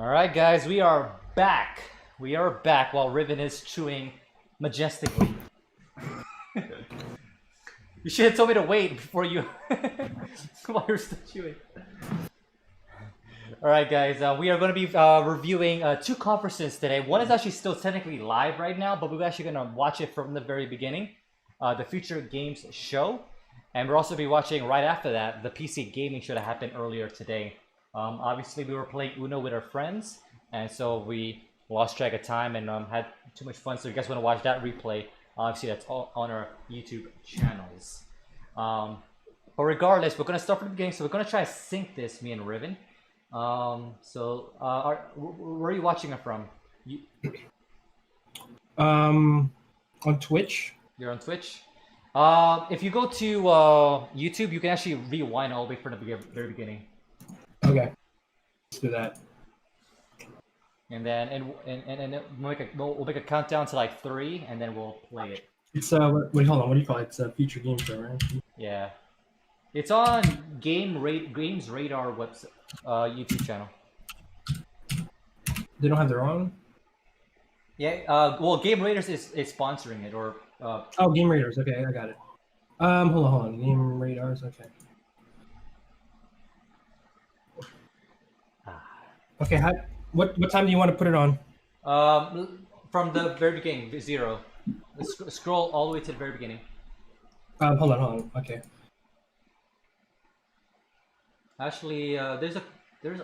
Alright guys, we are back. We are back while Riven is chewing majestically. You should have told me to wait before you while you're still chewing. Alright guys, we are going to be reviewing two conferences today. One is actually still technically live right now, but we're actually going to watch it from the very beginning. The Future Games show. And we'll also be watching right after that the PC gaming show that happened earlier today. Obviously we were playing Uno with our friends, and so we lost track of time and had too much fun. So if you guys want to watch that replay, obviously that's all on our YouTube channels. But regardless, we're going to start from the beginning. So we're going to try to sync this, me and Riven. Where are you watching it from? On Twitch. You're on Twitch? If you go to YouTube, you can actually rewind all the way from the very beginning. Okay, let's do that. And then we'll make a countdown to like 3, and then we'll play it. It's wait, hold on. What do you call it? It's a Future Game Show, right? Yeah, it's on Games Radar website, YouTube channel. They don't have their own. Yeah. Well, Game Raiders is sponsoring it, or. Oh, Game Raiders. Okay, I got it. Hold on. Game Raiders. Okay. Okay. What time do you want to put it on? From the very beginning, 0. Let's scroll all the way to the very beginning. Hold on. Okay. Actually, there's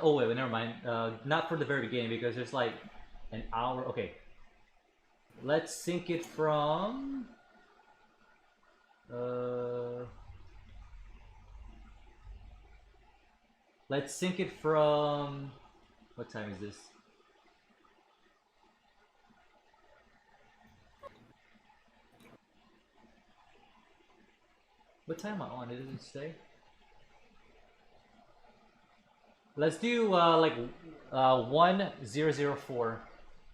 oh wait, never mind. Not for the very beginning, because there's like an hour. Okay. Let's sync it from. Let's sync it from. What time is this? What time am I on? It doesn't say. Let's do like 1004.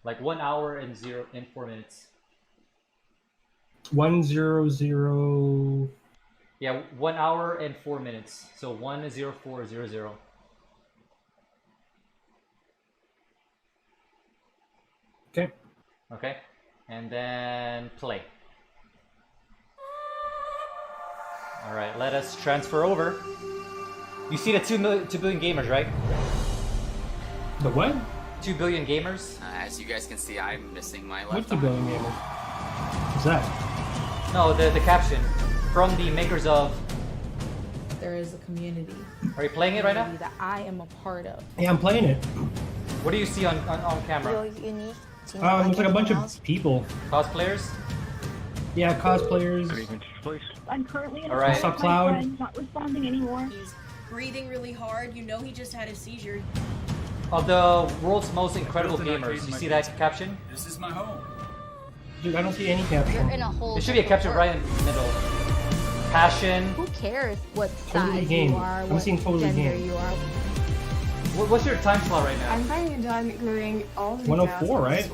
Like 1 hour and 4 minutes. 100. Yeah, 1 hour and 4 minutes. So 10400. Okay. Okay, and then play. All right, let us transfer over. You see the 2 billion gamers, right? The what? 2 billion gamers. As you guys can see, I'm missing my What's left the arm. billion gamers? What's that? No, the caption from the makers of. There is a community. Are you playing it right now? That I am a part of. Yeah, I'm playing it. What do you see on camera? Looks like a bunch of people. Cosplayers? Yeah, cosplayers. I'm currently in All right. What's up, Cloud? I'm not responding anymore. He's breathing really hard. You know he just had a seizure. Of the world's most incredible gamers. You see that caption? This is my home. Dude, I don't see any caption. You're in a whole. There should be a caption right in the middle. Passion. Who cares what Totally size game. you are, I'm what seeing totally gender game. you are? What's your time slot right now? I'm planning on done gluing all the 104, right?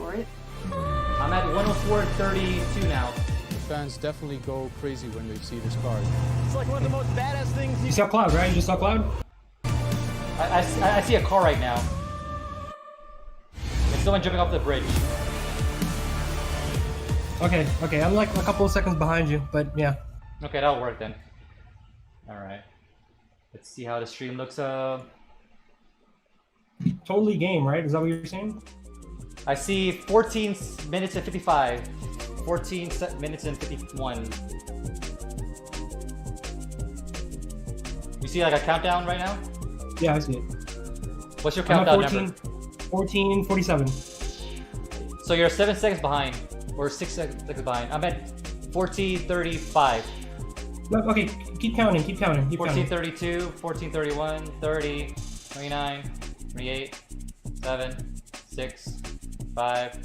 I'm at 104.32 now. Fans definitely go crazy when they see this card. It's like one of the most badass things You saw Cloud, right? You just saw Cloud? I see a car right now. There's someone jumping off the bridge. Okay. I'm like a couple of seconds behind you, but yeah. Okay, that'll work then. Alright. Let's see how the stream looks. Totally game, right? Is that what you're saying? I see 14 minutes and 55. 14 minutes and 51. You see like a countdown right now? Yeah, I see it. What's your I'm at countdown 14, number? 14:47. So you're 7 seconds behind, or 6 seconds behind. I'm at 14:35. Look, okay, keep counting. 14:32, 14:31, 30, 29, 28, 7, 6, 5,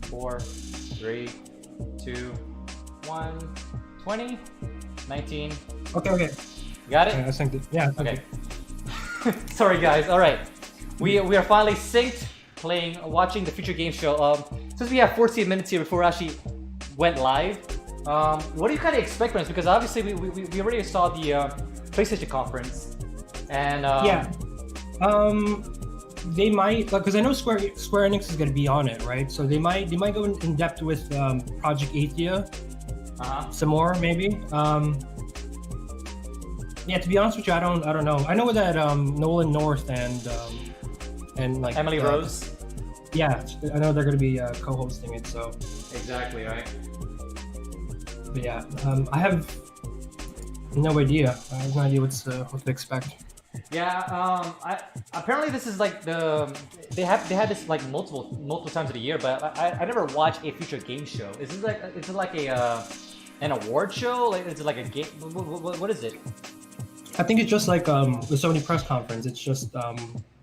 4, 3, 2, 1, 20, 19. Okay. Got it? Okay, I synced it. Yeah. Okay. Sorry guys. All right. We are finally synced, watching the Future Game Show. Since we have 14 minutes here before we actually went live, what do you kind of expect from us? Because obviously we already saw the PlayStation conference, and yeah. they might, like, because I know Square Enix is going to be on it, right? So they might go in depth with Project Athia, some more maybe. Yeah, to be honest with you, I don't know. I know that Nolan North and like Emily Rose. Yeah, I know they're going to be co-hosting it. So Exactly right. but yeah, I have no idea. I have no idea what to expect. Yeah, apparently this is like they had this like multiple times of the year, but I never watched a future game show. Is it like a an award show? Like is it like a game? What is it? I think it's just like the Sony press conference. It's just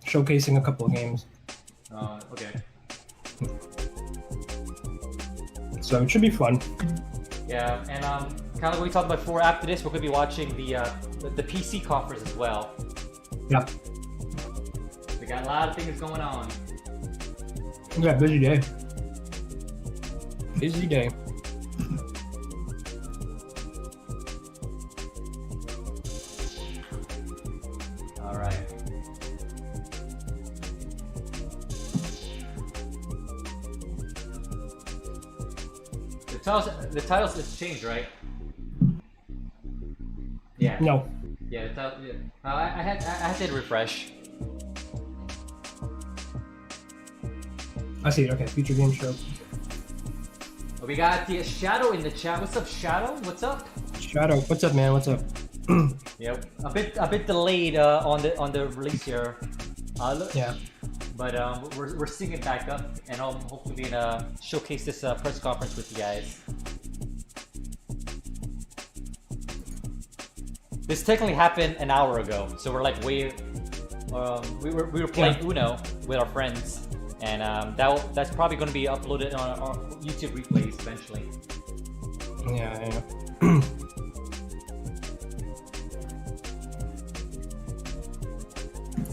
showcasing a couple of games. Okay. So it should be fun. Yeah, and kind of like we talked about before. After this, we're gonna be watching the PC conference as well. Yeah. We got a lot of things going on. Yeah, busy day. Busy day. All right. The titles has changed, right? Yeah. No. Yeah. Yeah. I had to refresh. I see. Okay, future game show. We got the Shadow in the chat. What's up, Shadow? What's up? Shadow, what's up, man? What's up? Yep. A bit delayed on the release here. Yeah. But we're seeing it back up, and hopefully we can showcase this press conference with you guys. This technically happened an hour ago, so we're like way. We were playing Uno with our friends, and that's probably going to be uploaded on our YouTube replays eventually. Yeah.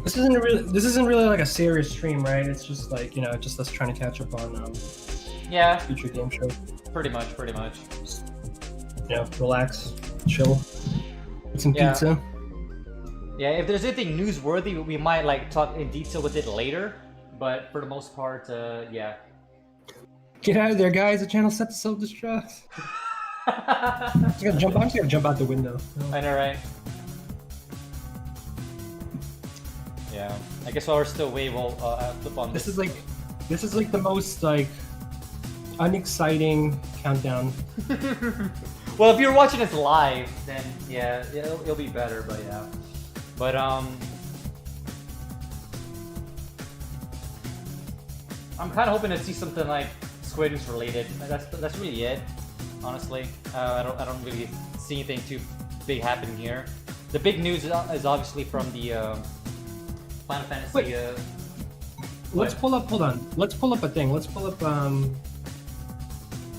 This isn't really like a serious stream, right? It's just like, just us trying to catch up on Yeah, future game show. pretty much. Just, relax, chill, eat some pizza. Yeah, if there's anything newsworthy, we might like talk in detail with it later. But for the most part, yeah. Get out of there, guys! The channel's set to self-destruct. I'm just gonna jump out the window. I know, right? Yeah. I guess while we're still away, we'll flip on this. This is like the most like unexciting countdown. Well, if you're watching this live, then yeah, it'll be better. But yeah, but I'm kind of hoping to see something like Square Enix related. That's really it, honestly. I don't really see anything too big happening here. The big news is obviously from the Final Fantasy. Wait. Let's pull up. Hold on. Let's pull up a thing. Let's pull up.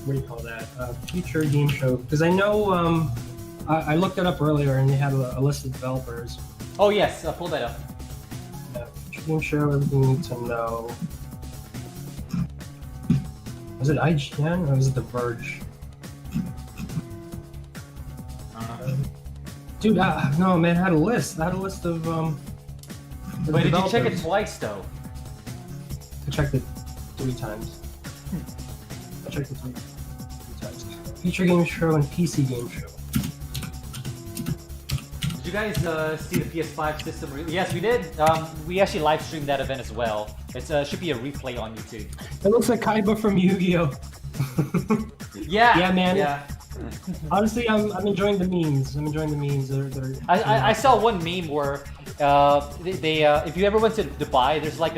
What do you call that? Future game show. Because I know. I looked it up earlier, and they had a list of developers. Oh yes, pull that up. Future game show. Everything you need to know. Was it IGN or was it The Verge? Dude, no man, I had a list. I had a list of Wait, did you check it twice though? I checked it 3 times. I checked it 3 times. Future game show and PC game show. Did you guys see the PS5 system? Yes, we did. We actually live streamed that event as well. It should be a replay on YouTube. It looks like Kaiba from Yu-Gi-Oh! Yeah. Yeah, man. Yeah. Honestly, I'm enjoying the memes. I saw one meme where if you ever went to Dubai, there's like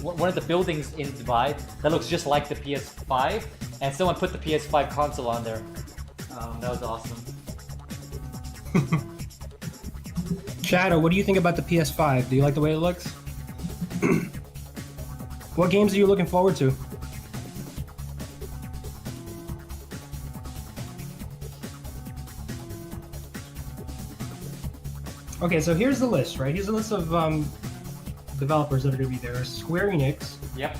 one of the buildings in Dubai that looks just like the PS5, and someone put the PS5 console on there. That was awesome. Shadow, what do you think about the PS5? Do you like the way it looks? What games are you looking forward to? Okay, so here's the list, right? Here's the list of developers that are going to be there. Square Enix. Yep.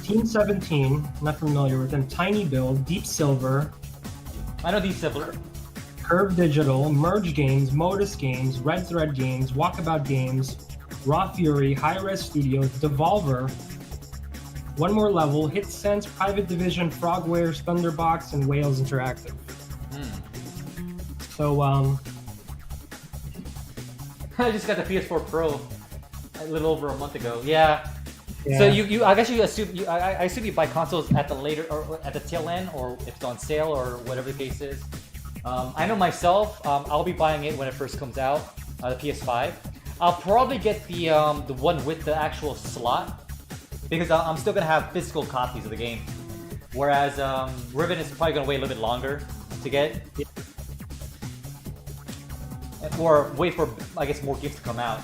Team 17, not familiar with them. Tiny Build, Deep Silver. I know Deep Silver. Curve Digital, Merge Games, Modus Games, Red Thread Games, Walkabout Games, Raw Fury, High Res Studios, Devolver, One More Level, HitSense, Private Division, Frogwares, Thunderbox, and Wales Interactive. So, I just got the PS4 Pro a little over a month ago. Yeah. So I guess you assume I assume you buy consoles at the later or at the tail end, or if it's on sale or whatever the case is. I know myself, I'll be buying it when it first comes out, the PS5. I'll probably get the one with the actual slot because I'm still gonna have physical copies of the game. Whereas Riven is probably gonna wait a little bit longer to get, or wait for I guess more games to come out.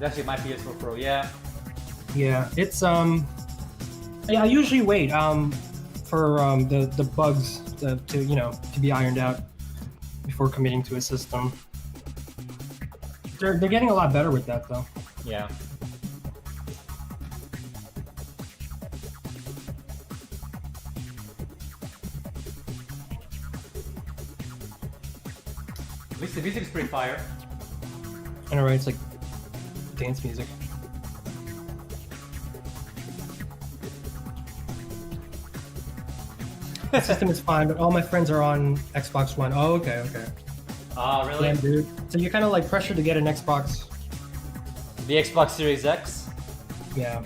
Actually, my PS4 Pro, yeah. Yeah, it's yeah, I usually wait for the bugs to be ironed out before committing to a system. They're getting a lot better with that though. Yeah. At least the music's pretty fire. I know, right? It's like dance music. The system is fine, but all my friends are on Xbox One. Oh, okay. Ah, really? Damn, dude. So you're kind of like pressured to get an Xbox. The Xbox Series X? Yeah.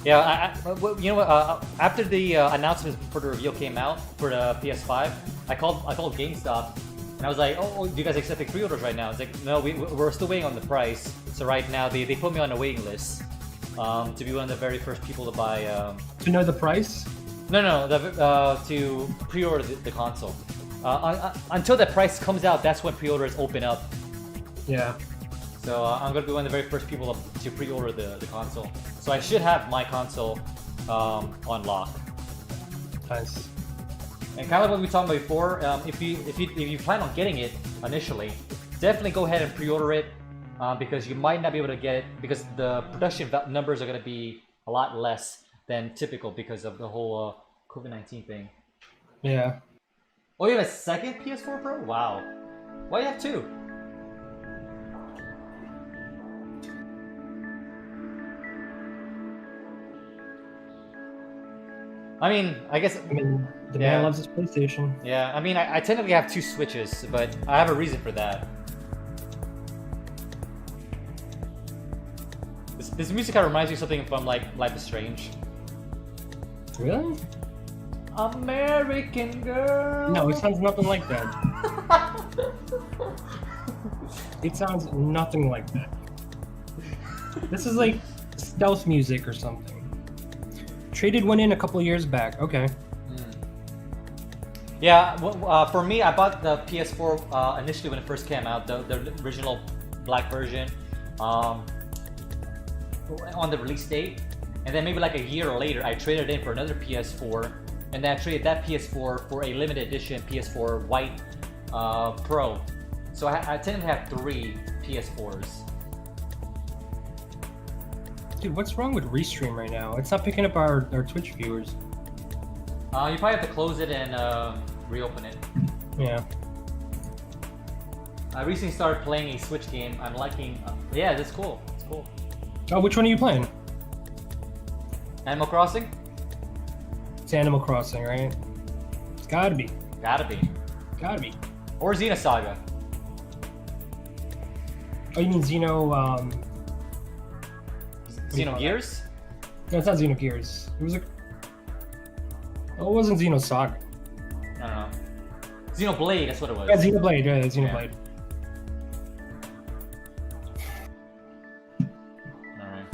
Yeah, you know what? After the announcement for the reveal came out for the PS5, I called GameStop, and I was like, "Oh, do you guys accept the pre-orders right now?" It's like, "No, we're still waiting on the price." So right now they put me on a waiting list to be one of the very first people to buy. To know the price? No, to pre-order the console. Until the price comes out, that's when pre-orders open up. Yeah. So I'm gonna be one of the very first people to pre-order the console. So I should have my console on lock. Nice. And kind of like what we talked about before, if you plan on getting it initially, definitely go ahead and pre-order it because you might not be able to get it because the production numbers are gonna be a lot less than typical because of the whole COVID-19 thing. Yeah. Oh, you have a second PS4 Pro? Wow. Why do you have two? I mean, the man loves his PlayStation. Yeah, I mean, I technically have two Switches, but I have a reason for that. This music kind of reminds me of something from like Life is Strange. Really? American Girl. No, it sounds nothing like that. It sounds nothing like that. This is like stealth music or something. Traded one in a couple years back. Okay. Yeah, for me, I bought the PS4 initially when it first came out, the original black version, on the release date, and then maybe like a year later, I traded in for another PS4, and then I traded that PS4 for a limited edition PS4 White Pro. So I tend to have three PS4s. Dude, what's wrong with Restream right now? It's not picking up our Twitch viewers. You probably have to close it and reopen it. Yeah. I recently started playing a Switch game. I'm liking. Yeah, that's cool. It's cool. Oh, which one are you playing? Animal Crossing? It's Animal Crossing, right? It's gotta be. Gotta be. Gotta be. Or Xenosaga. Oh, you mean Xeno? Xenogears? No, it's not Xenogears. It was a. Oh, it wasn't Xenosaga. I don't know. Xenoblade, that's what it was. Yeah, Xenoblade. Yeah, Xenoblade. Alright.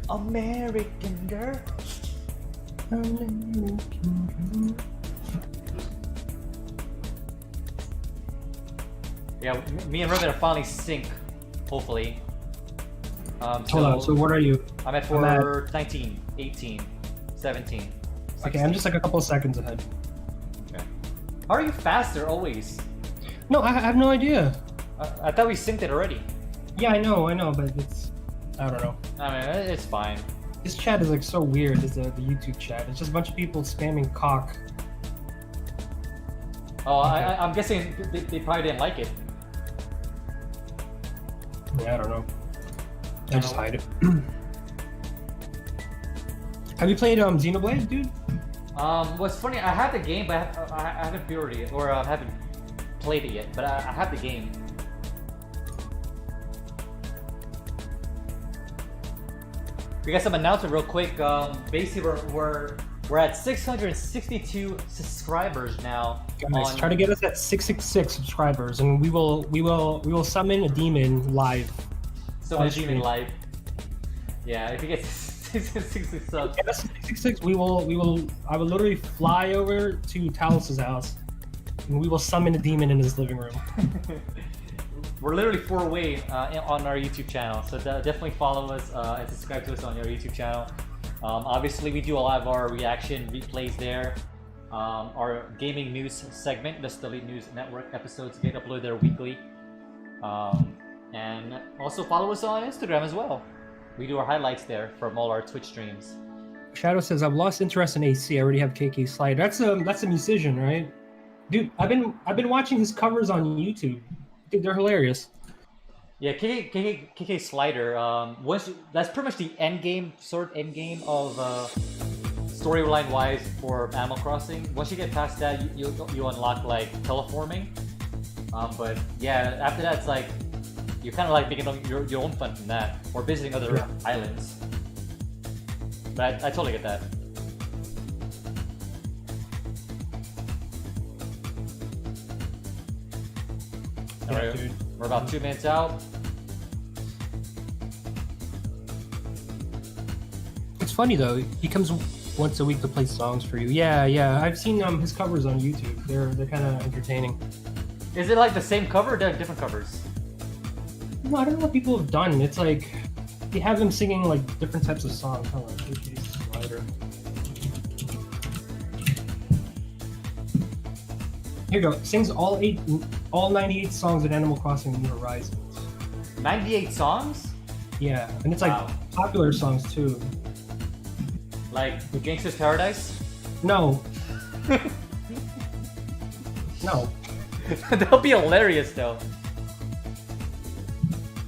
American Girl. American Girl. Yeah, me and Riven are finally sync, hopefully. Hold on, so what are you? I'm at 19, 18, 17. 16. Okay, I'm just like a couple of seconds ahead. Okay. How are you faster always? No, I have no idea. I thought we synced it already. Yeah, I know, but it's... I don't know. I mean, it's fine. This chat is like so weird, the YouTube chat. It's just a bunch of people spamming cock Oh, I'm guessing they probably didn't like it. Yeah, I don't know. I just hide it. Have you played Xenoblade, dude? What's funny, I have the game, but I haven't pre-ordered it, or I haven't played it yet, but I have the game. We got some announcement real quick. Basically, we're at 662 subscribers now. Guys, try to get us at 666 subscribers, and we will summon a demon live. Summon a demon live. Yeah, if you get 666 subs. Get us 666. I will literally fly over to Talos' house, and we will summon a demon in his living room. We're literally 4 away on our YouTube channel, so definitely follow us and subscribe to us on our YouTube channel. Obviously, we do a lot of our reaction replays there. Our gaming news segment, the Elite News Network episodes get uploaded there weekly. And also follow us on Instagram as well. We do our highlights there from all our Twitch streams. Shadow says, "I've lost interest in AC. I already have KK Slider." That's a musician, right? Dude, I've been watching his covers on YouTube. Dude, they're hilarious. Yeah, KK Slider. That's pretty much the end game of storyline wise for Animal Crossing. Once you get past that, you unlock like teleforming. But yeah, after that, it's like you're kind of like making your own fun from that, or visiting other islands. But I totally get that. Alright, dude. We're about 2 minutes out. It's funny though. He comes once a week to play songs for you. Yeah. I've seen his covers on YouTube. They're kind of entertaining. Is it like the same cover or different covers? No, I don't know what people have done. It's like they have them singing like different types of songs. Hold on, KK Slider. Here you go. Sings all 98 songs in Animal Crossing New Horizons. 98 songs? Yeah, and it's like popular songs too. Like the Gangster's Paradise? No. No. That would be hilarious though.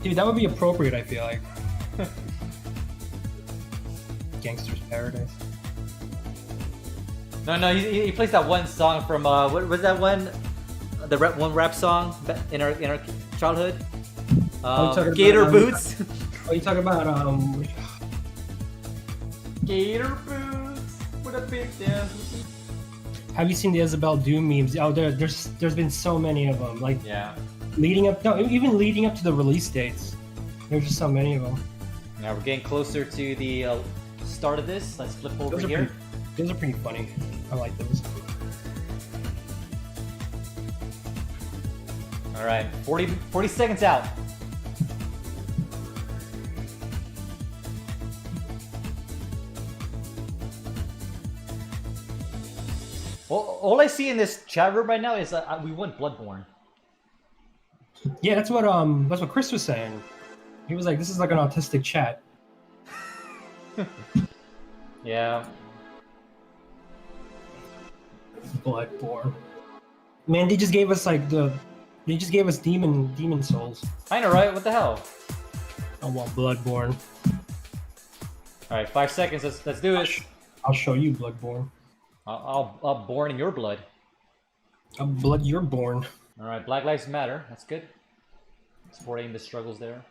Dude, that would be appropriate, I feel like. Gangster's Paradise. No, he plays that one song from what was that one? The one rap song in our childhood. Gator about, Boots. Oh, you talk about Gator Boots with a big down. Have you seen the Isabel Doom memes? Oh, there's been so many of them. Like Yeah. Even leading up to the release dates. There's just so many of them. Now we're getting closer to the start of this. Let's flip over here. Those are pretty funny. I like those. All right, 40 seconds out. All I see in this chat room right now is we won Bloodborne. Yeah, that's what Chris was saying. He was like, "This is like an autistic chat." Yeah. Bloodborne. Man, they just gave us demon souls. I know, right? What the hell? I want Bloodborne. All right, 5 seconds. Let's do it. I'll show you Bloodborne. I'll born in your blood. You're born. All right, Black Lives Matter. That's good. Supporting the struggles there.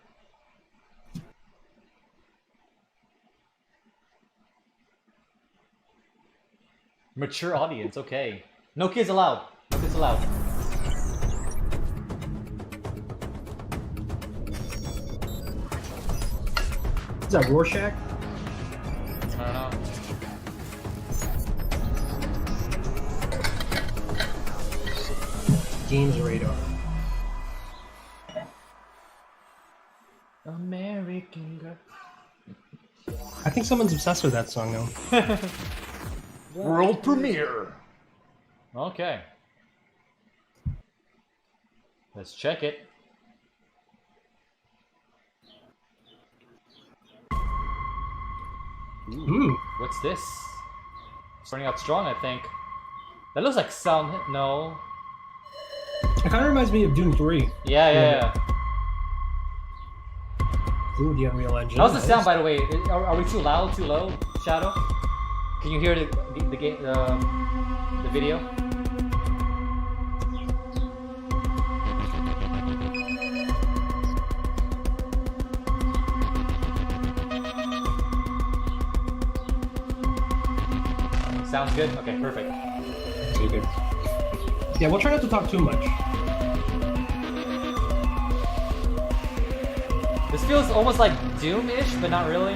Mature audience. Okay. No kids allowed. No kids allowed. Is that Rorschach? I don't know. Games radar. American girl. I think someone's obsessed with that song now. World premiere. Okay. Let's check it. Ooh. What's this? Starting out strong, I think. That looks like some. No. It kind of reminds me of Doom 3. Yeah. Ooh, the Unreal Engine. How's the sound, by the way? Are we too loud, too low, Shadow? Can you hear the video? Sounds good? Okay, perfect. So good. Yeah, we'll try not to talk too much. This feels almost like Doom-ish, but not really.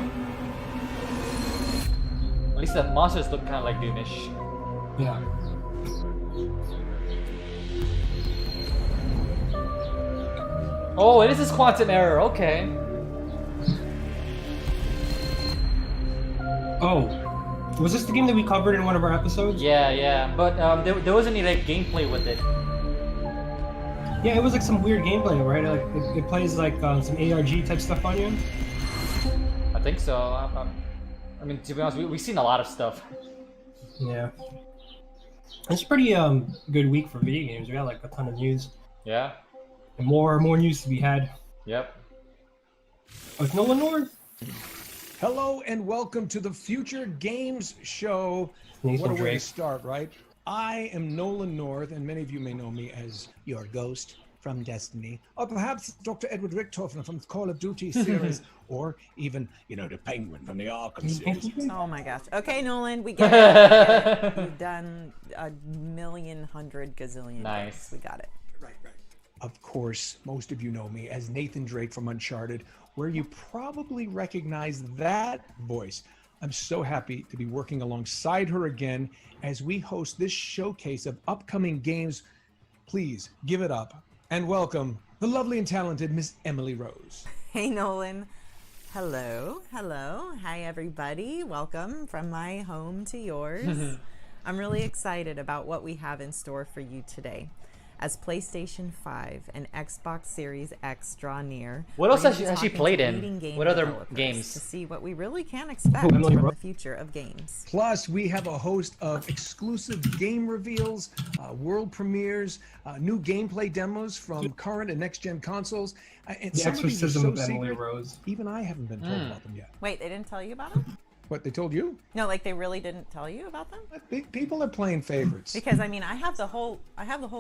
At least the monsters look kind of like Doom-ish. Yeah. Oh, it is this quantum error. Okay. Oh, was this the game that we covered in one of our episodes? Yeah. But there wasn't any like gameplay with it. Yeah, it was like some weird gameplay, right? Like it plays like some ARG type stuff on you. I think so. I mean, to be honest, we've seen a lot of stuff. Yeah. It's a pretty good week for video games. We got like a ton of news. Yeah. And more news to be had. Yep. Oh, it's Nolan North. Hello and welcome to the Future Games Show. Nathan What a way to Drake. start, right? I am Nolan North, and many of you may know me as your ghost from Destiny, or perhaps Dr. Edward Richtofen from the Call of Duty series, or even, the Penguin from the Arkham series. Oh my gosh. Okay, Nolan, we get it. You've done a million, hundred gazillion. Nice. Games. We got it. Right. Of course, most of you know me as Nathan Drake from Uncharted, where you probably recognize that voice. I'm so happy to be working alongside her again as we host this showcase of upcoming games. Please give it up and welcome the lovely and talented Miss Emily Rose. Hey, Nolan. Hello. Hi, everybody. Welcome from my home to yours. I'm really excited about what we have in store for you today. As PlayStation 5 and Xbox Series X draw near, What else we're has gonna be she talking played to in? leading game What other developers games? to see what we really can expect from the future of games. Plus, we have a host of exclusive game reveals, world premieres, new gameplay demos from current and next-gen consoles. And The some of these are Exorcism so of Emily secret, Rose. even I haven't been told about them yet. Wait, they didn't tell you about them? What, they told you? No, like they really didn't tell you about them? People are playing favorites. Because I mean, I have the whole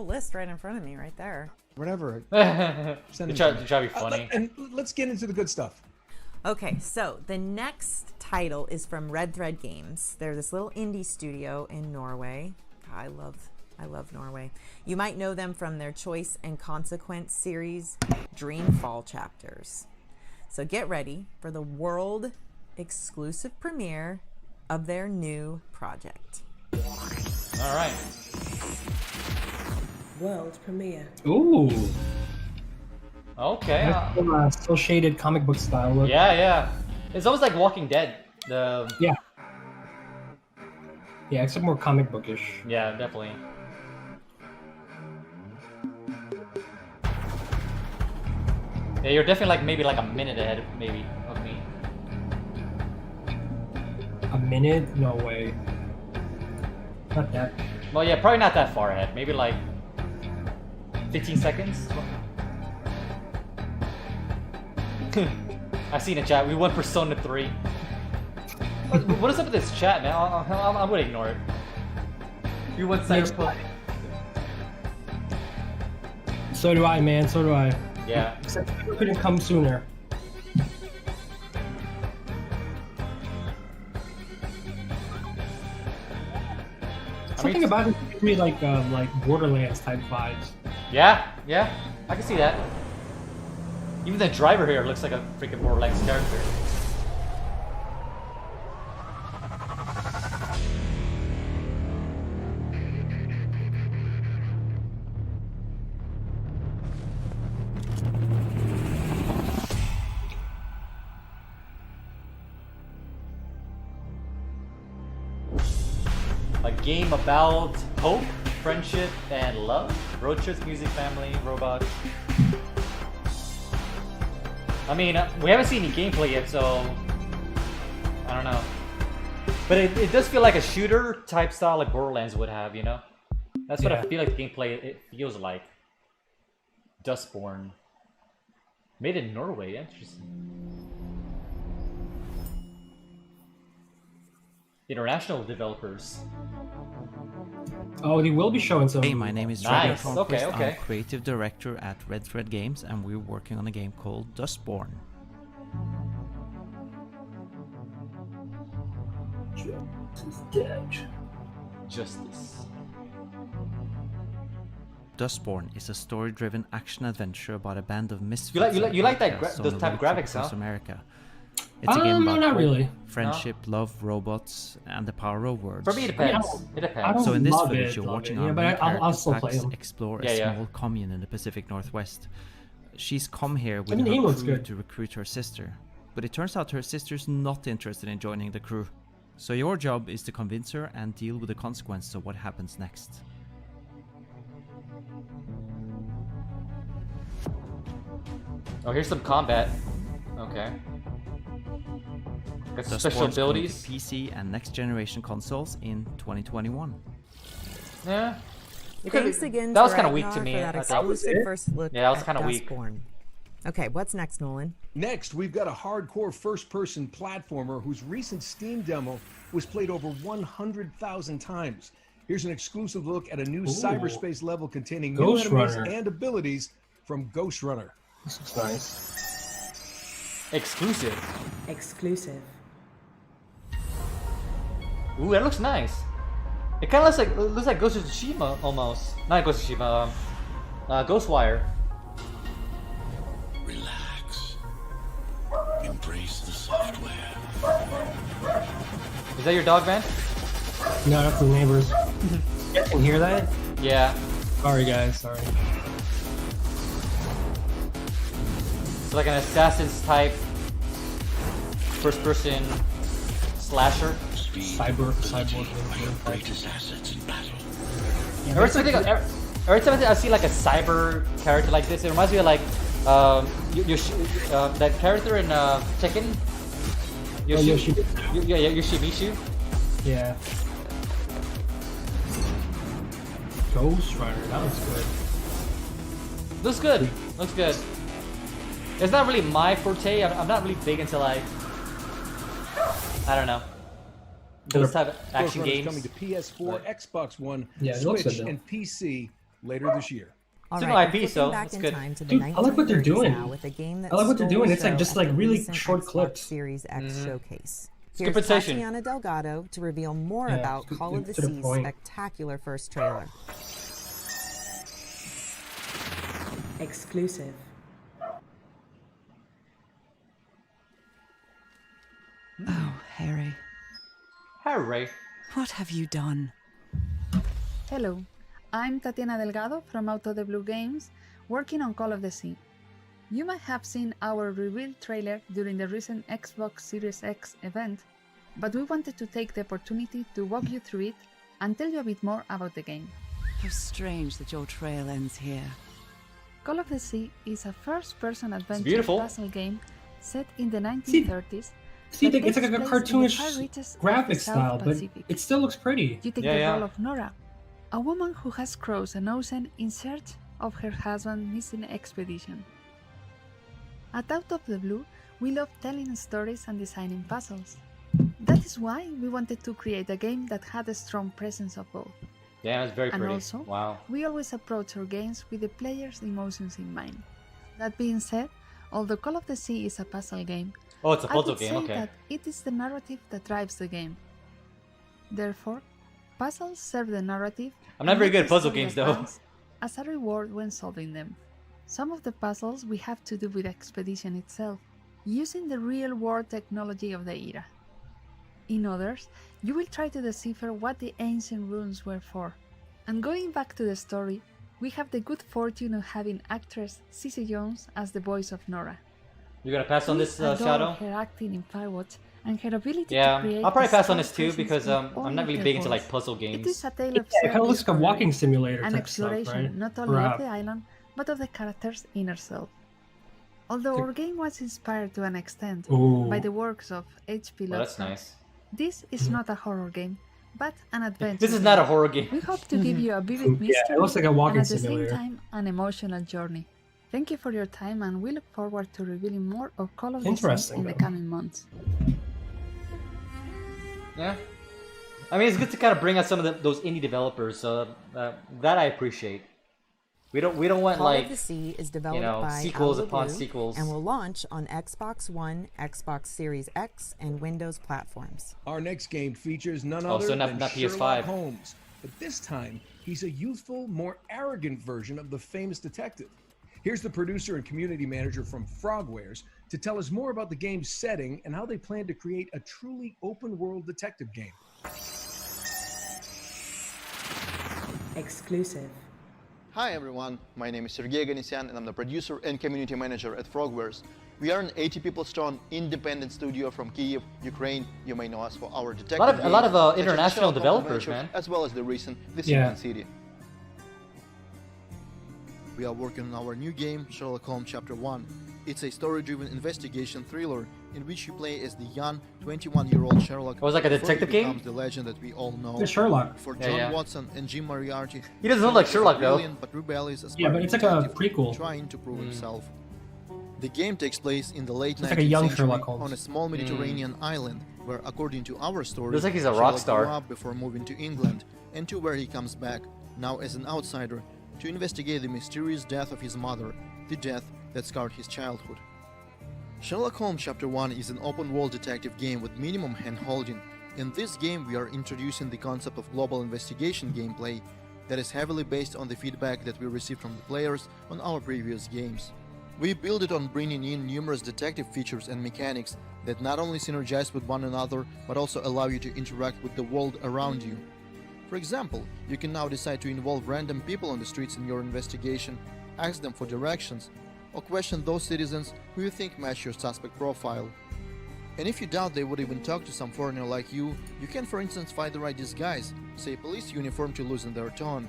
list right in front of me, right there. Whatever. You try to be funny. And let's get into the good stuff. Okay, so the next title is from Red Thread Games. They're this little indie studio in Norway. I love Norway. You might know them from their Choice and Consequence series, Dreamfall chapters. So get ready for the world exclusive premiere of their new project. All right. World premiere. Ooh. Okay. Still shaded comic book style look. Yeah. It's almost like Walking Dead. Yeah, except more comic bookish. Yeah, definitely. Yeah, you're definitely maybe a minute ahead of me. A minute? No way. Not that. Well, yeah, probably not that far ahead. Maybe 15 seconds. I seen a chat. We won Persona 3. What is up with this chat, man? I'm gonna ignore it. We won Cyberpunk. So do I, man. So do I. Yeah. Except it couldn't come sooner. Something about it gives me like Borderlands type vibes. Yeah, I can see that. Even the driver here looks like a freaking Borderlands character. A game about hope, friendship, and love. Road trips, music, family, robots. I mean, we haven't seen any gameplay yet, so I don't know. But it does feel like a shooter type style like Borderlands would have, you know? That's what I feel like the gameplay it feels like. Dustborn. Made in Norway, interesting. International developers. Oh, they will be showing some. Hey, my name is Nice. Trevor Okay, Cronquist. okay. I'm creative director at Red Thread Games, and we're working on a game called Dustborn. Justice. Dustborn is a story-driven action-adventure about a band of misfits. You like that outcasts on those a type of road trip graphics, across huh? America. It's a game about not hope, really. friendship, love, robots, and the power of words. For me, it depends. It I depends. don't So in this love footage, it, you're love watching it. our Yeah, but main I'll still character play Pax them. explore Yeah, a yeah. small commune in the Pacific Northwest. She's come here with I mean, the her game looks crew good. to recruit her sister, but it turns out her sister's not interested in joining the crew. So your job is to convince her and deal with the consequences of what happens next. Oh, here's some combat. Okay. Got some special Dustborn's coming to abilities. PC and next generation consoles in 2021. Yeah. It could Thanks be- again That was to kind of weak to Ragnar me. for that I thought. exclusive first look Yeah, that was at kinda weak. Dustborn. Okay, what's next, Nolan? Next, we've got a hardcore first-person platformer whose recent Steam demo was played over 100,000 times. Here's an exclusive look at a new cyberspace level containing new Ghost enemies Runner. and abilities from Ghost Runner. This looks nice. Exclusive. Exclusive. Ooh, that looks nice. It kind of looks like Ghost of Tsushima almost. Not Ghost of Tsushima. Ghostwire. Relax. Embrace the software. Is that your dog, man? No, that's the neighbors. You guys can hear that? Yeah. Sorry, guys. Sorry. It's like an Assassin's type first-person slasher. Cyborg. Greatest assets in battle. Every time I see like a cyber character like this, it reminds me of like that character in Tekken. Yoshimitsu. Yeah. Ghost Runner. That looks good. Looks good. Looks good. It's not really my forte. I'm not really big into like, I don't know, those type of Ghost action Runner's games. coming to PS4, Xbox One, Yeah, it looks Switch, good, though. and PC later this year. All It's a right, new we're IP, so flipping back that's in good. time to the Dude, I like what they're 1930s doing. now with a game that I like what they're stole doing. the It's like show just at like the really recent short Xbox clips. Series X showcase. good Here's presentation. Tatiana Delgado to reveal more Yeah, about to- Call of the to the Sea's point. spectacular first trailer. Exclusive. Oh, Harry, Hooray. what have you done? Hello, I'm Tatiana Delgado from Out of the Blue Games, working on Call of the Sea. You might have seen our reveal trailer during the recent Xbox Series X event, but we wanted to take the opportunity to walk you through it and tell you a bit more about the game. How strange that your trail ends here. Call of the Sea is a first-person adventure beautiful. puzzle game set in the 1930s. See, that it's like a takes place in the cartoonish far reaches of graphic the South style, but Pacific. it still looks pretty. You take Yeah, the yeah. role of Nora, a woman who has crossed an ocean in search of her husband's missing expedition. At Out of the Blue, we love telling stories and designing puzzles. That is why we wanted to create a game that had a strong presence of both. Damn, it's very And pretty. also, Wow. we always approach our games with the player's emotions in mind. That being said, although Call of the Sea is a puzzle game, Oh, it's a I puzzle would game. say Okay. that it is the narrative that drives the game. Therefore, puzzles serve the narrative. I'm not and very make good at the puzzle story games, though. advance as a reward when solving them. Some of the puzzles we have to do with the expedition itself, using the real-world technology of the era. In others, you will try to decipher what the ancient runes were for. And going back to the story, we have the good fortune of having actress Cissy Jones as the voice of Nora. You're gonna pass on We this, adore Shadow? her acting in Firewatch and her ability to Yeah, create I'll probably a pass on this strong too because presence in I'm all not of really her big into voice. like puzzle It games. is a tale Yeah, of it kind of looks like a self-discovery, walking simulator an type stuff, exploration right? not only Or, of the island, but of the character's inner self. Although our game was inspired to an extent Ooh. by the works of H.P. Well, that's Lovecraft, nice. this is not a horror game, but an adventure. This is not a horror game. We hope to give you a vivid mystery Yeah, it looks like a walking and at the simulator. same time an emotional journey. Thank you for your time, and we look forward to revealing more of Call of the Sea Interesting, in the though. coming months. Yeah. I mean, it's good to kind of bring out some of those indie developers. That I appreciate. We don't want Call like of the Sea is developed you know, by sequels Alba upon Blue sequels. and will launch on Xbox One, Xbox Series X, and Windows platforms. Our next game features none Oh, other so not than PS5. Sherlock Holmes. But this time, he's a youthful, more arrogant version of the famous detective. Here's the producer and community manager from Frogwares to tell us more about the game's setting and how they plan to create a truly open-world detective game. Exclusive. Hi everyone, my name is Sergey Ganisyan and I'm the producer and community manager at Frogwares. We are an 80 people strong independent studio from Kyiv, Ukraine. You may know us for our detective a lot of games, such as international Sherlock Holmes developers, Adventures, man. as well as the recent The Yeah. Sinking City. We are working on our new game, Sherlock Holmes Chapter 1. It's a story-driven investigation thriller in which you play as the young 21-year-old Sherlock. Oh, it's like a before he detective game? becomes the legend that we all know. It's Sherlock. For Yeah, John yeah. Watson and Jim Moriarty. He doesn't look like Sherlock, though. Brilliant but rebellious Yeah, but it's like a detective prequel. trying to prove himself. The game takes place in the late 19th It's like a young century Sherlock Holmes. on a small Mediterranean island where, according to our story, Looks like he's a rock Sherlock star. grew up before moving to England, and to where he comes back, now as an outsider, to investigate the mysterious death of his mother, the death that scarred his childhood. Sherlock Holmes Chapter 1 is an open-world detective game with minimum hand-holding. In this game, we are introducing the concept of global investigation gameplay that is heavily based on the feedback that we received from the players on our previous games. We build it on bringing in numerous detective features and mechanics that not only synergize with one another, but also allow you to interact with the world around you. For example, you can now decide to involve random people on the streets in your investigation, ask them for directions, or question those citizens who you think match your suspect profile. And if you doubt they would even talk to some foreigner like you can for instance find the right disguise, say police uniform, to loosen their tone.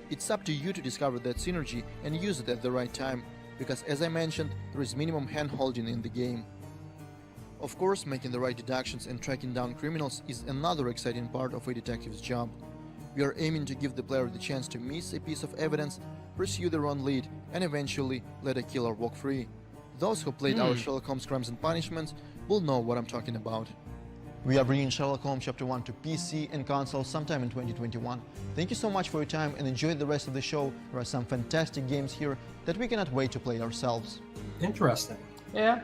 It's up to you to discover that synergy and use it at the right time, because as I mentioned, there is minimum hand-holding in the game. Of course, making the right deductions and tracking down criminals is another exciting part of a detective's job. We are aiming to give the player the chance to miss a piece of evidence, pursue their own lead, and eventually let a killer walk free. Those who played our Sherlock Holmes Crimes and Punishments will know what I'm talking about. We are bringing Sherlock Holmes Chapter 1 to PC and console sometime in 2021. Thank you so much for your time and enjoy the rest of the show. There are some fantastic games here that we cannot wait to play ourselves. Interesting. Yeah.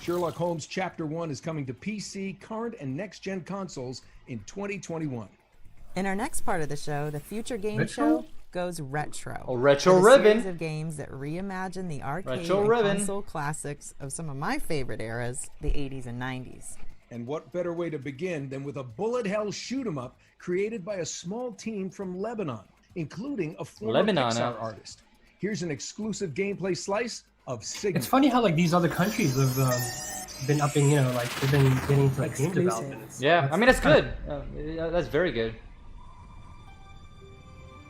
Sherlock Holmes Chapter 1 is coming to PC, current, and next-gen consoles in 2021. In our next part of the show, the Future Game Retro? Show goes retro. Oh, Retro with a Ribbon. series of games that reimagine the arcade Retro and Ribbon. console classics of some of my favorite eras, the 80s and 90s. And what better way to begin than with a bullet hell shoot 'em up created by a small team from Lebanon, including a former Pixar artist. Here's an exclusive gameplay slice of Sigma. It's funny how like these other countries have been upping, you know, like they've been getting into like game development. Yeah, I mean that's good. That's very good.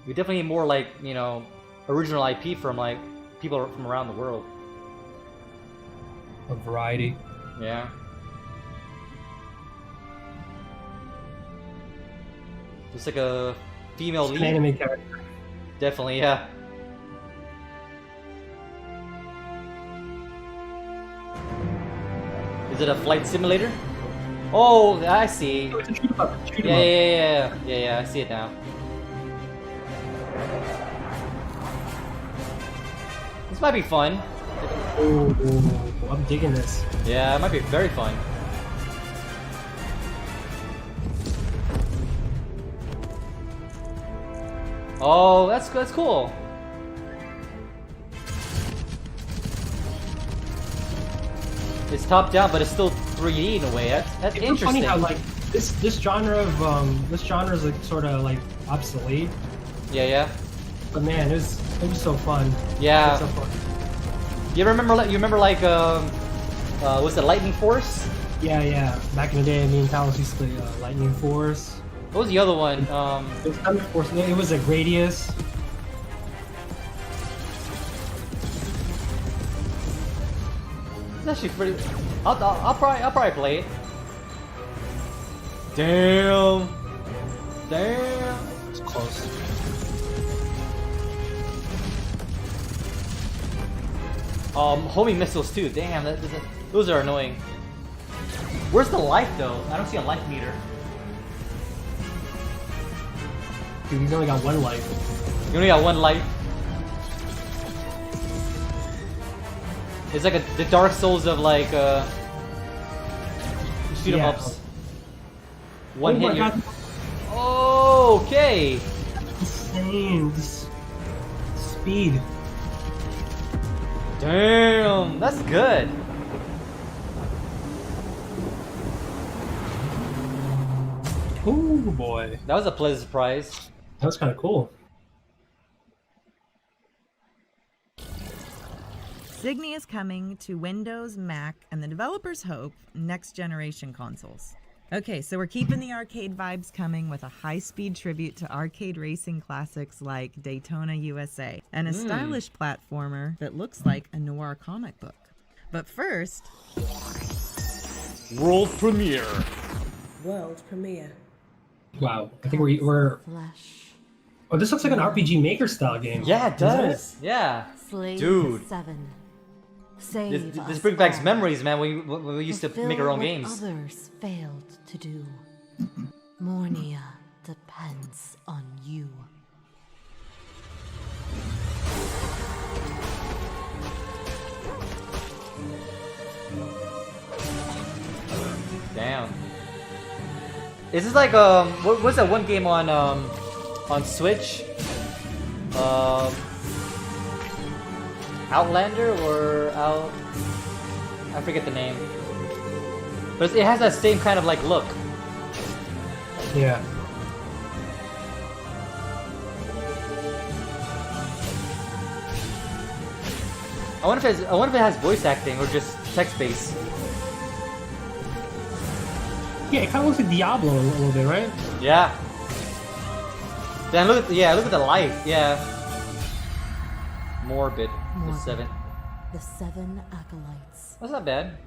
We definitely need more like, you know, original IP from like people from around the world. A variety. Yeah. Just like a female lead. An anime character. Definitely, yeah. Is it a flight simulator? Oh, I see. Oh, it's a shoot 'em up. Shoot 'em Yeah, I see it now. This might be fun. Oh, I'm digging this. Yeah, it might be very fun. Oh, that's cool. It's top down, but it's still 3D in a way. That's It's interesting. funny how like this genre is like sort of like obsolete. Yeah. But man, it was so fun. Yeah. It was so fun. You remember like was it Lightning Force? Yeah. Back in the day, me and Talos used to play Lightning Force. What was the other one? It was Thunder Force. It was like Gradius. It's actually pretty. I'll probably play it. Damn. It's close. Homing missiles too. Damn, those are annoying. Where's the life though? I don't see a life meter. Dude, he's only got one life. You only got one life. It's like the Dark Souls of like shoot 'em ups. One hit. Oh, okay. Insane. Speed. Damn, that's good. Ooh boy. That was a pleasant surprise. That was kind of cool. Signy is coming to Windows, Mac, and the developers hope next generation consoles. Okay, so we're keeping the arcade vibes coming with a high-speed tribute to arcade racing classics like Daytona USA and a stylish platformer that looks like a noir comic book. But first... World premiere. World premiere. Wow, I think we're... Oh, this looks like an RPG Maker style game. Yeah, it does. Yeah. Dude. This brings back memories, man. When we used to make our own games. Others failed to do. Mornia depends on you. Damn. Is this like what's that one game on Switch? Outlander or I forget the name. But it has that same kind of like look. Yeah. I wonder if it has voice acting or just text based. Yeah, it kind of looks like Diablo a little bit, right? Yeah. Then look at the life. Yeah. Morbid. The 7. The 7 acolytes. That's not bad.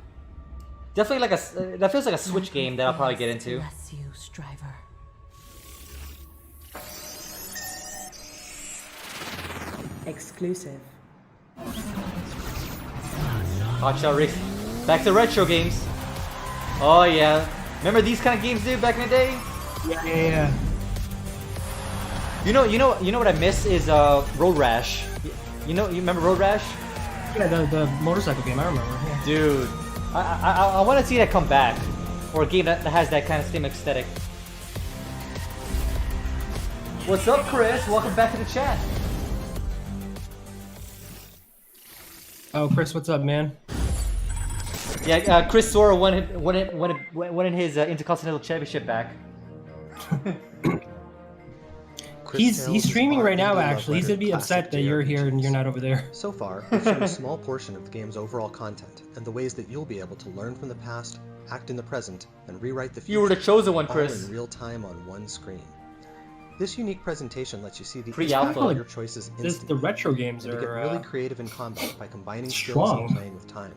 Definitely like that feels like a Switch game that I'll probably get into. Bless you, Striver. Exclusive. Hot Shot Race. Back to retro games. Oh yeah. Remember these kind of games, dude, back in the day? Yeah. You know what I miss is Road Rash. You remember Road Rash? Yeah, the motorcycle game, I remember. Yeah. Dude, I want to see that come back, or a game that has that kind of same aesthetic. What's up, Chris? Welcome back to the chat. Oh, Chris, what's up, man? Yeah, Chris Sora won in his Intercontinental Championship back. He's streaming right now, actually. He's gonna be upset that you're here and you're not over there. So far, we've shown a small portion of the game's overall content, and the ways that you'll be able to learn from the past, act in the present, and rewrite the future. You were the chosen one, all Chris. in real time on one screen. This unique presentation lets you see the Pre-alpha. impact of your choices instantly. The retro games and to get are really creative in combat by combining skills strong. and playing with time.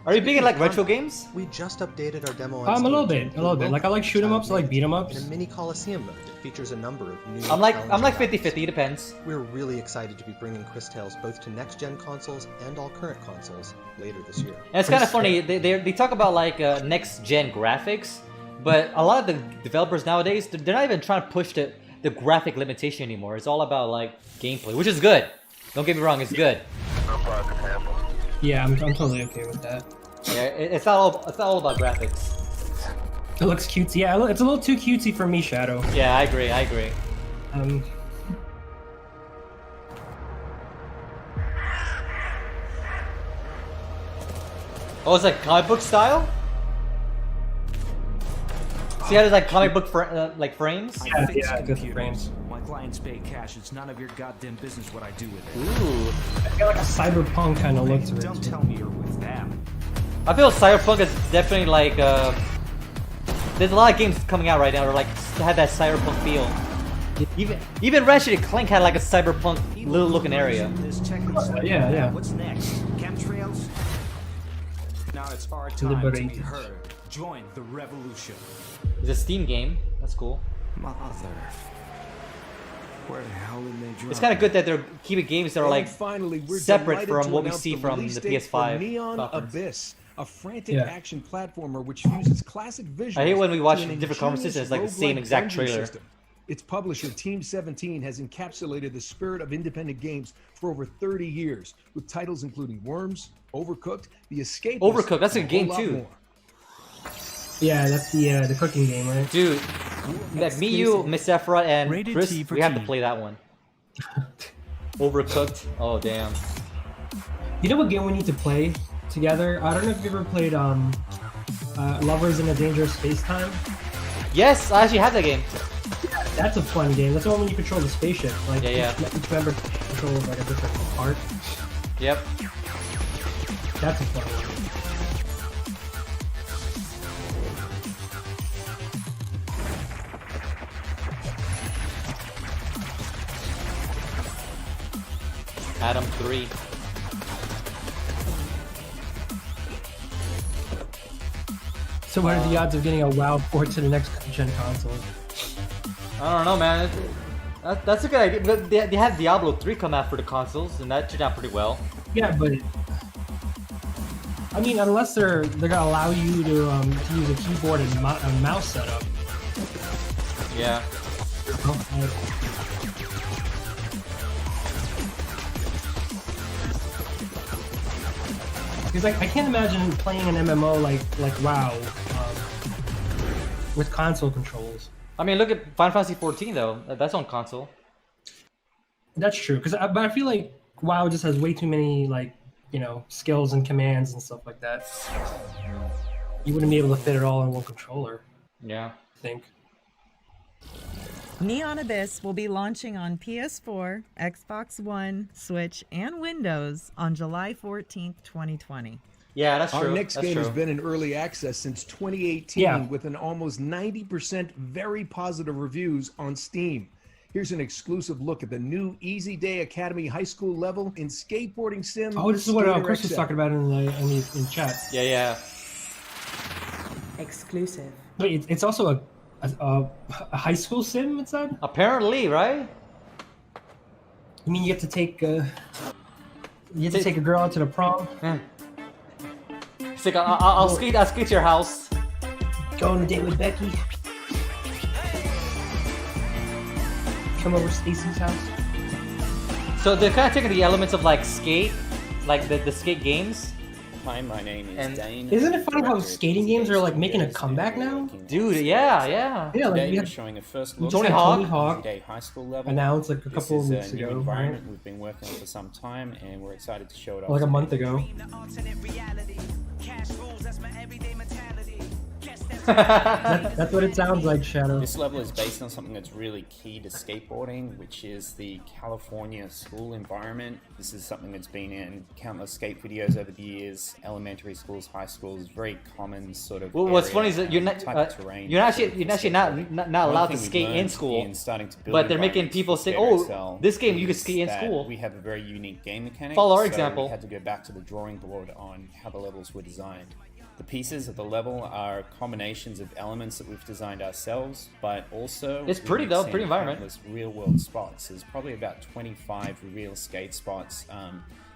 Are you big in like retro games? We just updated our demo on A little Steam bit. Like I like shoot 'em ups, I like beat 'em ups. In a mini Coliseum mode that features a number of new. I'm like challenging 50-50. It depends. We're really excited to be bringing Chris Tales both to next-gen consoles and all current consoles later this year. And it's kind of funny. They talk about like next-gen graphics, but a lot of the developers nowadays they're not even trying to push the graphic limitation anymore. It's all about like gameplay, which is good. Don't get me wrong, it's good. Yeah, I'm totally okay with that. Yeah, it's not all about graphics. It looks cutesy. Yeah, it's a little too cutesy for me, Shadow. Yeah, I agree. Oh, it's like comic book style? See how there's like comic book like frames? Yeah, good frames. My clients pay cash. It's none of your goddamn business what I do with it. Ooh. I got like a cyberpunk kind of look to it. Don't tell me you're with them. I feel cyberpunk is definitely like there's a lot of games coming out right now that are like have that cyberpunk feel. Even Ratchet and Clank had like a cyberpunk little looking area. Yeah. What's next? Chemtrails? Now it's our time to be heard. Join the revolution. It's a Steam game. That's cool. Mother. Where the hell did they drop It's kind of it? good that they're keeping games that are And like finally, we're separate delighted from to what we announce see the from release the date for PS5 Neon conference. Abyss, a frantic Yeah. action platformer which fuses classic visuals. I hate when we watch to an different conferences and it's like the ingenious same roguelike exact dungeon trailer. system. Its publisher, Team 17, has encapsulated the spirit of independent games for over 30 years, with titles including Worms, Overcooked, The Escapist, Overcooked, that's a and game whole lot too. more. Yeah, that's the cooking game, right? Dude, like me, you, Miss Sephiroth, and Rated Chris, T for we have to teen. play that one. Overcooked. Oh damn. You know what game we need to play together? I don't know if you ever played Lovers in a Dangerous Space Time. Yes, I actually have that game. That's a fun game. That's the one when you control the spaceship. Like Yeah. each member controls like a different part. Yep. That's a fun one. Adam 3. So what are the odds of getting a WoW port to the next gen console? I don't know, man. That's a good idea. But they had Diablo 3 come out for the consoles, and that turned out pretty well. Yeah, but I mean, unless they're gonna allow you to use a keyboard and mouse setup. Yeah. Because I can't imagine playing an MMO like WoW with console controls. I mean, look at Final Fantasy 14 though. That's on console. That's true. But I feel like WoW just has way too many skills and commands and stuff like that. You wouldn't be able to fit it all in one controller. Yeah. I think. Neon Abyss will be launching on PS4, Xbox One, Switch, and Windows on July 14th, 2020. Yeah, that's Our true. next That's game true. has been in early access since 2018 Yeah. with an almost 90% very positive reviews on Steam. Here's an exclusive look at the new Easy Day Academy high school level in skateboarding sim. Oh, this is what Skater Chris was XL. talking about in chat. Yeah. Exclusive. Wait, it's also a high school sim, it said? Apparently, right? You mean you have to take a girl out to the prom? It's like I'll skate to your house. Go on a date with Becky. Come over to Stacy's house. So they're kind of taking the elements of like skate, like the skate games. Hi, my name is Dane. Isn't it funny how skating games are like making a comeback now? Dude, yeah. Yeah, Today like we we're had showing a first look Tony at Hawk Easy Day high school level. announced like a This couple of is weeks a new ago, environment right? we've been working on for some time, and we're excited to show it off. Like a today. month ago. That's what it sounds like, Shadow. This level is based on something that's really key to skateboarding, which is the California school environment. This is something that's been in countless skate videos over the years, elementary schools, high schools, very common sort of. Well, what's area funny is that you're and not type of terrain you're for actually not skateboarding. allowed One to thing skate we've in learned school, in starting to build but they're making environments people for say, Skater "Oh, XL this game you could is skate in that school." We have a very unique game mechanic. Follow our so example. We had to go back to the drawing board on how the levels were designed. The pieces of the level are combinations of elements that we've designed ourselves, but also It's pretty we've though, seen pretty environment. countless real-world spots. There's probably about 25 real skate spots.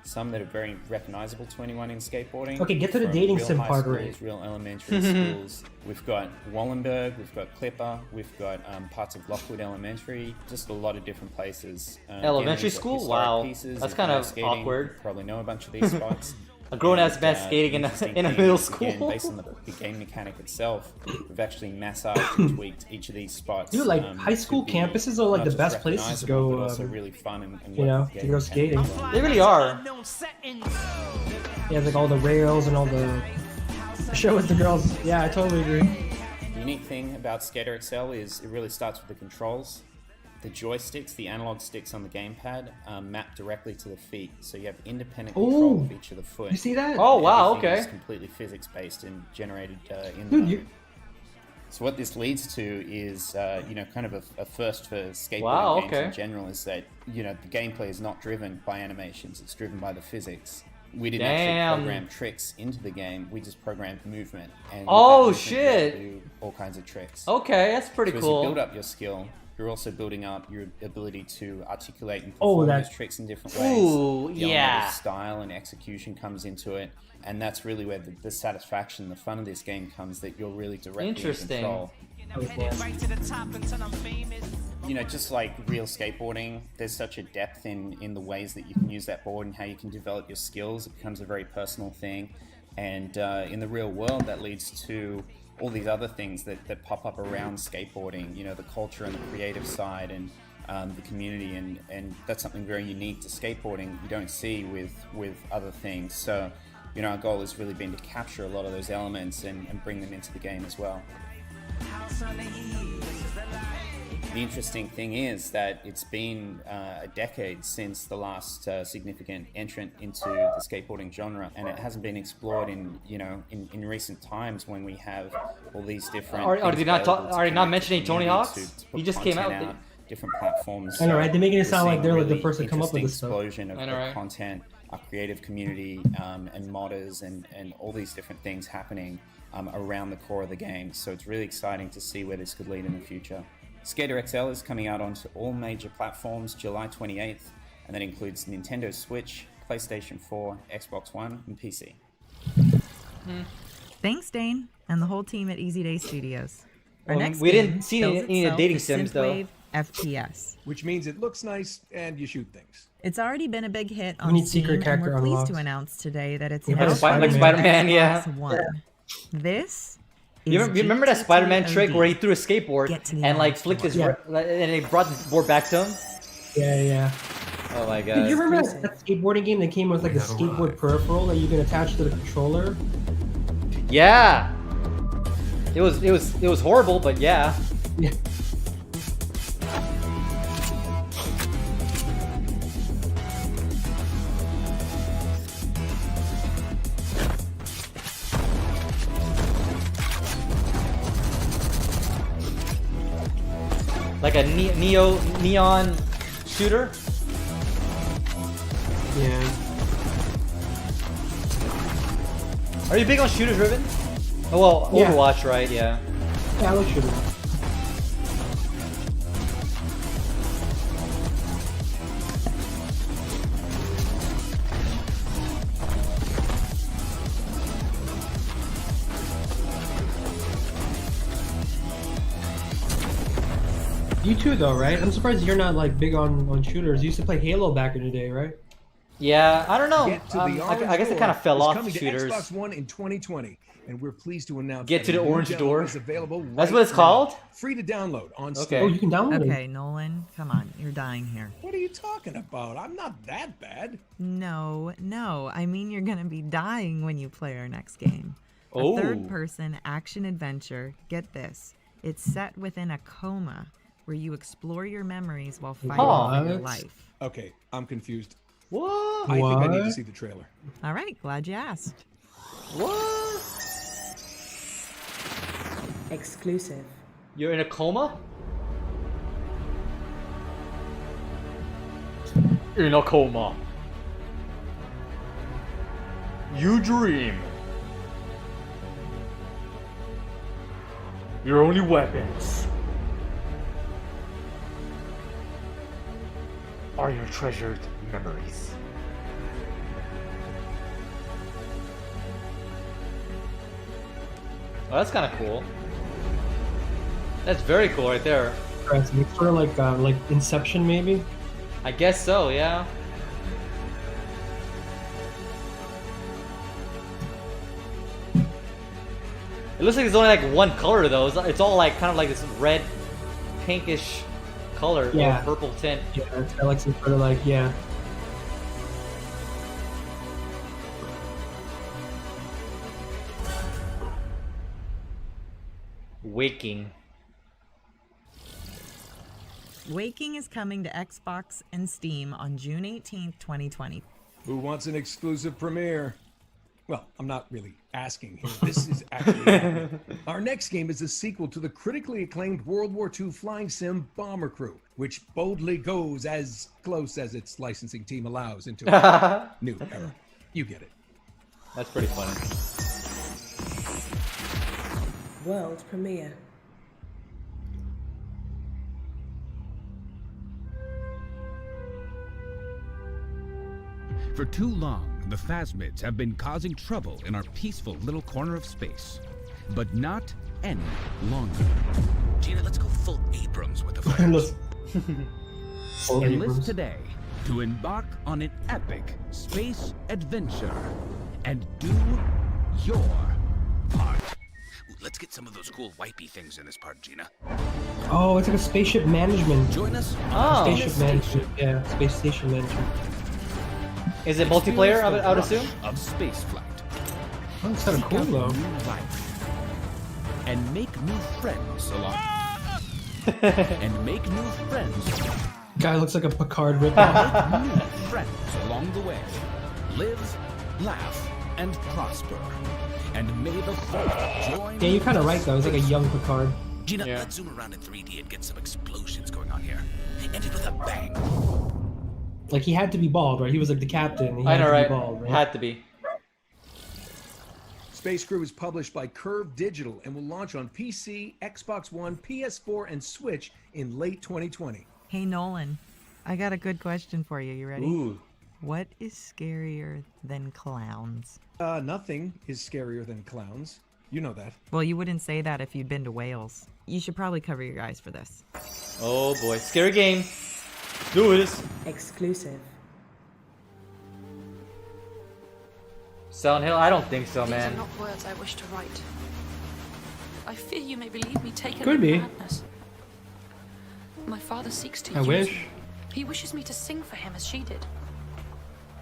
Some that are very recognizable to anyone in skateboarding. Okay, get to the from dating real sim high part schools, already. real elementary schools. We've got Wallenberg, we've got Clipper, we've got parts of Lockwood Elementary, just a lot of different places. Elementary these are school? historic Wow. pieces. That's If kind you know of skating, awkward. you probably know a bunch of these spots. A grown-ass man And, skating in a interesting in a thing middle is, again, school. based on the game mechanic itself, we've actually massaged and tweaked each of these spots. Dude, like high school to be campuses are like not the just best places to recognizable, go. but also really fun and You know, work with to game go mechanics. skating. They really are. Yeah, like all the rails and all the show with the girls. Yeah, I totally agree. The unique thing about Skater XL is it really starts with the controls. The joysticks, the analog sticks on the gamepad, map directly to the feet, so you have independent control Ooh, of each of the foot. you see that? Oh, wow, Everything okay. is completely physics-based and generated in the Dude, moment. So what this leads to is, kind of a first for skateboarding Wow, games okay. in general, is that, the gameplay is not driven by animations, it's driven by the physics. We didn't Damn. actually program tricks into the game, we just programmed movement. And with Oh, that movement, shit. you do all kinds of tricks. Okay, that's pretty So cool. as you build up your skill, you're also building up your ability to articulate and Oh, perform that- those tricks in different ways. Ooh, The element yeah. of style and execution comes into it, and that's really where the satisfaction, the fun of this game comes, that you're really directly in Interesting. control. You know, just like real skateboarding, there's such a depth in the ways that you can use that board and how you can develop your skills. It becomes a very personal thing. And in the real world, that leads to all these other things that pop up around skateboarding, you know, the culture and the creative side and the community. And that's something very unique to skateboarding you don't see with other things. So, you know, our goal has really been to capture a lot of those elements and bring them into the game as well. The interesting thing is that it's been a decade since the last significant entrant into the skateboarding genre, and it hasn't been explored in recent times when we have all these different. Are they not mentioning Tony Hawk? He just came out. Different platforms. I know, right? They're making it sound like they're like the really first to come up with this interesting stuff. explosion of, I know, right? of content, a creative community, and modders, and all these different things happening around the core of the game. So it's really exciting to see where this could lead in the future. Skater XL is coming out onto all major platforms July 28th, and that includes Nintendo Switch, PlayStation 4, Xbox One, and PC. Thanks, Dane, and the whole team at Easy Day Studios. Our Well, next we game didn't see bills any itself dating as sims, though. Synthwave FPS. Which means it looks nice and you shoot things. It's already been a big hit We on need Steam, secret and character we're pleased unlocks. to announce today that it's Yeah, now like coming to Spider-Man, yeah. Xbox One. This You is remember that Spider-Man trick GTOD. where he threw a skateboard Get to the and like action. flicked his Yeah. and it brought the board back to him? Yeah. Oh my Did you god. remember that skateboarding game that came with like a skateboard peripheral that you can attach to the controller? Yeah. It was horrible, but yeah. Yeah. Like a neon shooter. Yeah. Are you big on shooters, Riven? Oh well, Yeah. Overwatch, right? Yeah. Yeah, I like shooting. You too, though, right? I'm surprised you're not like big on shooters. You used to play Halo back in the day, right? Yeah, I don't know. Get to the I guess it Orange kind of Door fell is off coming shooters. to Xbox One in 2020, and we're pleased to announce Get that to a the new Orange demo Door? is available That's right what it's now. called? Free to download on Steam. Okay. Oh, you can download it. Okay, Nolan, come on, you're dying here. What are you talking about? I'm not that bad. No, I mean you're gonna be dying when you play our next game. A Oh. third-person action-adventure. Get this, it's set within a coma where you explore your memories while fighting for your What? life. Okay, I'm confused. What? I think I need to What? see the trailer. All right, glad you asked. What? Exclusive. You're in a coma? In a coma. You dream. Your only weapons are your treasured memories. Oh, that's kind of cool. That's very cool right there. It's sort of like Inception, maybe. I guess so, yeah. It looks like there's only like one color though. It's all like kind of like this red, pinkish color Yeah. or purple tint. Yeah, it's got like some sort of like Waking. Waking is coming to Xbox and Steam on June 18th, 2020. Who wants an exclusive premiere? Well, I'm not really asking here. This is actually happening. Our next game is a sequel to the critically acclaimed World War II flying sim Bomber Crew, which boldly goes as close as its licensing team allows into a new era. You get it. That's pretty funny. World premiere. For too long, the phasmids have been causing trouble in our peaceful little corner of space. But not any longer. Gina, let's go full Abrams with the flares. Enlist today to embark on an epic space adventure and do your part. Ooh, let's get some of those cool wipey things in this part, Gina. Oh, it's like a spaceship management. Join us. Oh. Spaceship management. Yeah, space station management. Is it multiplayer, I would assume? Of space flight. Oh, it's kind of cool though. New life. And make new friends along. And make new friends. Guy looks like a Picard ripoff. Make new friends along the way. Live, laugh, and prosper. And may the fourth join. Yeah, you're kind of right though. He's like a young Picard. Gina, let's zoom around in 3D and get some explosions going on here. End it with a bang. Like he had to be bald, right? He was like the captain. He I know, had to right? be bald, right? Had to be. Space Crew is published by Curve Digital and will launch on PC, Xbox One, PS4, and Switch in late 2020. Hey Nolan, I got a good question for you. You ready? Ooh. What is scarier than clowns? Nothing is scarier than clowns. You know that. Well, you wouldn't say that if you'd been to Wales. You should probably cover your eyes for this. Oh boy, scary game. Do this. Exclusive. Silent Hill? I don't think so, These man. are not words I wish to write. I fear you may believe me taken Could be. in madness. My father seeks to I use wish. me. He wishes me to sing for him as she did.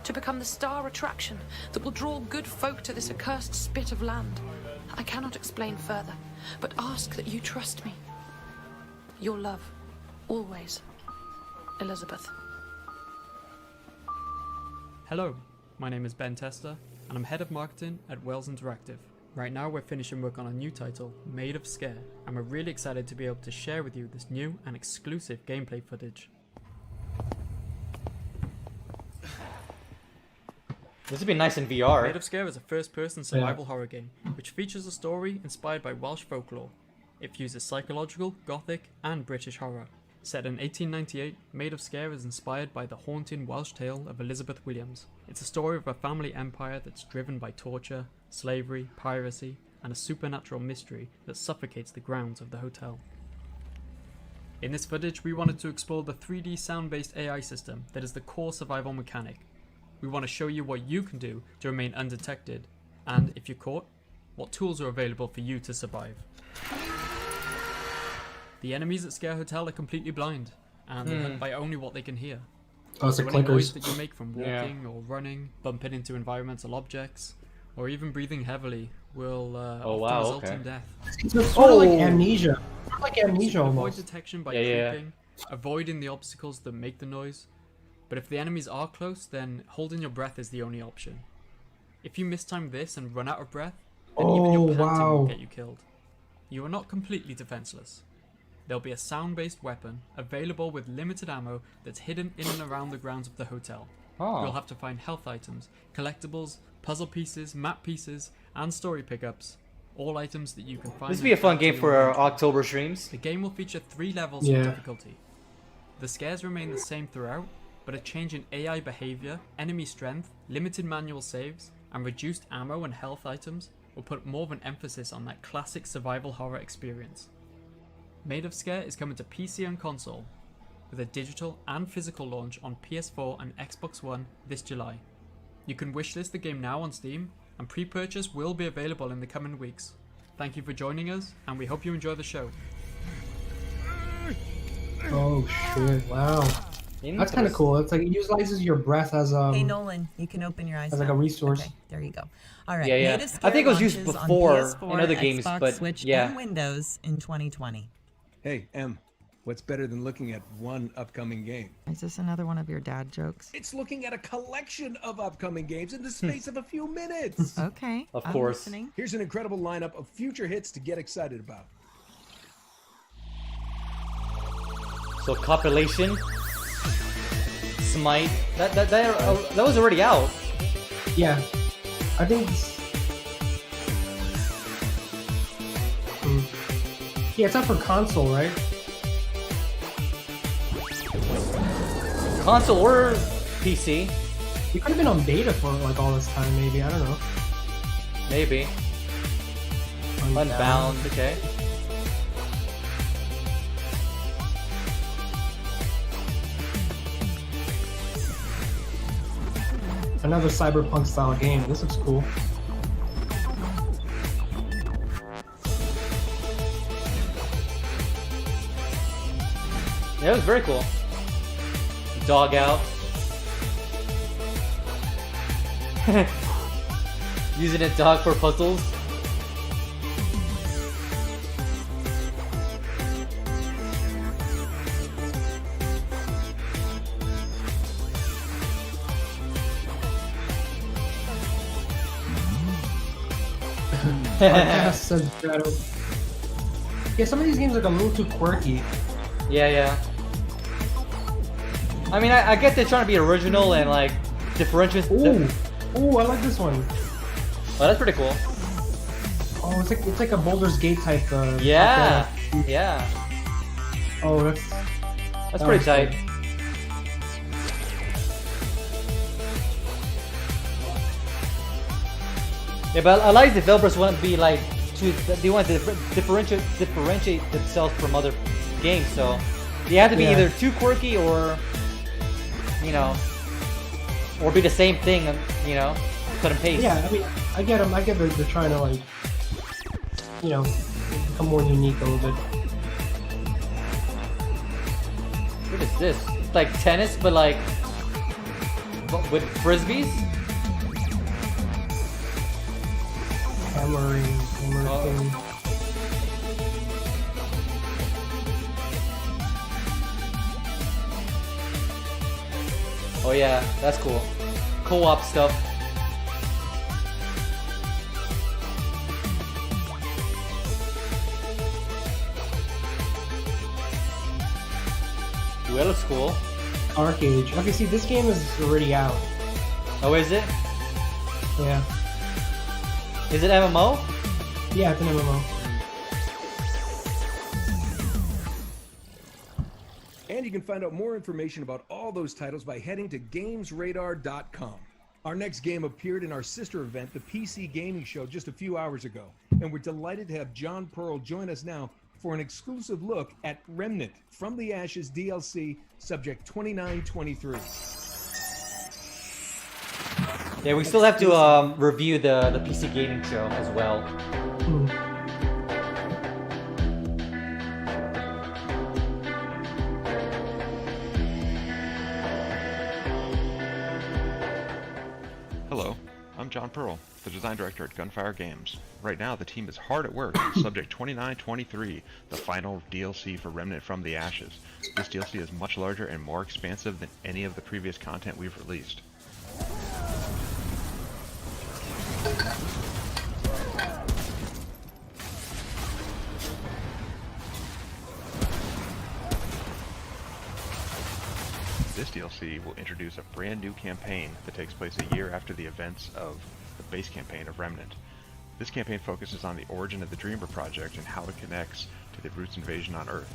To become the star attraction that will draw good folk to this accursed spit of land. I cannot explain further, but ask that you trust me. Your love, always, Elizabeth. Hello, my name is Ben Tester, and I'm head of marketing at Wells Interactive. Right now we're finishing work on a new title, Made of Scare, and we're really excited to be able to share with you this new and exclusive gameplay footage. This would be nice in VR. Made of Scare is a first-person survival horror game, which features a story inspired by Welsh folklore. It fuses psychological, gothic, and British horror. Set in 1898, Made of Scare is inspired by the haunting Welsh tale of Elizabeth Williams. It's a story of a family empire that's driven by torture, slavery, piracy, and a supernatural mystery that suffocates the grounds of the hotel. In this footage, we wanted to explore the 3D sound-based AI system that is the core survival mechanic. We want to show you what you can do to remain undetected, and if you're caught, what tools are available for you to survive. The enemies at Scare Hotel are completely blind, and they hunt by only what they can hear. Oh, it's so like any noise clickers. that you make from walking or running, bumping into environmental objects, or even breathing heavily will often result in death. So it's sort of like amnesia. Sort of like amnesia Avoid almost. detection by Yeah. creeping, avoiding the obstacles that make the noise. But if the enemies are close, then holding your breath is the only option. If you mistime this and run out of breath, then even your panting will get you killed. You are not completely defenseless. There'll be a sound-based weapon available with limited ammo that's hidden in and around the grounds of the hotel. Oh. You'll have to find health items, collectibles, puzzle pieces, map pieces, and story pickups. All items that you can find. This would be a fun game for our October streams. The game will feature 3 levels of difficulty. The scares remain the same throughout, but a change in AI behavior, enemy strength, limited manual saves, and reduced ammo and health items will put more of an emphasis on that classic survival horror experience. Made of Scare is coming to PC and console, with a digital and physical launch on PS4 and Xbox One this July. You can wishlist the game now on Steam, and pre-purchase will be available in the coming weeks. Thank you for joining us, and we hope you enjoy the show. Oh shit! Wow, that's kind of cool. It's like it utilizes your breath as Hey Nolan, you can open your eyes as like now. a resource. Okay, there you go. All right. Yeah. Made of I think it was Scare used launches on before PS4, in other games, Xbox, but Switch, yeah. and Windows in 2020. Hey, Em, what's better than looking at one upcoming game? Is this another one of your dad jokes? It's looking at a collection of upcoming games in the space of a few minutes. Okay. Of I'm course. listening. Here's an incredible lineup of future hits to get excited about. So compilation, Smite. That was already out. Yeah, I think. Yeah, it's out for console, right? Console or PC. We could have been on beta for like all this time, maybe. I don't know. Maybe. Unbound, okay. Another cyberpunk style game. This looks cool. Yeah, it was very cool. Dog out. Using a dog for puzzles. Podcast says Shadow. Yeah, some of these games are like a little too quirky. Yeah. I mean, I get they're trying to be original and like differentiate. Ooh, I like this one. Oh, that's pretty cool. Oh, it's like a Baldur's Gate type. Yeah. Oh, that's pretty tight. Cool. Yeah, but a lot of developers want to be like they want to differentiate themselves from other games, so they have to be either too quirky or, you know, or be the same thing, you know, cut and paste. Yeah, I mean, I get them. I get they're trying to like, you know, become more unique a little bit. What is this? It's like tennis, but like with frisbees. Hammer thing. Oh yeah, that's cool. Co-op stuff. Ooh, that looks cool. Arc Age. Okay, see, this game is already out. Oh, is it? Yeah. Is it MMO? Yeah, it's an MMO. And you can find out more information about all those titles by heading to GamesRadar.com. Our next game appeared in our sister event, the PC Gaming Show, just a few hours ago. And we're delighted to have John Pearl join us now for an exclusive look at Remnant from the Ashes DLC, subject 2923. Yeah, we still have to review the PC Gaming Show as well. Hello, I'm John Pearl, the design director at Gunfire Games. Right now, the team is hard at work on Subject 2923, the final DLC for Remnant from the Ashes. This DLC is much larger and more expansive than any of the previous content we've released. This DLC will introduce a brand new campaign that takes place a year after the events of the base campaign of Remnant. This campaign focuses on the origin of the Dreamer project and how it connects to the Roots invasion on Earth.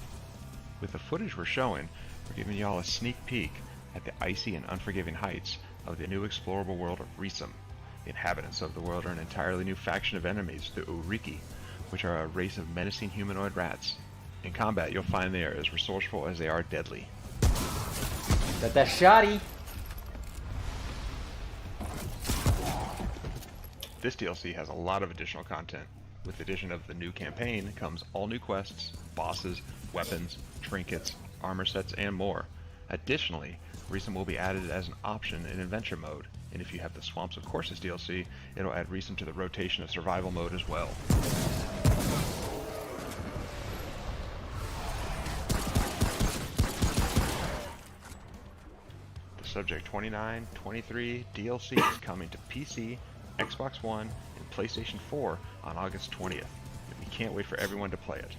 With the footage we're showing, we're giving y'all a sneak peek at the icy and unforgiving heights of the new explorable world of Risum. The inhabitants of the world are an entirely new faction of enemies, the Uriki, which are a race of menacing humanoid rats. In combat, you'll find they are as resourceful as they are deadly. Got that shotty. This DLC has a lot of additional content. With the addition of the new campaign comes all new quests, bosses, weapons, trinkets, armor sets, and more. Additionally, Risum will be added as an option in adventure mode, and if you have the Swamps of Courses DLC, it'll add Risum to the rotation of survival mode as well. The Subject 2923 DLC is coming to PC, Xbox One, and PlayStation 4 on August 20th, and we can't wait for everyone to play it.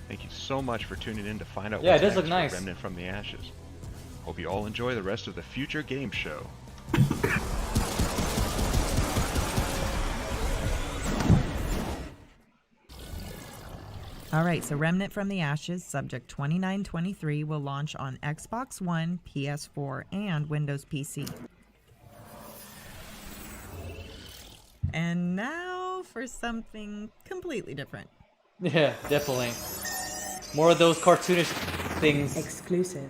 Thank you so much for tuning in to find out what's next for Remnant from the Ashes. Hope you all enjoy the rest of the future game show. Alright, so Remnant from the Ashes, Subject 2923, will launch on Xbox One, PS4, and Windows PC. And now for something completely different. Yeah, definitely. More of those cartoonish things. Exclusive.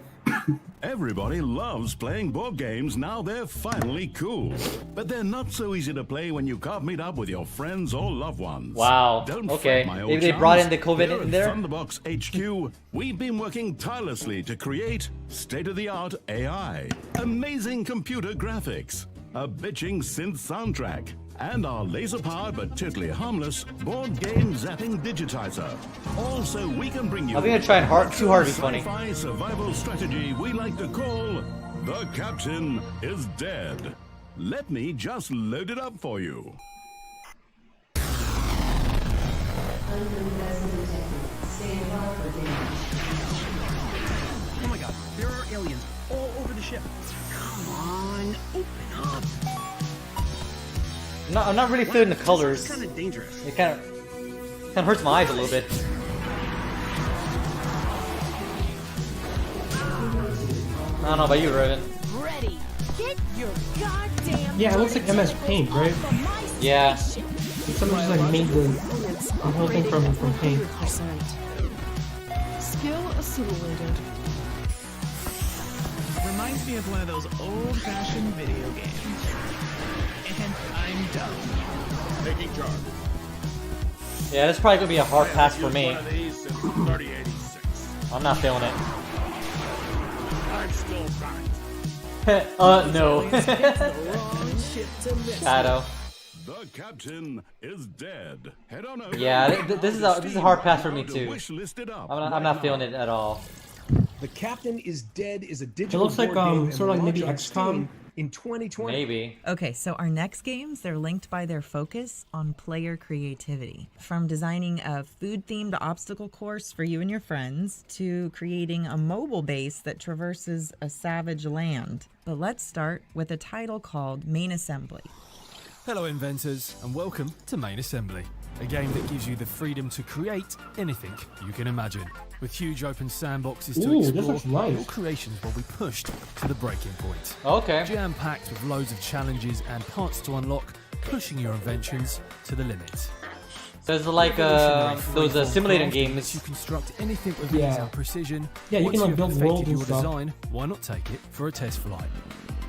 Everybody loves playing board games now they're finally cool. But they're not so easy to play when you can't meet up with your friends or loved ones. Wow. Don't Okay. fret, my old Maybe they brought in chums. the COVID Here in at there. Thunderbox HQ, we've been working tirelessly to create state-of-the-art AI, amazing computer graphics, a bitching synth soundtrack, and our laser-powered but totally harmless board game zapping digitizer. Also, we can bring you I think I tried too hard to be funny. sci-fi survival strategy we like to call The Captain is Dead. Let me just load it up for you. Oh my god, there are aliens all over the ship. Come on, open up. I'm not really feeling the colors. Kind of dangerous. It kind of hurts my eyes a little bit. I don't know about you, Raven. Ready. Get your goddamn. Yeah, it looks like MS Paint, right? Yeah. Someone just like made the whole thing from Paint. Skill assimilated. Reminds me of one of those old-fashioned video games. And I'm done. Taking charge. Yeah, this is probably gonna be a hard pass for me. One of these since 3086. I'm not feeling it. I'm still right. No. Shadow. The Captain is dead. Head on over. Yeah, this is a hard pass for me too. I'm not feeling it at all. The Captain is Dead is a It digital looks like board game sort of and like maybe will launch on XCOM. Steam in 2020. Maybe. Okay, so our next games, they're linked by their focus on player creativity. From designing a food-themed obstacle course for you and your friends, to creating a mobile base that traverses a savage land. But let's start with a title called Main Assembly. Hello inventors, and welcome to Main Assembly, a game that gives you the freedom to create anything you can imagine. With huge open sandboxes to Ooh, this explore, looks nice. your creations will be pushed to the breaking point. Okay. Jam-packed with loads of challenges and parts to unlock, pushing your inventions to the limit. So it's like those simulating games. You construct anything with ease Yeah. and precision. Yeah, you Once can, like, you've build perfected worlds and your stuff. design, why not take it for a test flight?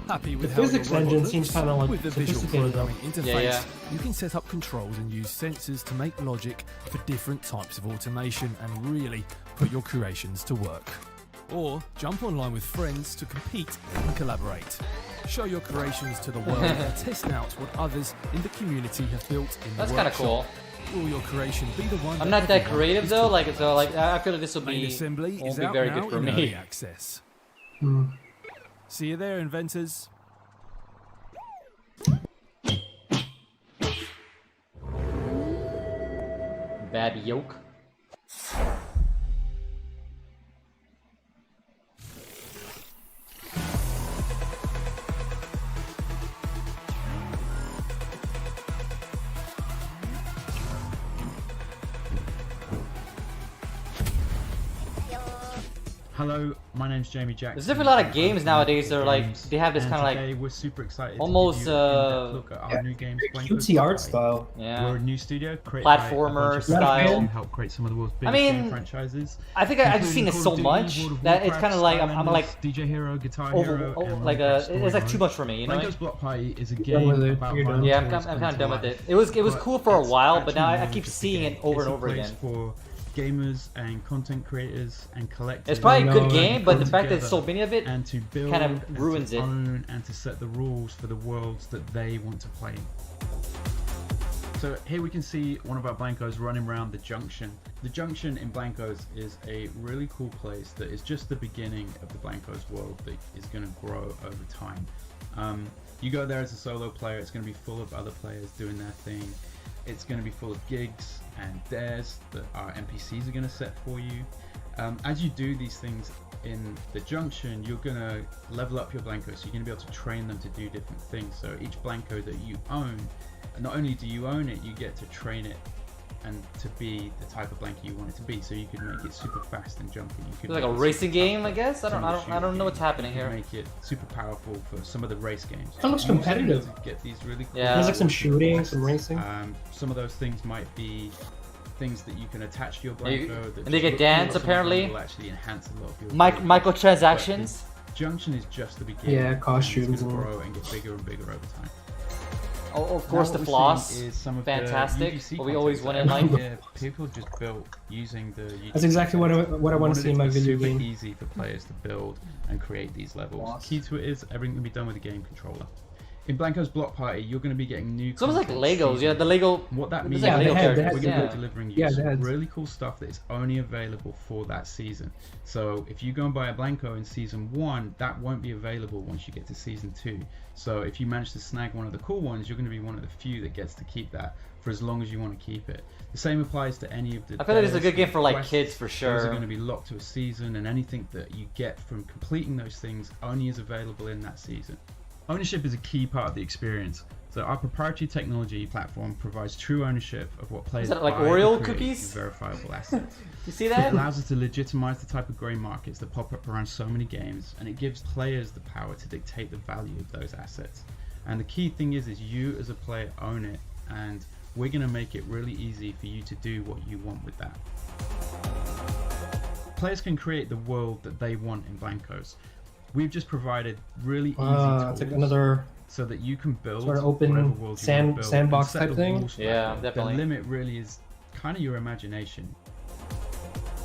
Happy with The how your physics robot engine looks? seems kinda, like, With the visual sophisticated, though. programming interface, Yeah, yeah. you can set up controls and use sensors to make logic for different types of automation and really put your creations to work. Or jump online with friends to compete and collaborate. Show your creations to the world and test out what others in the community have built in the That's kind of workshop. cool. Will your creation be the one I'm not that everyone creative is though. talking I feel like this will Main be Assembly won't is be out very now good for in early me. access. See you there, inventors. Bad yoke. Hello, my name's Jamie Jackson. There's definitely a lot of games nowadays that are like they have this And kind of today like we're super excited almost to give you an in-depth look at our new games. cutesy art style. Yeah. We're a new studio created by a bunch platformer of style. who help create some of the world's I biggest mean, game franchises. I think I've just seen it including so Call of much Duty, World of that it's Warcraft, kind of like I'm Skylanders, like DJ Hero, Guitar over, Hero, and like Minecraft it's like Story too Mode. much for me, you know? Blanco's What I mean? Block Party is a Done game with it. about You're done. violent Yeah, toys I'm come kind of to done with life. it. It was But cool for a it's while, but actually now I more keep than just a seeing game. it over and It's a over place again. for gamers and content creators and collectors. It's probably a good to game, but come the fact that there's so together many of it and to build kind and of ruins to it. own and to set the rules for the worlds that they want to play in. So here we can see one of our Blancos running around the Junction. The Junction in Blancos is a really cool place that is just the beginning of the Blancos world that is going to grow over time. You go there as a solo player, it's going to be full of other players doing their thing. It's going to be full of gigs and dares that our NPCs are going to set for you. As you do these things in the Junction, you're going to level up your Blanco, so you're going to be able to train them to do different things. So each Blanco that you own, not only do you own it, you get to train it and to be the type of blanket you want it to be. So you could make it super fast and jumpy. You could It's like a make it racing super game, tough I guess. I don't know what's happening You here. could make it super powerful for some of the race games. It looks competitive. To get these really cool. Yeah. There's like some shooting, some racing. Some of those things might be things that you can attach to your You- Blanco. that and they just get look dance, cool, some of them apparently. will actually enhance a lot of your Microtransactions. But the Junction is just the beginning. Yeah, and costumes It's gonna and- grow and get bigger and bigger over time. Oh, of course, Now the what we're floss. seeing is some of Fantastic. The UGC What we always content wanted in that life. people just built using the UGC That's exactly what I content. want to Wanted see it in my to be video super game. easy for players to build and create these levels. Key to it is everything can be done with a game controller. In Blanco's Block Party, you're going to be getting new. It's almost like content Legos. Yeah, the Lego. What that it's means like is Lego we're characters. going to Yeah. be delivering you Yeah, some the heads. really cool stuff that is only available for that season. So if you go and buy a Blanco in season 1, that won't be available once you get to season 2. So if you manage to snag one of the cool ones, you're going to be one of the few that gets to keep that for as long as you want to keep it. The same applies to any of the. I feel like this is a good game for like quests. kids for Those sure. are going to be locked to a season, and anything that you get from completing those things only is available in that season. Ownership is a key part of the experience. So our proprietary technology platform provides true ownership of what players Is that like buy Oreo and create cookies? with verifiable assets. You see that? It allows us to legitimize the type of grey markets that pop up around so many games, and it gives players the power to dictate the value of those assets. And the key thing is you as a player own it, and we're going to make it really easy for you to do what you want with that. Players can create the world that they want in Blancos. We've just provided really easy tools it's like another so that you can build sort of whatever open world you want to build sandbox and set type the thing. rules for Yeah, it. definitely. The limit really is kind of your imagination.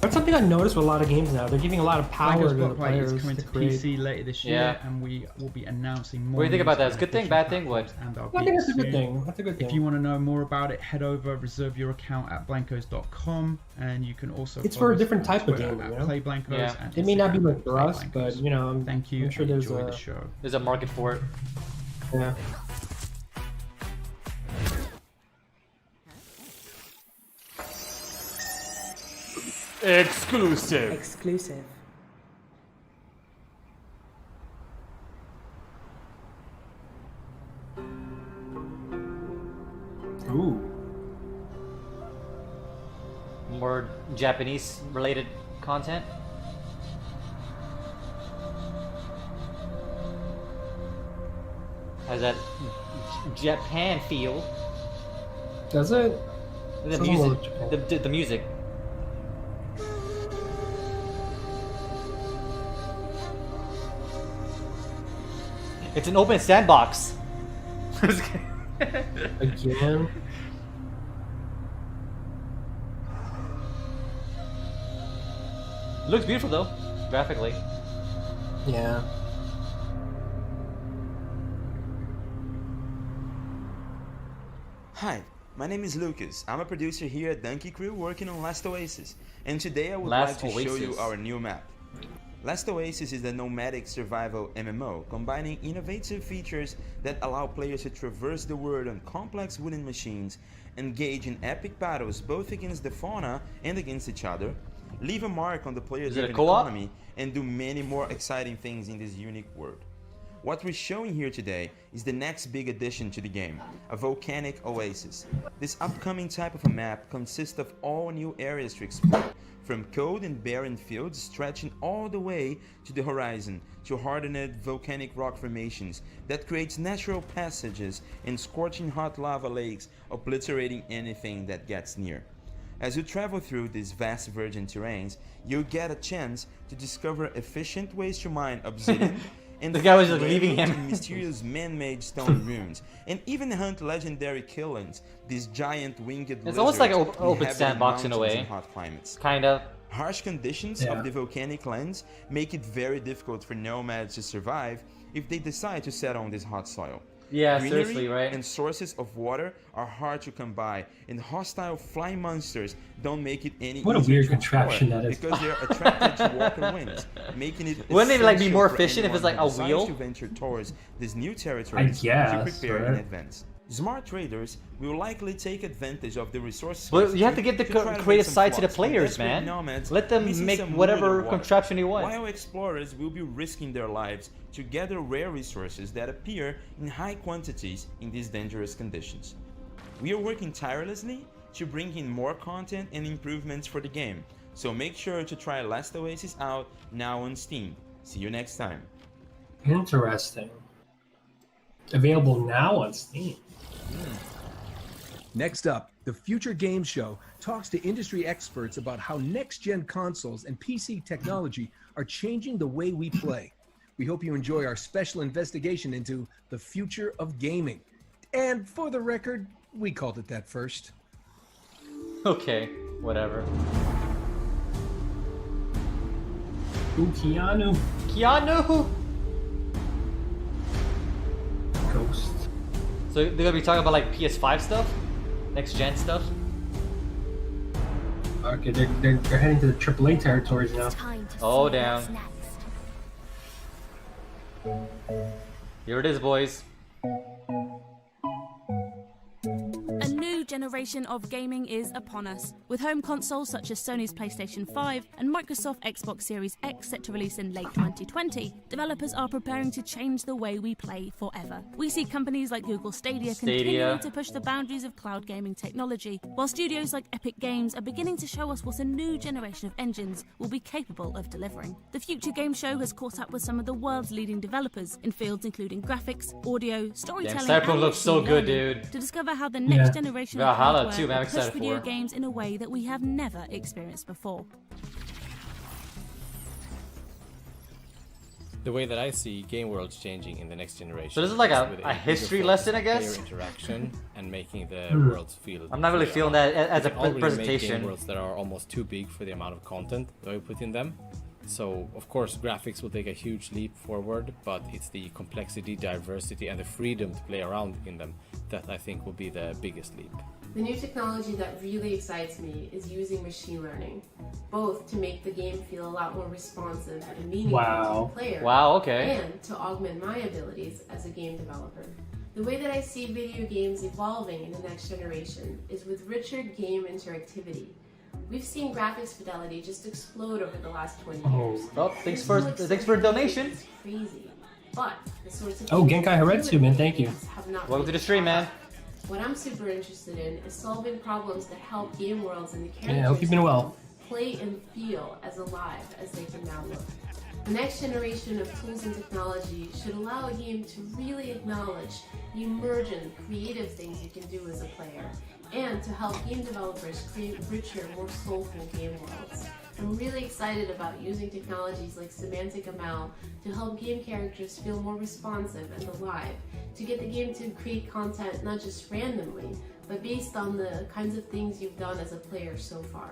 That's something I noticed with a lot of games now. They're giving a lot of power Blancos to the Block Party is players coming to to create. PC later this year, Yeah. and we will be announcing more. What do you think news about that? It's on a good thing, official bad thing, what? platforms and our I think that's a betas good soon. thing. That's a good thing. If you want to know more about it, head over, reserve your account at blancos.com, and you can also. It's follow for a us different on type of Twitter game, at you know? Play Blancos Yeah. and It may not be Instagram like at for Play us, Blancos. but you know, Thank you. I'm sure and there's enjoy a the show. There's a market for it. yeah. Exclusive. Exclusive. Ooh. More Japanese related content. Has that Japan feel? Does it? The Sounds music. like Japan. The music. It's an open sandbox. Again. Looks beautiful though, graphically. Yeah. Hi, my name is Lucas. I'm a producer here at Donkey Crew working on Last Oasis, and today I would Last like to show you Oasis. our new map. Last Oasis is a nomadic survival MMO, combining innovative features that allow players to traverse the world on complex wooden machines, engage in epic battles both against the fauna and against each other, leave a mark on the player's Is it a driven co-op? economy, and do many more exciting things in this unique world. What we're showing here today is the next big addition to the game, a volcanic oasis. This upcoming type of a map consists of all new areas to explore, from cold and barren fields stretching all the way to the horizon, to hardened volcanic rock formations that creates natural passages and scorching hot lava lakes, obliterating anything that gets near. As you travel through these vast virgin terrains, you'll get a chance to discover efficient ways to mine obsidian, and The guy was find just leaving ways him. to mysterious man-made stone ruins, and even hunt legendary killings, these giant winged It's almost like lizards an open inhabiting sandbox in a mountains way. and hot climates. Kind of. Harsh conditions Yeah. of the volcanic lands make it very difficult for nomads to survive if they decide to settle on this hot soil. Yeah, Greenery seriously, right? and sources of water are hard to come by, and hostile flying monsters don't make it any What a easier weird to explore contraption that is. because they're attracted to walker winds, making it Wouldn't it, like, be essential more for efficient if it's, anyone like, a who decides wheel? to venture towards this new territory to guess, prepare in right? advance. Smart traders will likely take advantage of the resources. But you have to get the creative side to the players, man. Let them make whatever contraption you want. While explorers will be risking their lives to gather rare resources that appear in high quantities in these dangerous conditions. We are working tirelessly to bring in more content and improvements for the game. So make sure to try Last Oasis out now on Steam. See you next time. Interesting. Available now on Steam. Next up, the Future Games Show talks to industry experts about how next-gen consoles and PC technology are changing the way we play. We hope you enjoy our special investigation into the future of gaming. And for the record, we called it that first. Okay, whatever. Ooh, Keanu. Keanu! Ghost. So they're gonna be talking about like PS5 stuff? Next gen stuff? Okay, they're heading to the AAA territories now. Oh, damn. Here it is, boys. A new generation of gaming is upon us, with home consoles such as Sony's PlayStation 5 and Microsoft Xbox Series X set to release in late 2020. Developers are preparing to change the way we play forever. We see companies like Google Stadia continuing to push the boundaries of cloud gaming technology, while studios like Epic Games are beginning to show us what a new generation of engines will be capable of delivering. The Future Game Show has caught up with some of the world's leading developers in fields including graphics, audio, storytelling, Damn, Cyberpunk and looks so machine good, learning, dude. to discover how the next generation of Valhalla hardware too, man. I'm will push excited video for it. games in a way that we have never experienced before. The way that I see game worlds changing in the next generation. So this is like with a history bigger lesson, focus I on guess? player interaction and making the Hmm. worlds feel. I'm not really fully feeling alive. that as We a can already presentation. Make game worlds that are almost too big for the amount of content that we put in them. So of course graphics will take a huge leap forward, but it's the complexity, diversity, and the freedom to play around in them that I think will be the biggest leap. The new technology that really excites me is using machine learning, both to make the game feel a lot more responsive and meaningful to the player, Wow, okay. and to augment my abilities as a game developer. The way that I see video games evolving in the next generation is with richer game interactivity. We've seen graphics fidelity just explode over the last 20 years. Oh, thanks for the donation. It's crazy, but the sorts of Oh, things Genkai Haretsu, man, thank you. have not Welcome to really the stream, man. What I'm super interested in is solving problems that help game worlds and the characters Yeah, I hope you've been well. play and feel as alive as they can now look. The next generation of tools and technology should allow a game to really acknowledge the emergent, creative things you can do as a player, and to help game developers create richer, more soulful game worlds. I'm really excited about using technologies like semantic ML to help game characters feel more responsive and alive, to get the game to create content not just randomly, but based on the kinds of things you've done as a player so far.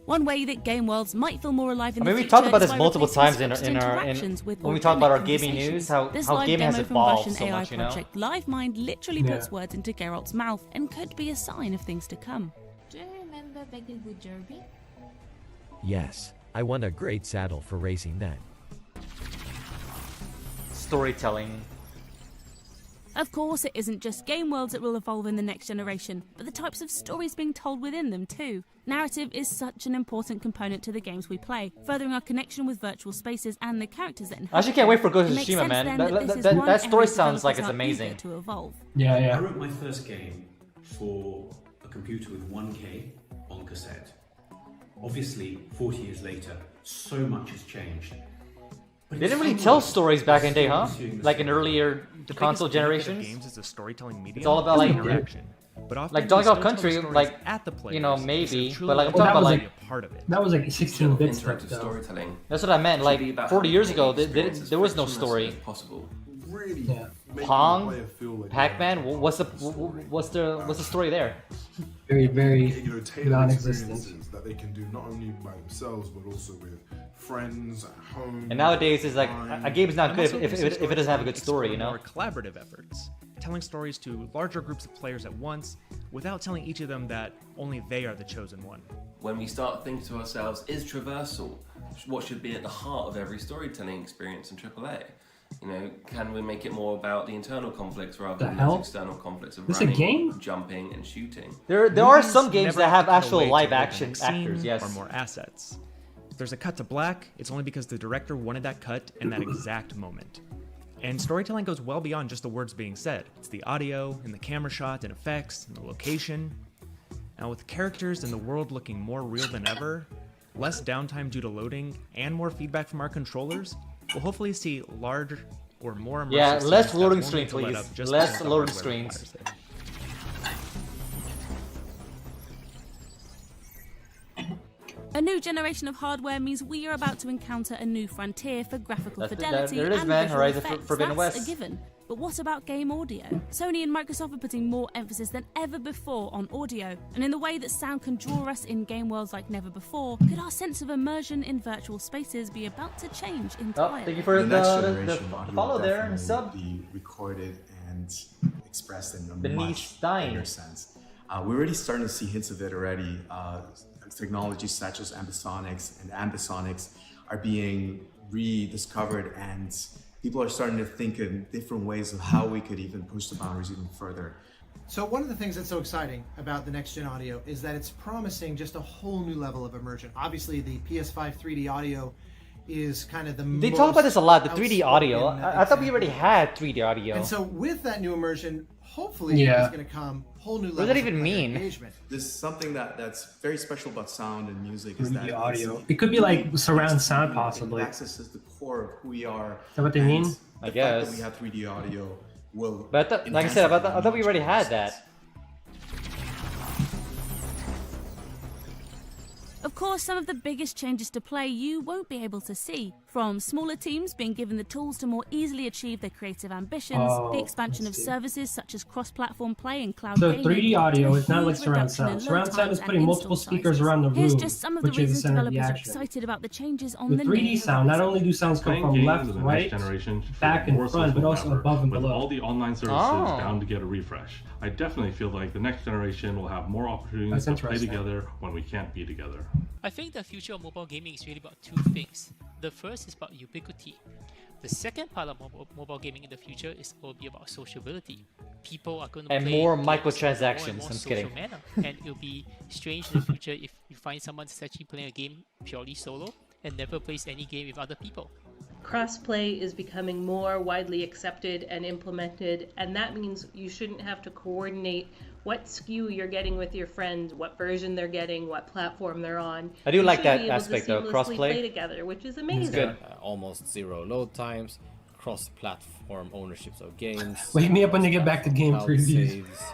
One way that game worlds might feel more alive in I the mean, we future talked about is this by multiple replacing times scripted in our interactions with when we talk about our organic gaming news, conversations. This how live gaming has demo from evolved Russian so AI much, you know. project LiveMind literally Yeah. puts words into Geralt's mouth and could be a sign of things to come. Do you remember Beglewood Derby? Yes, I won a great saddle for racing then. Storytelling. Of course, it isn't just game worlds that will evolve in the next generation, but the types of stories being told within them too. Narrative is such an important component to the games we play, furthering our connection with virtual spaces and the characters that inhabit I actually can't wait for them. Ghost It of makes Tsushima, sense man. then That- this is that- one that story area sounds like developers it's are eager amazing. to evolve. I wrote my first game for a computer with 1K on cassette. Obviously, 40 years later, so much has changed. They didn't really tell stories back in the day, huh? Like in earlier The console biggest benefit of generations. games is the storytelling medium. It's all about like interaction. But often like Donkey we Kong still Country, tell stories like at the players, you know so maybe, truly but like I'm let talking them about be like a part of it. That was like 16-bit stuff Interactive though. storytelling. That's what I meant. should be Like about 40 how years the ago, experience is there was no frictionless story. as possible. Really making Pong, the player feel like Pac-Man. What's the story there? Very tailored non-existent. experiences that they can do not only by themselves but also with friends at home. And nowadays, it's like a game is not I'm good also if interested it doesn't have a good explore story, you know. More collaborative efforts, telling stories to larger groups of players at once, without telling each of them that only they are the chosen one. When we start thinking to ourselves, is traversal what should be at the heart of every storytelling experience in AAA? You know, can we make it more about the internal conflicts rather than those external conflicts of This a running, game? jumping, and shooting? There are Movies some games never that have cut actual away to live build the action next scene actors. Yes. Or more assets. If there's a cut to black, it's only because the director wanted that cut in that exact moment. And storytelling goes well beyond just the words being said. It's the audio, and the camera shot, and effects, and the location. Now, with characters and the world looking more real than ever, less downtime due to loading, and more feedback from our controllers, we'll hopefully see larger or more immersive Yeah, scenes less that loading won't screen, need to let please. up just Less because the loading hardware screens. requires it. A new generation of hardware means we are about to encounter a new frontier for graphical That's fidelity there it is, and man. visual Horizon effects. Forbidden That's West. a given. But what about game audio? Sony and Microsoft are putting more emphasis than ever before on audio, and in the way that sound can draw us in game worlds like never before, could our sense of immersion in virtual spaces be about to change entirely? Oh, thank you for The next the generation audio follow will there and definitely sub. be recorded and expressed in a The much niche dying. bigger sense. We're already starting to see hints of it already. Technologies such as ambisonics and ambisonics are being rediscovered, and people are starting to think in different ways of how we could even push the boundaries even further. So one of the things that's so exciting about the next gen audio is that it's promising just a whole new level of immersion. Obviously, the PS5 3D audio is kind of the They talk about this a lot, the 3D audio. outspoken I thought we already had 3D audio. And so with that new immersion, hopefully Yeah. is going to come whole new What levels does that of even player mean? engagement. There's something that's very special about sound and music is 3D that audio. It could be like surround sound, possibly. It accesses the core of who we are. Is that what they and mean? The I fact guess. that we have 3D audio will. But like I said, I thought we already had that. Of course, some of the biggest changes to play you won't be able to see. From smaller teams being given the tools to more easily achieve their creative ambitions, the expansion of services such as cross-platform play and cloud So gaming, 3D audio to a is not like huge surround reduction in sound. load Surround sound is times putting and multiple install speakers sizes. around the Here's room, just some of the which is the reasons center of the developers are action. excited about the changes on With the 3D new sound, not only do sounds come Playing from games left, in the right, next generation should back feel and more front, but social also than ever. above and With below. all the online services Oh. bound to get a refresh, I definitely feel like the next generation will have more opportunities That's to play interesting. together when we can't be together. I think the future of mobile gaming is really about two things. The first is about ubiquity. The second part of mobile gaming in the future will be about sociability. People are going to And play more games in a microtransactions. more and more I'm just social kidding. manner. And it'll be strange in the future if you find someone that's actually playing a game purely solo and never plays any game with other people. Crossplay is becoming more widely accepted and implemented, and that means you shouldn't have to coordinate what SKU you're getting with your friends, what version they're getting, what platform they're on. I do You like should that be able to aspect though, seamlessly crossplay. play together, which is amazing. Almost zero load times, cross-platform ownerships of games. Wake me up when they get back to game cloud previews. saves,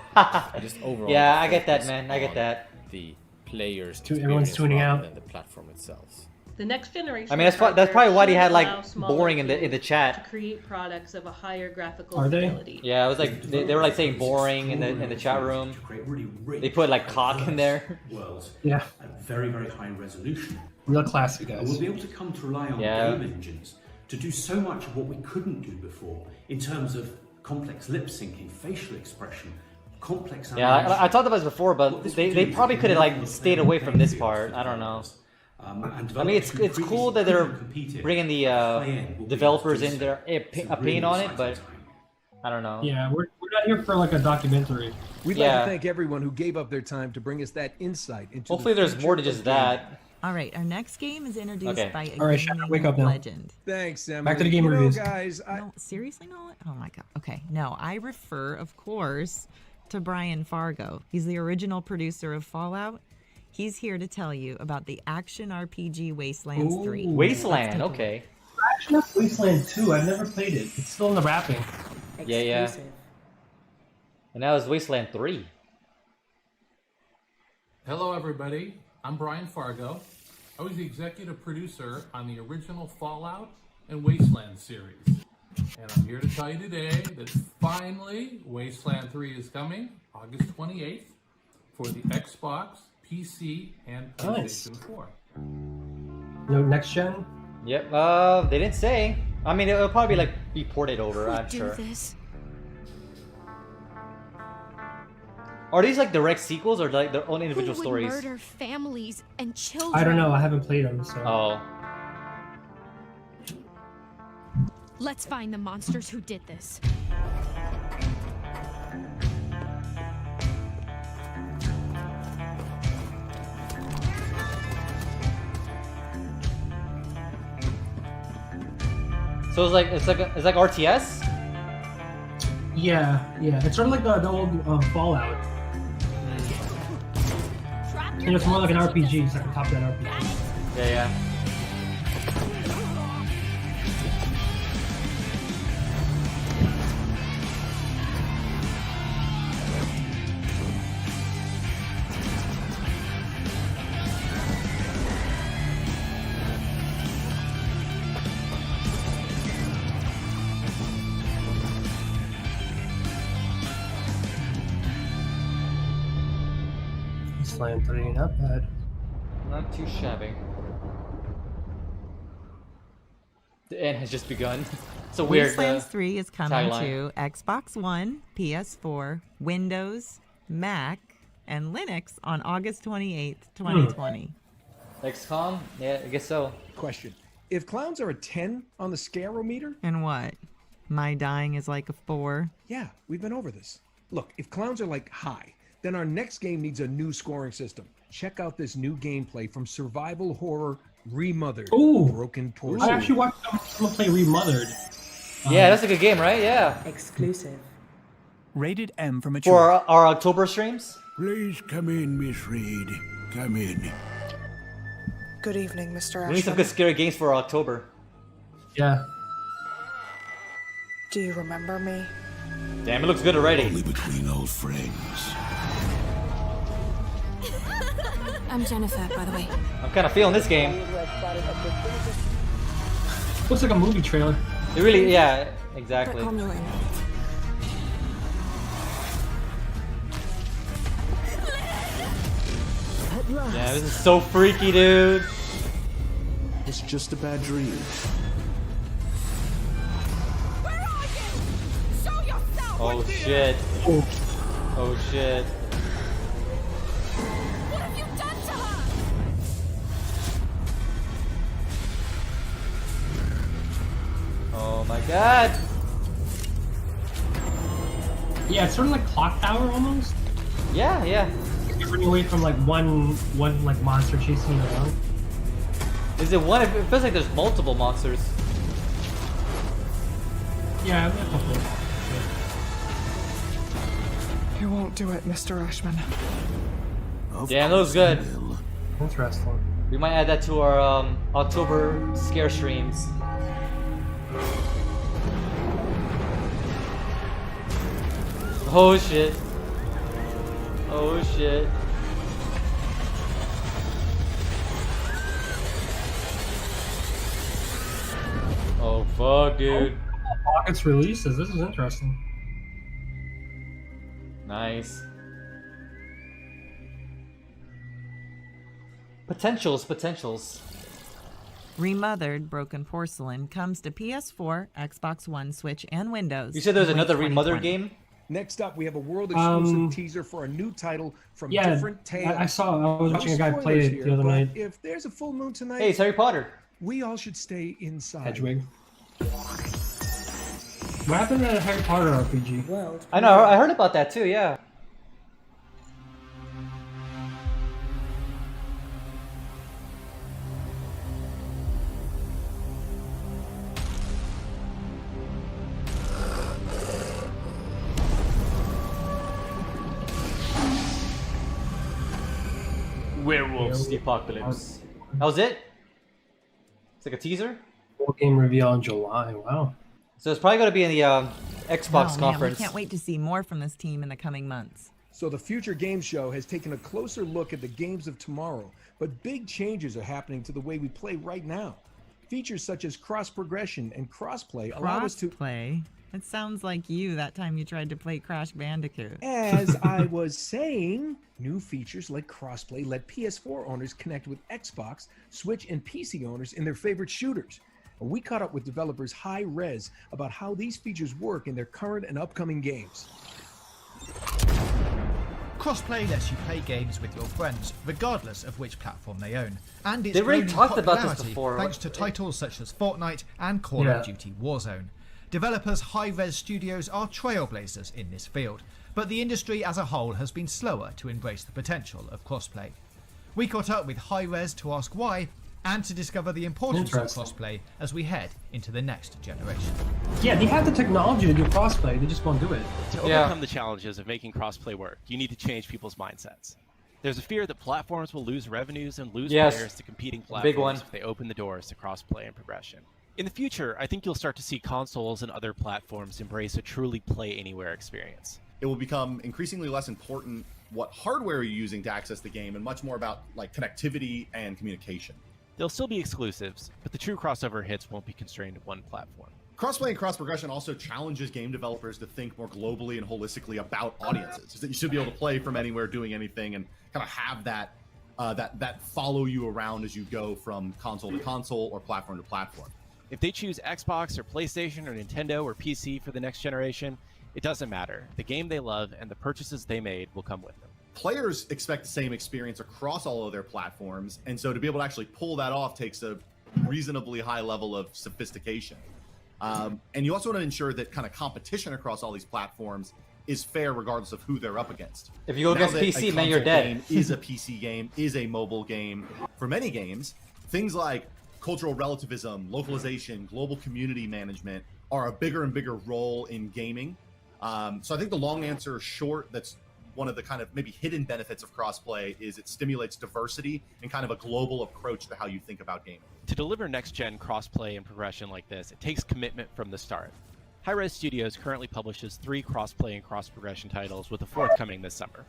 just overall. Yeah, the I get that, focus man. I get on that. The players' Everyone's experience tuning rather out. than the platform itself. The next generation. I mean, that's hardware probably why they should had allow like smaller boring in the teams chat. to create products of a higher graphical Are they? fidelity. Yeah, it was like they were like saying boring in the chat room. They put like cock in there. Worlds Yeah. at very, very high resolution. Real classic, And guys. we'll be able to come to rely on Yeah. game engines to do so much of what we couldn't do before in terms of complex lip syncing, facial expression, complex Yeah, animation. I talked about this before, but What this they will do is probably could have enable like stayed away from this part. I don't know. and I mean, developers who it's cool that previously they're couldn't compete in bringing the high-end will be developers able to in do their so. It's a opinion really on it, exciting but I don't know. Yeah, we're not here for like a documentary. We'd Yeah. like to thank everyone who gave up their time to bring us that insight into Hopefully the there's future more to of just gaming. that. All right, our next game is introduced Okay. by a All right, shut up, gaming wake up now. legend. Thanks, Emily. Back to the game You know, reviews. guys. No, seriously, no. Oh my god. Okay, no. I refer, of course, to Brian Fargo. He's the original producer of Fallout. He's here to tell you about the action RPG Wastelands 3. Wasteland, okay. Actually, Wasteland 2. I've never played it. It's still in the wrapping. Yeah. And now it's Wasteland 3. Hello, everybody. I'm Brian Fargo. I was the executive producer on the original Fallout and Wasteland series. And I'm here to tell you today that finally Wasteland 3 is coming August 28th for the Xbox, PC, and Nice. PlayStation 4. No, next gen? Yep. They didn't say. I mean, it'll probably like be ported over. I'm sure. This. Are these like direct sequels or like their own individual Who would stories? murder families and children? I don't know. I haven't played them, so. Oh. Let's find the monsters who did this. So it's like RTS. Yeah. It's sort of like the old Fallout. You know, it's more like an RPG. It's like a top-down RPG. Yeah, yeah. Wasteland 3, not bad. Not too shabby. The end has just begun. It's a weird Wastelands 3 is coming tagline. to Xbox One, PS4, Windows, Mac, and Linux on August 28th, 2020. XCOM? Yeah, I guess so. Question. If clowns are a 10 on the scarometer? And what? My dying is like a 4? Yeah, we've been over this. Look, if clowns are like high, then our next game needs a new scoring system. Check out this new gameplay from survival horror Remothered. Ooh. Broken Porcelain. I actually watched someone play Remothered. Yeah, that's a good game, right? Yeah. Exclusive. Rated M for mature. For our October streams? Please come in, Miss Reed. Come in. Good evening, Mr. Ashman. We need some good scary games for October. Yeah. Do you remember me? Damn, it looks good already. Only between old friends. I'm Jennifer, by the way. I'm kind of feeling this game. Looks like a movie trailer. It really, yeah, exactly. Yeah, this is so freaky, dude. It's just a bad dream. Oh shit. Oh shit. What have you done to her? Oh my god. Yeah, it's sort of like Clock Tower almost. Yeah, yeah. You're running away from like one like monster chasing you around. Is it one? It feels like there's multiple monsters. Yeah, a couple. You won't do it, Mr. Ashman. Damn, that was good. Interesting. We might add that to our October scare streams. Oh shit. Oh shit. Oh fuck, dude. Pockets releases. This is interesting. Nice. Potentials. Remothered Broken Porcelain comes to PS4, Xbox One, Switch, and Windows. You said there's in another late Remothered 2020. game? Next up, we have a world exclusive teaser for a new title from Different Tales. I was watching a guy No play spoilers it here, the other but night. If there's a full moon tonight, Hey, it's Harry Potter. we all should stay inside. Hedwig. What happened to that Harry Potter RPG? I know, I heard about that too, yeah. Werewolves, the apocalypse. That was it? It's like a teaser? Full game reveal in July. Wow. So it's probably going to be in the Xbox Oh, man, conference. we can't wait to see more from this team in the coming months. So the Future Games Show has taken a closer look at the games of tomorrow, but big changes are happening to the way we play right now. Features such as cross progression and crossplay allow us to play. It sounds like you that time you tried to play Crash Bandicoot. As I was saying, new features like crossplay let PS4 owners connect with Xbox, Switch, and PC owners in their favorite shooters. We caught up with developers Hi-Rez about how these features work in their current and upcoming games. Crossplay lets you play games with your friends, regardless of which platform they own. And it's They already grown in talked about this popularity before. thanks to titles such as Fortnite and Call Yeah. of Duty Warzone. Developers Hi-Rez Studios are trailblazers in this field, but the industry as a whole has been slower to embrace the potential of crossplay. We caught up with Hi-Rez to ask why, and to discover the importance of Interesting. crossplay as we head into the next generation. Yeah, they have the technology to do crossplay. They just won't do it. To overcome the challenges of making crossplay work, you need to change people's mindsets. There's a fear that platforms will lose revenues and lose Yes. players to competing Big platforms one. if they open the doors to crossplay and progression. In the future, I think you'll start to see consoles and other platforms embrace a truly play anywhere experience. It will become increasingly less important what hardware you're using to access the game and much more about like connectivity and communication. There'll still be exclusives, but the true crossover hits won't be constrained to one platform. Crossplay and cross-progression also challenges game developers to think more globally and holistically about audiences. That you should be able to play from anywhere, doing anything, and kind of have that that follow you around as you go from console to console or platform to platform. If they choose Xbox or PlayStation or Nintendo or PC for the next generation, it doesn't matter. The game they love and the purchases they made will come with them. Players expect the same experience across all of their platforms, and so to be able to actually pull that off takes a reasonably high level of sophistication. And you also want to ensure that kind of competition across all these platforms is fair regardless of who they're up against. If you go Now against that a PC, man, you're console dead. game is a PC game, is a mobile game. For many games, things like cultural relativism, localization, global community management are a bigger and bigger role in gaming. So I think the long answer short, that's one of the kind of maybe hidden benefits of crossplay, is it stimulates diversity and kind of a global approach to how you think about gaming. To deliver next-gen crossplay and progression like this, it takes commitment from the start. Hi-Res Studios currently publishes 3 crossplay and cross-progression titles, with a 4th coming this summer.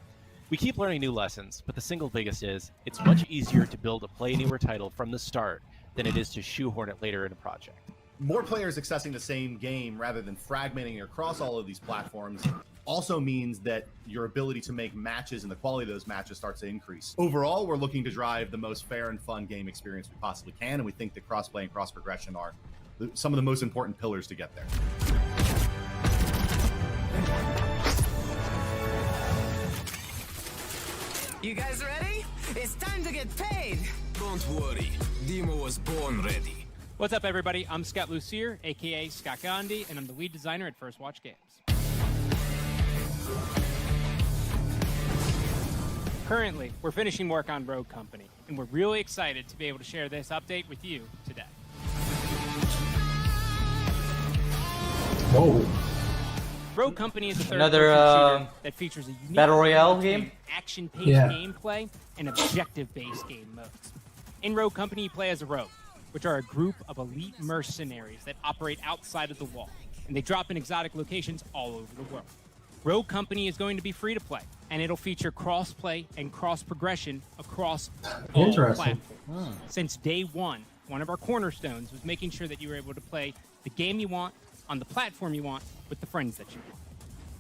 We keep learning new lessons, but the single biggest is, it's much easier to build a Play Anywhere title from the start than it is to shoehorn it later in a project. More players accessing the same game rather than fragmenting across all of these platforms also means that your ability to make matches and the quality of those matches starts to increase. Overall, we're looking to drive the most fair and fun game experience we possibly can, and we think that crossplay and cross-progression are some of the most important pillars to get there. You guys ready? It's time to get paid! Don't worry, Demo was born ready. What's up, everybody? I'm Scott Lucier, aka Scott Gandhi, and I'm the lead designer at First Watch Games. Currently, we're finishing work on Rogue Company, and we're really excited to be able to share this update with you today. Whoa. Rogue Company is a Another, third-person shooter that features a unique Battle Royale between game? action-paced Yeah. gameplay and objective-based game modes. In Rogue Company, you play as a rogue, which are a group of elite mercenaries that operate outside of the wall, and they drop in exotic locations all over the world. Rogue Company is going to be free to play, and it'll feature cross-play and cross-progression across all Interesting. platforms. Since day one of our cornerstones was making sure that you were able to play the game you want, on the platform you want, with the friends that you want.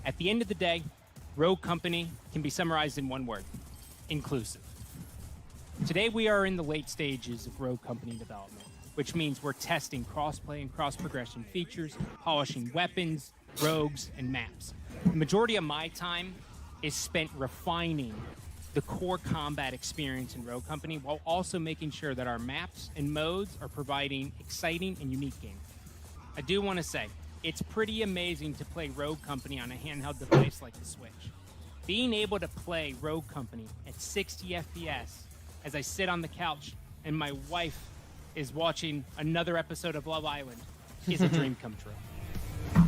At the end of the day, Rogue Company can be summarized in one word: inclusive. Today we are in the late stages of Rogue Company development, which means we're testing crossplay and cross-progression features, polishing weapons, rogues, and maps. The majority of my time is spent refining the core combat experience in Rogue Company while also making sure that our maps and modes are providing exciting and unique gameplay. I do want to say, it's pretty amazing to play Rogue Company on a handheld device like the Switch. Being able to play Rogue Company at 60 FPS as I sit on the couch and my wife is watching another episode of Love Island is a dream come true.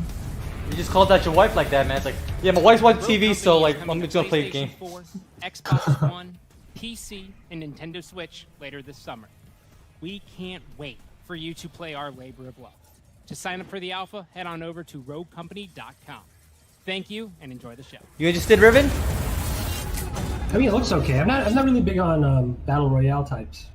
You just called out your wife like that, man. It's like, yeah, my wife's watching TV, so like, I'm Coming just to gonna play the game. PlayStation 4, Xbox One, PC, and Nintendo Switch later this summer. We can't wait for you to play our labor of love. To sign up for the alpha, head on over to roguecompany.com. Thank you, and enjoy the show. You interested, Riven? I mean, it looks okay. I'm not really big on battle royale types.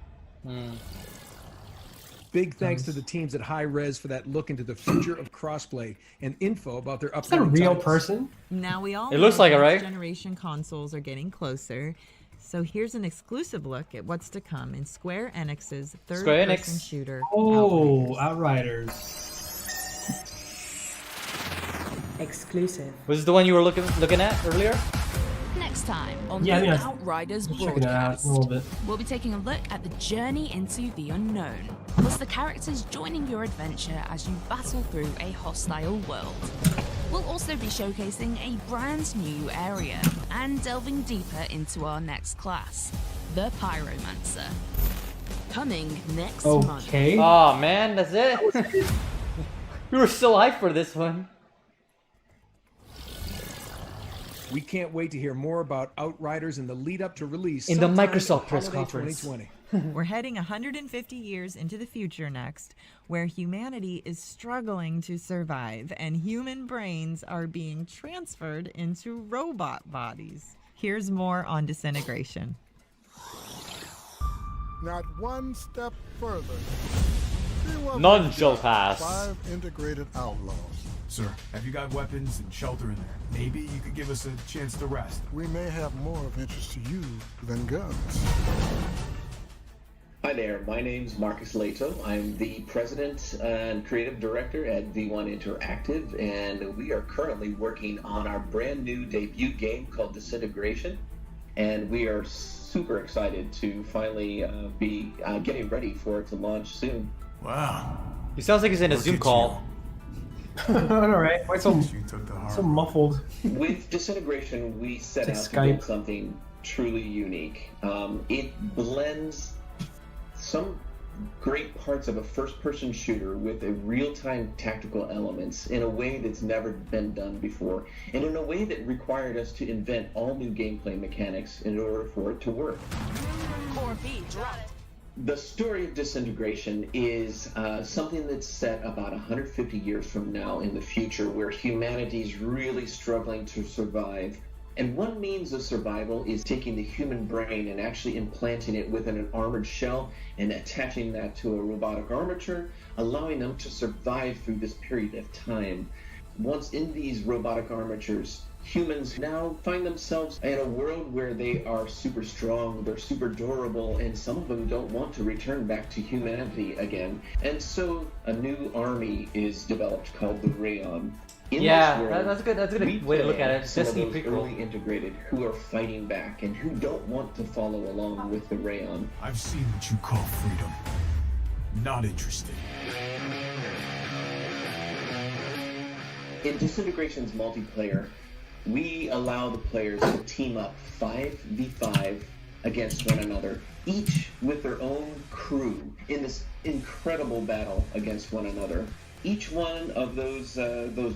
Big thanks to the teams at High Res for that look into the future of crossplay and info about their Is that a upcoming real titles. person? Now we all It looks know like it, right? next generation consoles are getting closer. So here's an exclusive look at what's to come in Square Enix's Square third-person Enix. shooter. Oh, Outriders. Exclusive. Was this the one you were looking at earlier? Next time on Yeah, I the mean, I was Outriders checking it out broadcast, a little bit. we'll be taking a look at the journey into the unknown, plus the characters joining your adventure as you battle through a hostile world. We'll also be showcasing a brand new area and delving deeper into our next class, the Pyromancer. Coming next month. Okay. Oh man, that's it. We were so hyped for this one. We can't wait to hear more about Outriders in the lead up to release in the sometime Microsoft press holiday conference. 2020. We're heading 150 years into the future next, where humanity is struggling to survive and human brains are being transferred into robot bodies. Here's more on Disintegration. Not one step further. None shall pass. 5 integrated outlaws. Sir, have you got weapons and shelter in there? Maybe you could give us a chance to rest. We may have more of interest to you than guns. Hi there, my name's Marcus Leto. I'm the president and creative director at V1 Interactive, and we are currently working on our brand new debut game called Disintegration, and we are super excited to finally be getting ready for it to launch soon. Wow. He sounds like he's in a Zoom call. All right. Why so muffled? With Disintegration, we set out to build something truly unique. It blends some great parts of a first-person shooter with a real-time tactical elements in a way that's never been done before, and in a way that required us to invent all new gameplay mechanics in order for it to work. Core B dropped. The story of Disintegration is something that's set about 150 years from now in the future, where humanity's really struggling to survive. And one means of survival is taking the human brain and actually implanting it within an armored shell and attaching that to a robotic armature, allowing them to survive through this period of time. Once in these robotic armatures, humans now find themselves in a world where they are super strong, they're super durable, and some of them don't want to return back to humanity again. And so a new army is developed called the Rayon. In Yeah, this world, that's a good way to look at it. some of Destiny those prequel. early integrated who are fighting back and who don't want to follow along with the Rayon. I've seen what you call freedom. Not interested. In Disintegration's multiplayer, we allow the players to team up 5v5 against one another, each with their own crew in this incredible battle against one another. Each one of those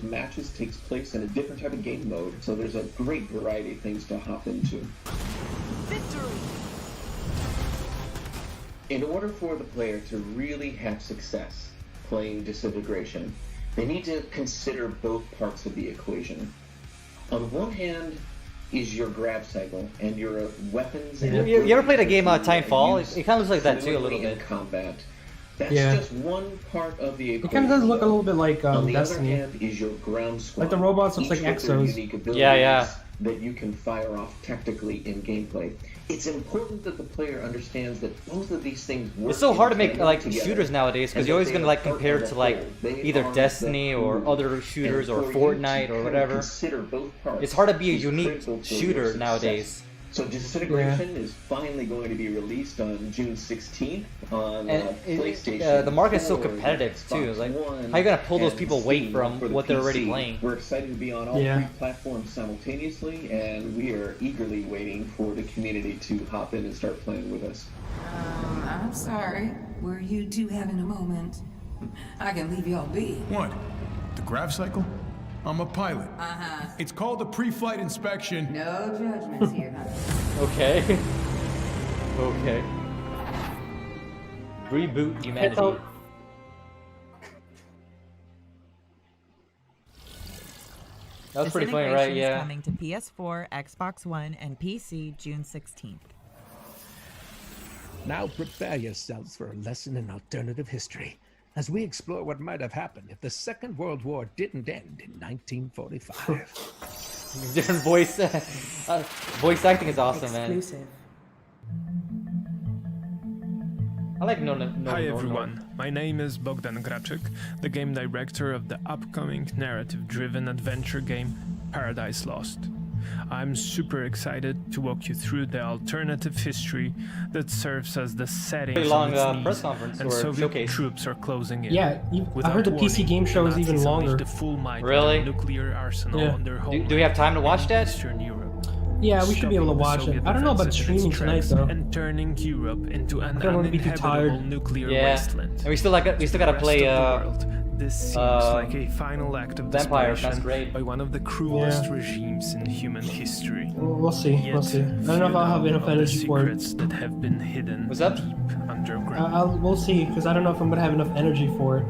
matches takes place in a different type of game mode, so there's a great variety of things to hop into. Victory! In order for the player to really have success playing Disintegration, they need to consider both parts of the equation. On one hand is your grab cycle and your weapons. And You ever played a game Timefall? It kind of looks like that too a little bit. In combat. That's Yeah. just one part of the It equation. kind of does look a little bit like On the Destiny. other hand is your ground squad. Like the robots looks like Each with their exos. unique abilities Yeah. that you can fire off tactically in gameplay. It's important that the player understands that both of these things work. It's so hard to make independently like together, shooters nowadays because and you're always that gonna they like are part compare of it to the like whole. They either are Destiny the or crew. other shooters And or for you Fortnite to or kind of whatever. consider both parts It's hard to be a is unique critical for your shooter success. nowadays. So Disintegration is finally going to be released on June 16th on And PlayStation. the market's so 4, competitive too. Xbox Like, One, how you gonna pull those and people away Steam from for the what they're already PC. playing? We're excited to be on all Yeah. three platforms simultaneously, and we are eagerly waiting for the community to hop in and start playing with us. I'm sorry. Were you two having a moment? I can leave y'all be. What? The grav cycle? I'm a pilot. Uh-huh. It's called a pre-flight inspection. No judgments here, huh? Okay. Okay. Reboot humanity. That was pretty funny, right? Disintegration is Yeah. coming to PS4, Xbox One, and PC June 16th. Now prepare yourselves for a lesson in alternative history as we explore what might have happened if the Second World War didn't end in 1945. Different voice. Voice acting is awesome, man. Exclusive. I like no. Hi everyone, my name is Bogdan Graczyk, the game director of the upcoming narrative-driven adventure game Paradise Lost. I'm super excited to walk you through the alternative history that serves as the setting Pretty on long its press knees, conference and or Soviet showcase. troops are closing in. Yeah, I Without heard the PC warning, game show is Nazis even unleashed longer. the full might of Really? a nuclear arsenal Yeah. on their Do homeland we have time to watch in that? Eastern Europe. Yeah, we should be able to Stopping the watch it. Soviet I don't know about defenses in its streaming tonight tracks though. and turning Europe into an I don't wanna be too uninhabitable tired. nuclear Yeah. wasteland. And we still gotta The play rest of the world This seems like a final act of Vampire, that's desperation great. by one of the cruelest regimes in human history. We'll see. We'll see. I don't know if I'll have enough energy for it. Secrets that have been hidden What's up? deep underground. We'll see, because I don't know if I'm gonna have enough energy for it.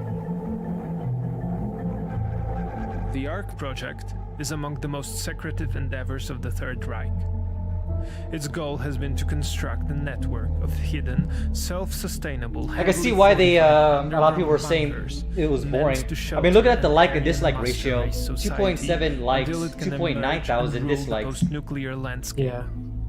The ARC project is among the most secretive endeavors of the Third Reich. Its goal has been to construct a network of hidden, self-sustainable. I can see why they a lot of people were saying it was boring. I mean, looking at the like and dislike ratio, 2.7 likes, 2.9 thousand dislikes. Nuclear landscape. Yeah.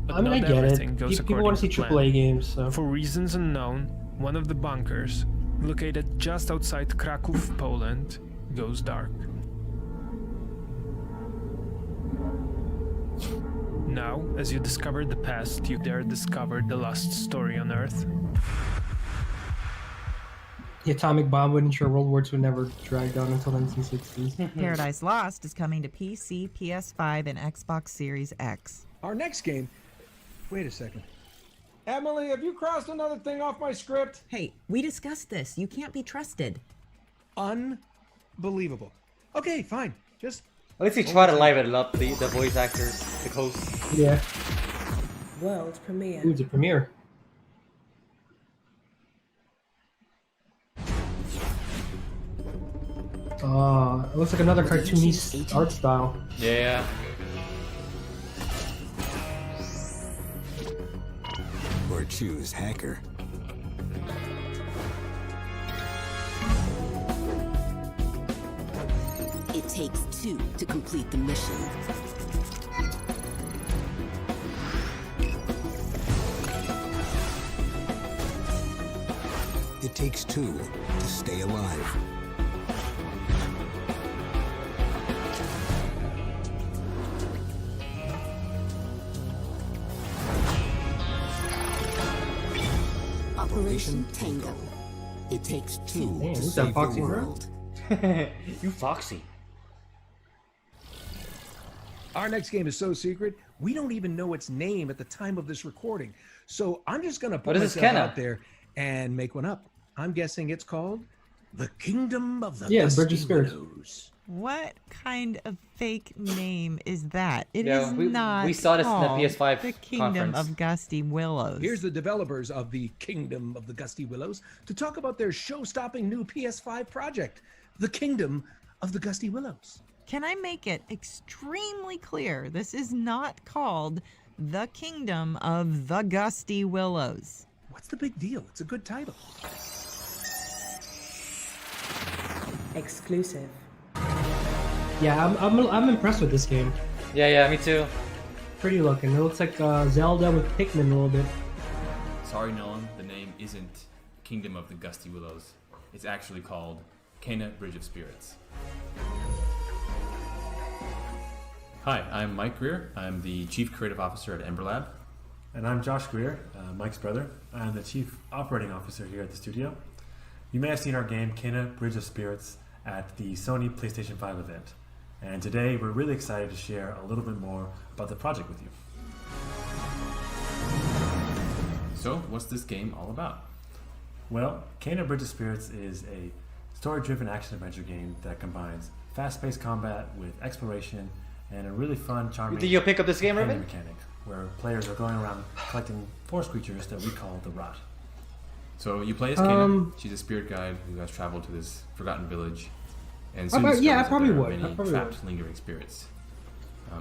But I mean, I not get it. everything goes People want to see according plan. AAA games, so. For reasons unknown, one of the bunkers, located just outside Kraków, Poland, goes dark. Now, as you discover the past, you dare discover the last story on Earth. The atomic bomb would ensure World War II would never drag on until 1960s. Paradise Lost is coming to PC, PS5, and Xbox Series X. Our next game. Wait a second. Emily, have you crossed another thing off my script? Hey, we discussed this. You can't be trusted. Unbelievable. Okay, fine. Just. At least you try to liven it up, the voice actors, the hosts. Yeah. World premiere. Ooh, it's a premiere. It looks like another cartoony art style. Yeah. Or choose hacker. It takes two to complete the mission. It takes two to stay alive. Operation Tango. It takes two Damn, to who's that save Foxy the girl? world. You foxy. Our next game is so secret, we don't even know its name at the time of this recording. So I'm just going to put What is this, myself Kenna? out there and make one up. I'm guessing it's called The Kingdom of the Yeah, Gusty Bridge of Spirits. Willows. What kind of fake name is that? It is Yeah, not we saw this in the called PS5 The Kingdom conference. of Gusty Willows. Here's the developers of The Kingdom of the Gusty Willows to talk about their show-stopping new PS5 project, The Kingdom of the Gusty Willows. Can I make it extremely clear? This is not called The Kingdom of the Gusty Willows. What's the big deal? It's a good title. Exclusive. Yeah, I'm impressed with this game. Yeah, me too. Pretty looking. It looks like Zelda with Pikmin a little bit. Sorry, Nolan, the name isn't Kingdom of the Gusty Willows. It's actually called Kena Bridge of Spirits. Hi, I'm Mike Greer. I'm the Chief Creative Officer at Ember Lab. And I'm Josh Greer, Mike's brother. I'm the Chief Operating Officer here at the studio. You may have seen our game Kena Bridge of Spirits at the Sony PlayStation 5 event. And today we're really excited to share a little bit more about the project with you. So, what's this game all about? Well, Kena Bridge of Spirits is a story-driven action-adventure game that combines fast-paced combat with exploration and a really fun, charming You think you'll pick up this game, companion Ruben? mechanic, where players are going around collecting forest creatures that we call the Rot. So you play as Kena. She's a spirit guide who has traveled to this forgotten village, and soon discovers that probably there are would. I many probably trapped, lingering spirits.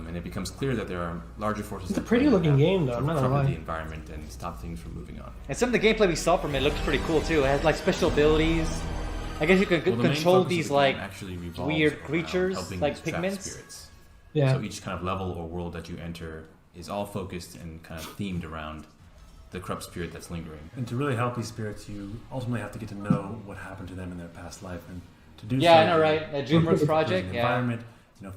And it becomes clear that there are larger forces. It's a at pretty play that looking have game, though, sort I'm of not gonna covered lie. the environment and stop things from moving on. And some of the gameplay we saw from it looks pretty cool too. It has like special abilities. I guess you can Well, the main control focus of these the like game actually revolves weird around creatures, helping like these trapped pigments. spirits. Yeah. So each kind of level or world that you enter is all focused and kind of themed around the corrupt spirit that's lingering. And to really help these spirits, you ultimately have to get to know what happened to them in their past life, and to do Yeah, so, I know, right? That DreamWorks project, the yeah. environment,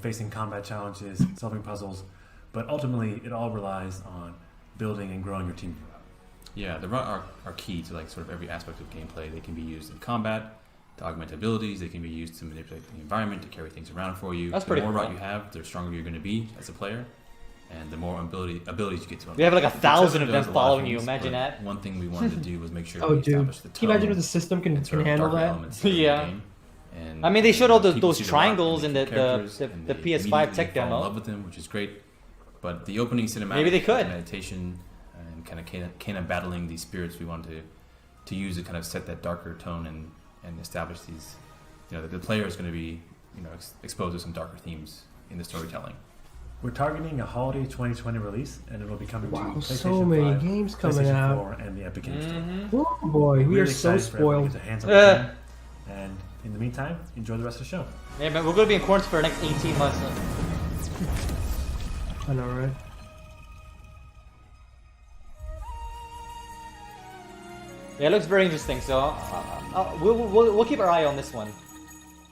facing combat challenges, solving puzzles, but ultimately it all relies on building and growing your team. Yeah, the Rot are key to like sort of every aspect of gameplay. They can be used in combat to augment abilities. They can be used to manipulate the environment, to carry things around for you. That's the pretty more cool. Rot you have, the stronger you're going to be as a player, and the more abilities you get to unlock. We have like 1,000 of them Does a lot of following you, things, imagine but that. One thing we wanted to do was make sure Oh, we dude. established the Can you imagine tone if the system can and sort of handle darker that? elements of the Yeah. game. And I mean, they showed all people those see the triangles in the characters, and the they PS5 immediately tech fall in demo. love with them, which is great. But the opening cinematic, Maybe they could. meditation, and kind of battling these spirits, we wanted to use to kind of set that darker tone and establish these. The player is going to be exposed to some darker themes in the storytelling. We're targeting a holiday 2020 release, and it will be coming to PlayStation so many 5, games coming PlayStation out. 4, and the Epic Games Store. Oh boy, we Really are so excited for everyone to spoiled. get their hands on the game. And in the meantime, enjoy the rest of the show. Yeah, man, we're gonna be in quarantine for the next 18 months. I know, right? Yeah, it looks very interesting. So we'll keep our eye on this one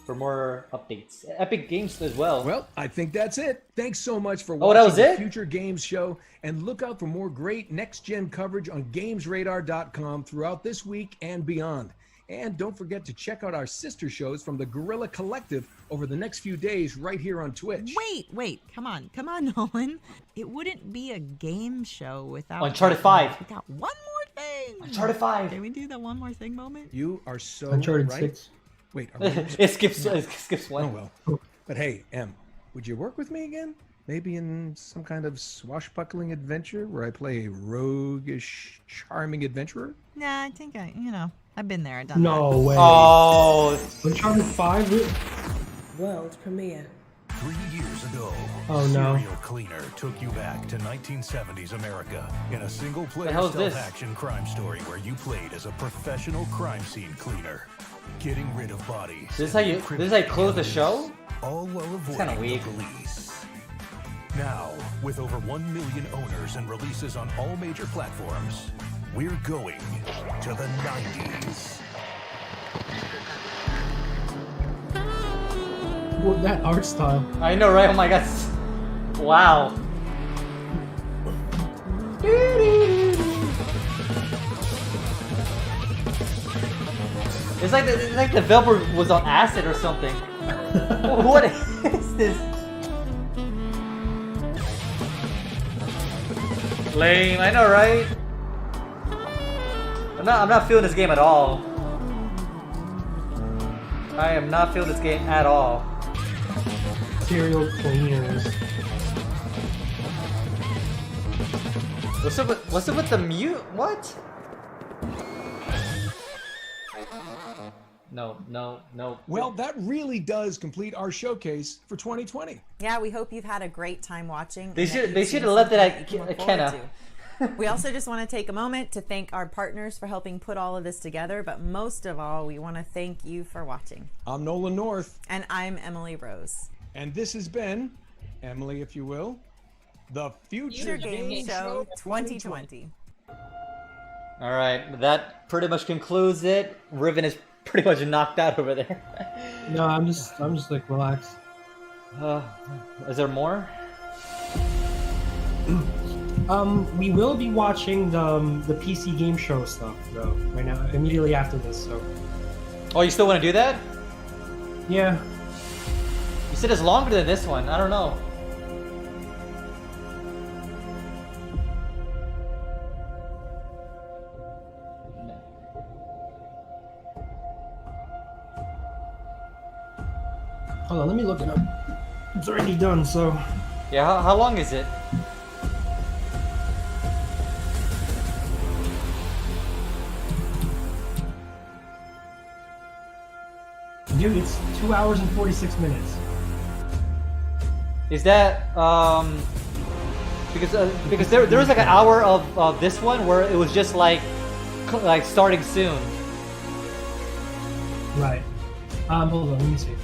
for more updates. Epic Games as well. Well, I think that's it. Thanks so much for Oh, watching that was the it? Future Games Show, and look out for more great next-gen coverage on GamesRadar.com throughout this week and beyond. And don't forget to check out our sister shows from the Guerrilla Collective over the next few days right here on Twitch. Wait, come on, Nolan. It wouldn't be a game show without Uncharted 5. Without one more thing. Uncharted 5. Can we do the one more thing moment? You are so Uncharted right. 6. Wait, are we It skips one. Oh well. But hey, Em, would you work with me again? Maybe in some kind of swashbuckling adventure where I play a roguish, charming adventurer? Nah, I think I've been there, I've done No that. way. Oh. Uncharted 5? Really? World premiere. 3 years ago, Oh, no. Serial Cleaner took you back to 1970s America in a single-player hell is stealth this? action crime story where you played as a professional crime scene cleaner, getting rid of bodies. This is how you close the show? All while kinda avoiding weak. the police. Now, with over 1 million owners and releases on all major platforms, we're going to the 90s. What, that art style. I know, right? Oh my god. Wow. It's like the developer was on acid or something. What is this? Lame. I know, right? I'm not feeling this game at all. I am not feeling this game at all. Serial cleaners. What's up with the mute? What? No. Well, that really does complete our showcase for 2020. Yeah, we hope you've had a great time watching. They and that should you've they seen should have left it something at that you can look forward Kenna. to. We also just want to take a moment to thank our partners for helping put all of this together, but most of all, we want to thank you for watching. I'm Nolan North. And I'm Emily Rose. And this has been, Emily, if you will, the Future Game Show 2020. All right, that pretty much concludes it. Riven is pretty much knocked out over there. No, I'm just like relaxed. Is there more? We will be watching the PC game show stuff though right now, immediately after this. So. Oh, you still want to do that? Yeah. You said it's longer than this one. I don't know. Hold on, let me look it up. It's already done, so. Yeah, how long is it? Dude, it's 2 hours and 46 minutes. Is that because there was like an hour of this one where it was just like starting soon. Right. Hold on, let me see.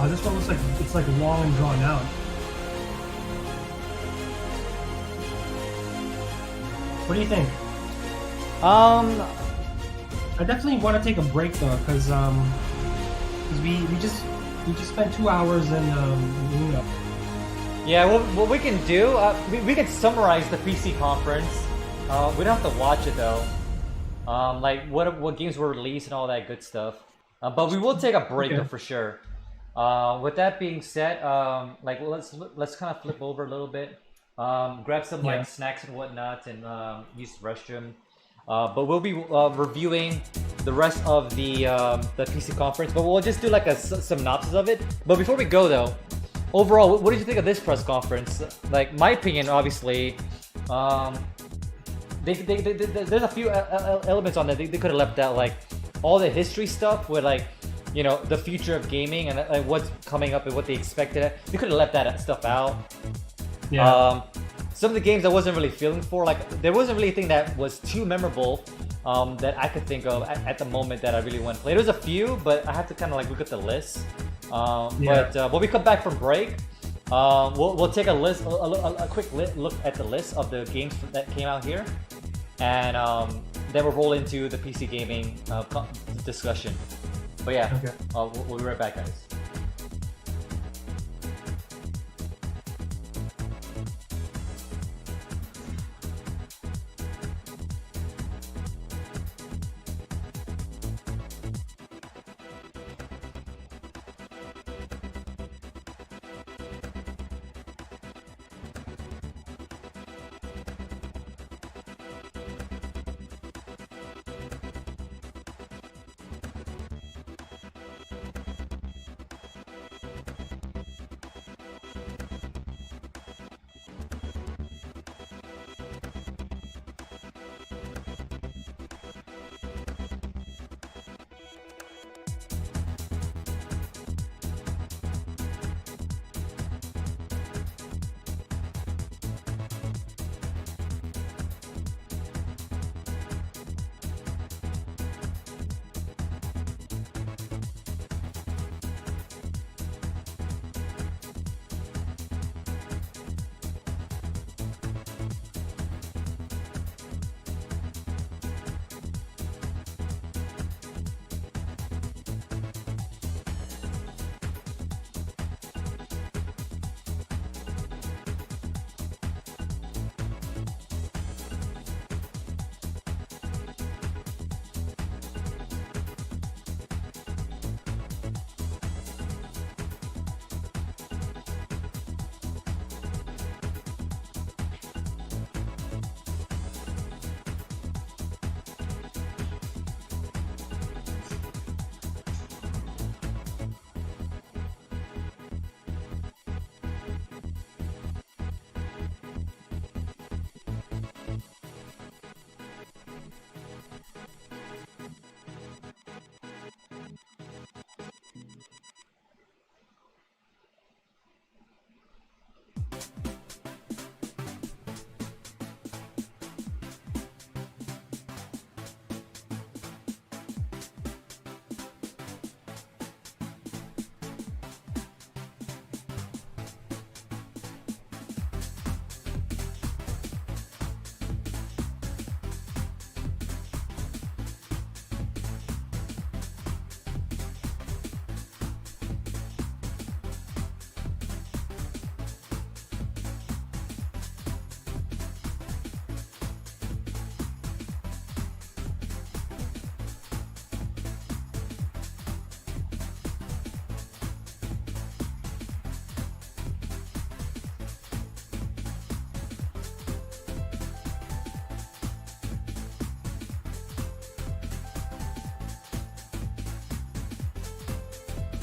This one looks like it's like long and drawn out. What do you think? I definitely want to take a break though, because we just spent 2 hours and you know. Yeah, what we can do, we can summarize the PC conference. We don't have to watch it though. Like what games were released and all that good stuff. But we will take a break though, for sure. With that being said, like let's kind of flip over a little bit, grab some like snacks and whatnot, and use the restroom. But we'll be reviewing the rest of the PC conference, but we'll just do like a synopsis of it. But before we go though, overall, what did you think of this press conference? Like my opinion, obviously, there's a few elements on that they could have left out, like all the history stuff with like, you know, the future of gaming and what's coming up and what they expected. You could have left that stuff out. Yeah. Some of the games I wasn't really feeling for, like there wasn't really anything that was too memorable that I could think of at the moment that I really want to play. There was a few, but I have to kind of like look at the list. But when we come back from break, we'll take a quick look at the list of the games that came out here, and then we'll roll into the PC gaming discussion. But yeah, we'll be right back, guys.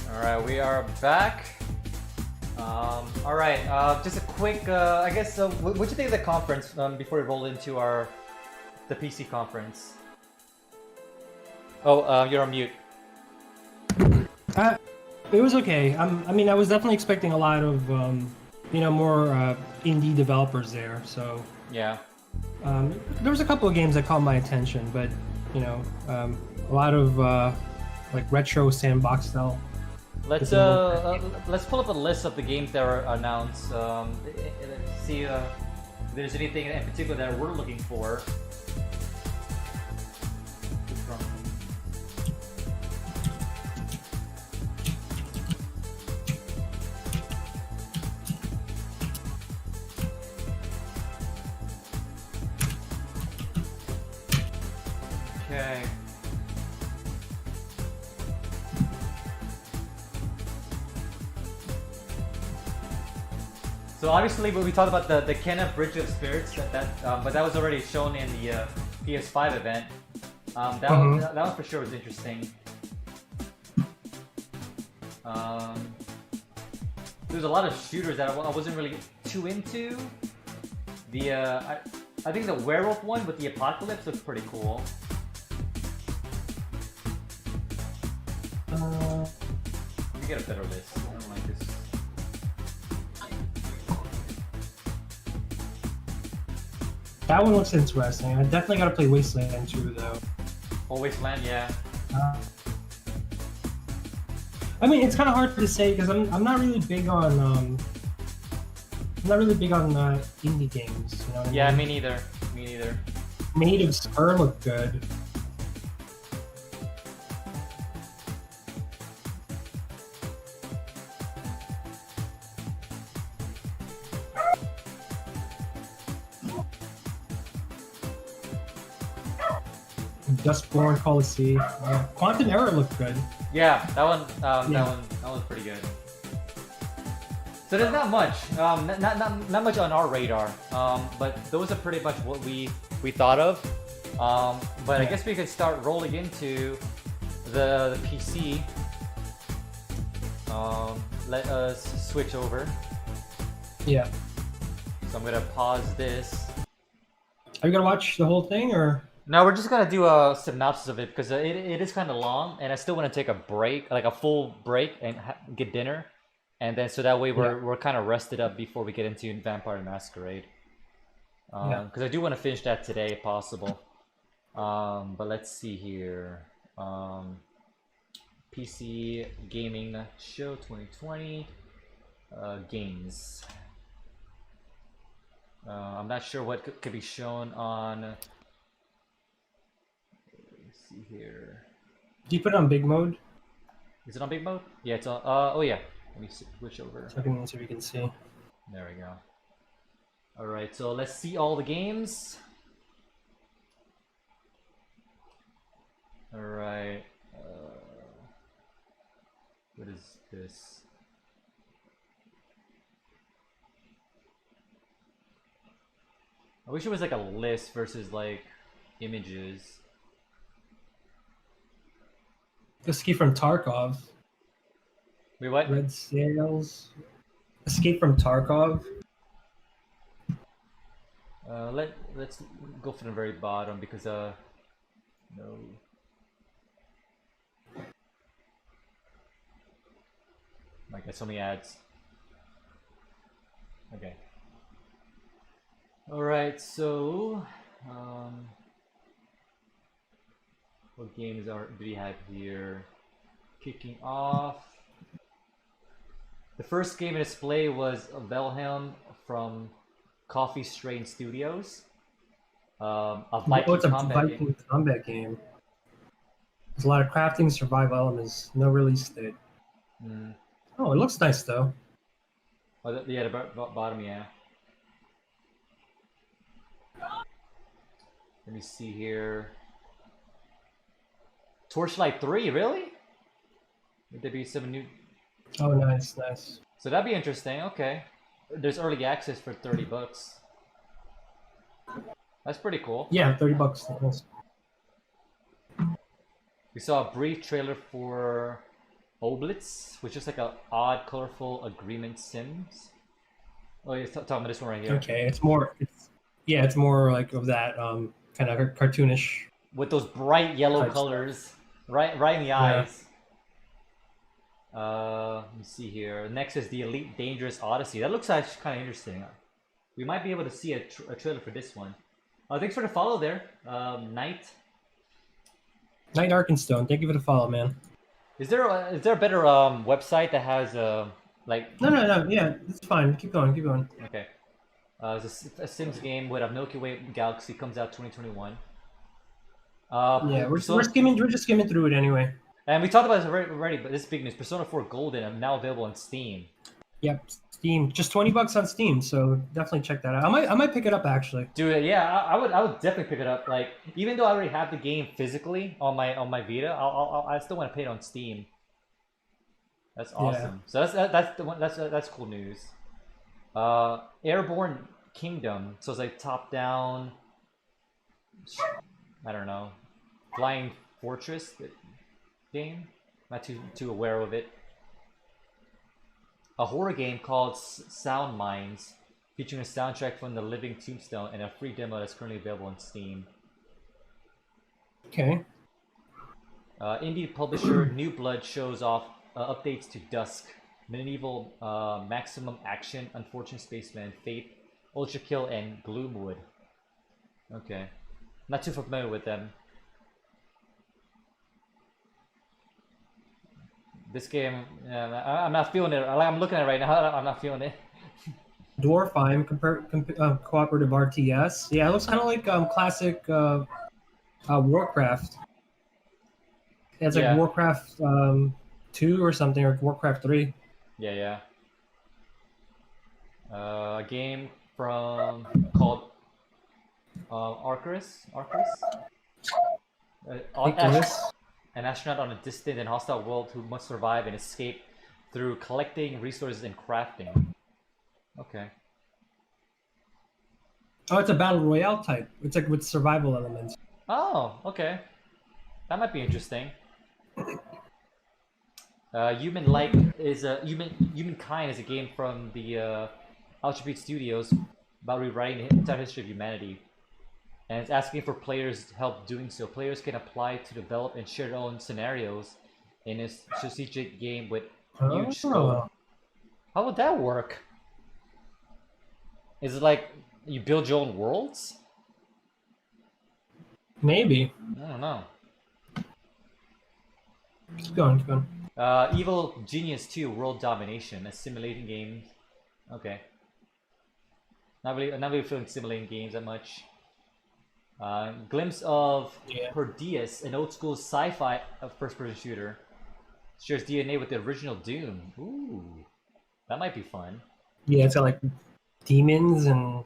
Alright, we are back. Alright, just a quick, I guess, what do you think of the conference before we roll into the PC conference? Oh, you're on mute. It was okay. I mean, I was definitely expecting a lot of, more indie developers there. So yeah, there was a couple of games that caught my attention, but a lot of like retro sandbox style. Let's pull up a list of the games that were announced. See if there's anything in particular that we're looking for. Okay. So obviously, when we talked about the Kenna Bridge of Spirits, but that was already shown in the PS5 event. That one for sure was interesting. There's a lot of shooters that I wasn't really too into. I think the werewolf one with the apocalypse looks pretty cool. Let me get a better list. I don't like this. That one looks interesting. I definitely gotta play Wasteland 2 though. Oh, Wasteland, yeah. I mean, it's kind of hard to say because I'm not really big on indie games. You know what I mean? Me neither. Me neither. Native Spur looked good. Dustborn Coliseum. Quantum Error looked good. Yeah, that one was pretty good. So there's not much, not much on our radar, but those are pretty much what we thought of. But I guess we could start rolling into the PC. Let us switch over. Yeah. So I'm gonna pause this. Are you gonna watch the whole thing or? No, we're just gonna do a synopsis of it because it is kind of long, and I still want to take a break, like a full break, and get dinner, and then so that way we're kind of rested up before we get into Vampire Masquerade. Because I do want to finish that today, if possible. But let's see here. PC Gaming Show 2020 games. I'm not sure what could be shown on. See here. Do you put it on big mode? Is it on big mode? Yeah, it's on. Oh yeah. Let me switch over. So we can see. There we go. All right, so let's see all the games. All right. What is this? I wish it was like a list versus like images. Escape from Tarkov. Wait, what? Red Sails. Escape from Tarkov. Let's go from the very bottom because no. I got so many ads. Okay. All right, so what games do we have here? Kicking off. The first game in display was Valheim from Coffee Strain Studios. A Viking combat game. There's a lot of crafting, survival elements, no release date. Oh, it looks nice though. Oh, the bottom, yeah. Let me see here. Torchlight 3, really? Would there be some new? Oh, nice. So that'd be interesting. Okay, there's early access for $30. That's pretty cool. Yeah, $30. Nice. We saw a brief trailer for Oblitz, which is like an odd, colorful agreement sims. Oh, you're talking about this one right here. Okay, it's more like of that kind of cartoonish. With those bright yellow colors, right in the eyes. Let me see here. Next is the Elite Dangerous Odyssey. That looks actually kind of interesting. We might be able to see a trailer for this one. Thanks for the follow there, Knight Arkenstone. Thank you for the follow, man. Is there a better website that has like? No. Yeah, it's fine. Keep going. Okay. It's a Sims game with a Milky Way galaxy. Comes out 2021. Yeah, we're just skimming through it anyway. And we talked about this already, but this is big news. Persona 4 Golden is now available on Steam. Yep, Steam, just $20 on Steam. So definitely check that out. I might pick it up actually. Dude, yeah, I would definitely pick it up. Like, even though I already have the game physically on my Vita, I still want to pay it on Steam. That's awesome. Yeah. So that's the one. That's cool news. Airborne Kingdom. So it's like top-down. I don't know. Flying Fortress game. Not too aware of it. A horror game called Sound Minds, featuring a soundtrack from The Living Tombstone and a free demo that's currently available on Steam. Okay. Indie publisher New Blood shows off updates to Dusk, Medieval, Maximum Action, Unfortunate Spaceman, Fate, Ultra Kill, and Gloomwood. Okay. Not too familiar with them. This game, I'm not feeling it. I'm looking at it right now. I'm not feeling it. Dwarfheim, cooperative RTS. Yeah, it looks kind of like classic Warcraft. Yeah, it's like Warcraft 2 or something, or Warcraft 3. Yeah. A game called Arcturus. An astronaut on a distant and hostile world who must survive and escape through collecting resources and crafting. Okay. Oh, it's a battle royale type. It's like with survival elements. Oh, okay. That might be interesting. Humankind is a game from the Ultrabeat Studios about rewriting the entire history of humanity. And it's asking for players' help doing so. Players can apply to develop and share their own scenarios in a strategic game with huge scope. How would that work? Is it like you build your own worlds? Maybe. I don't know. Keep going. Evil Genius 2 World Domination, a simulating game. Okay. Not really feeling simulating games that much. Glimpse of Perdius, an old school sci-fi first-person shooter. Shares DNA with the original Doom. Ooh, that might be fun. Yeah, it's got like demons and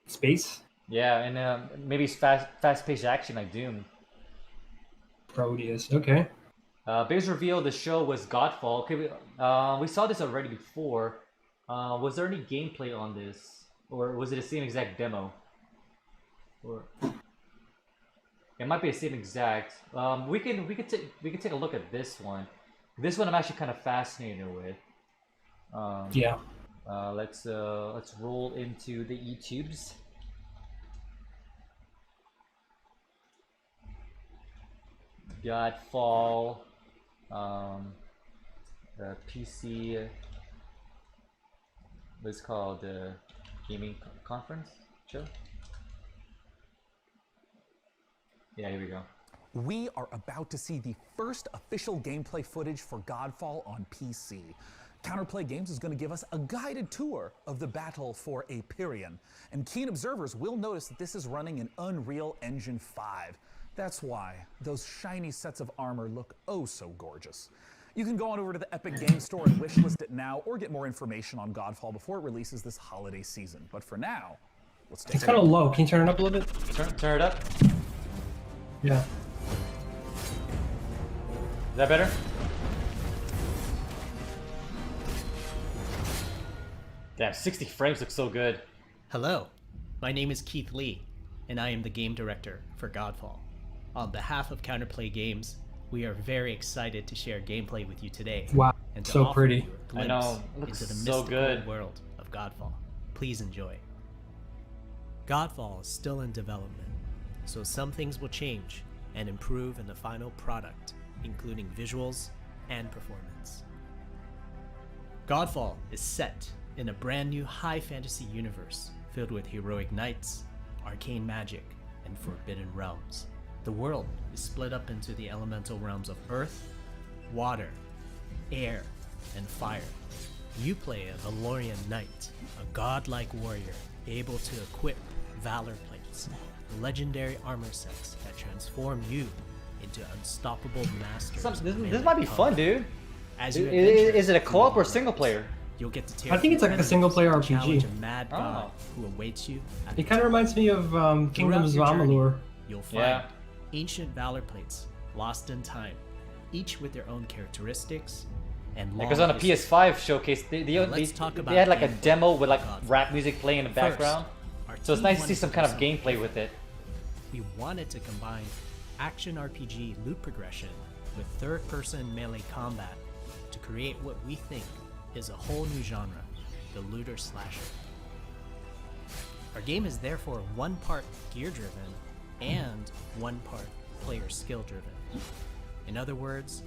space. Yeah, and maybe it's fast-paced action like Doom. Proteus, okay. Biggest reveal of the show was Godfall. Okay, we saw this already before. Was there any gameplay on this, or was it the same exact demo? Or it might be the same exact. We could take a look at this one. This one I'm actually kind of fascinated with. Yeah. Let's roll into the YouTubes. Godfall. PC. What's called the gaming conference show. Yeah, here we go. We are about to see the first official gameplay footage for Godfall on PC. Counterplay Games is going to give us a guided tour of the battle for Aperion, and keen observers will notice that this is running in Unreal Engine 5. That's why those shiny sets of armor look oh so gorgeous. You can go on over to the Epic Games Store and wishlist it now, or get more information on Godfall before it releases this holiday season. But for now, let's take It's kind of low. Can you turn it up a little bit? Turn it up. Yeah. Is that better? Damn, 60 frames look so good. Hello, my name is Keith Lee, and I am the game director for Godfall. On behalf of Counterplay Games, we are very excited to share gameplay with you today. Wow, and to so offer pretty. you a glimpse I know, it looks into the so mystical good. world of Godfall. Please enjoy. Godfall is still in development, so some things will change and improve in the final product, including visuals and performance. Godfall is set in a brand new high fantasy universe filled with heroic knights, arcane magic, and forbidden realms. The world is split up into the elemental realms of earth, water, air, and fire. You play a Valorian knight, a godlike warrior able to equip valor plates, legendary armor sets that transform you into unstoppable masters. This might be fun, dude. As you Is it a co-op or single player? You'll get to tear I think it's like a single player challenge RPG. a mad god who awaits you. It kind of reminds me of Kingdoms of Throughout your Amalur. journey, You'll find ancient valor plates lost in time, each with their own characteristics and long Because on a history. PS5 showcase, they Let's talk about they had like a gameplay demo with like of Godfall. rap music playing in the background. Our So it's team nice to wanted see some do kind of something gameplay with it. We wanted to combine action RPG loot progression with third-person melee combat to create what we think is a whole new genre, the looter slasher. Our game is therefore one part gear-driven and one part player skill-driven. In other words,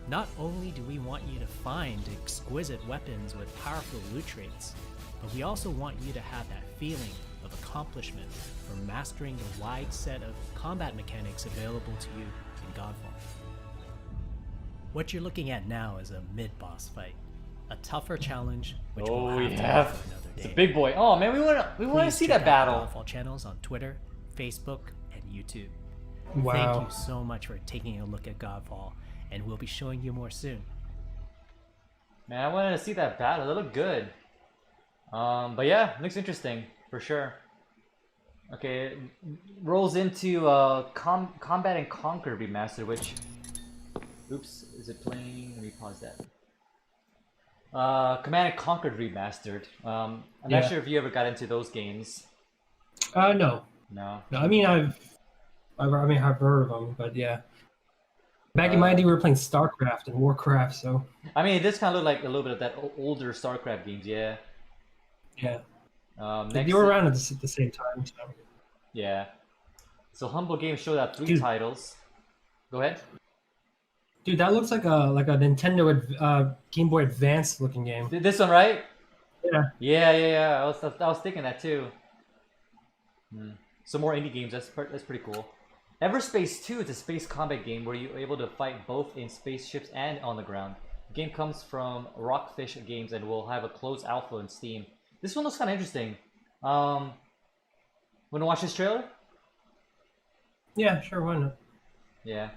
not only do we want you to find exquisite weapons with powerful loot traits, but we also want you to have that feeling of accomplishment for mastering the wide set of combat mechanics available to you in Godfall. What you're looking at now is a mid-boss fight, a tougher challenge which we'll have to do for another day. It's a big boy. Oh man, we want to Please see check that out battle. the Godfall channels on Twitter, Facebook, and YouTube. Wow. Thank you so much for taking a look at Godfall, and we'll be showing you more soon. Man, I wanted to see that battle. It looked good. But yeah, looks interesting for sure. Okay, it rolls into Combat and Conquer Remastered, which, oops, is it playing? Let me pause that. Command and Conquer Remastered. I'm Yeah. not sure if you ever got into those games. No. No. No, I mean I've heard of them, but yeah. Back in my day, we were playing StarCraft and Warcraft, so I mean, it does kind of look like a little bit of that older StarCraft games, yeah. yeah. Next They were around at the same time. So. Yeah. So Humble Games showed out 3 titles. Go ahead. Dude, that looks like a Nintendo Game Boy Advance looking game. This one, right? Yeah. Yeah. I was thinking that too. Some more indie games. That's pretty cool. Everspace 2 is a space combat game where you're able to fight both in spaceships and on the ground. The game comes from Rockfish Games and will have a closed alpha on Steam. This one looks kind of interesting. Wanna watch this trailer? Yeah, sure, why not? Yeah.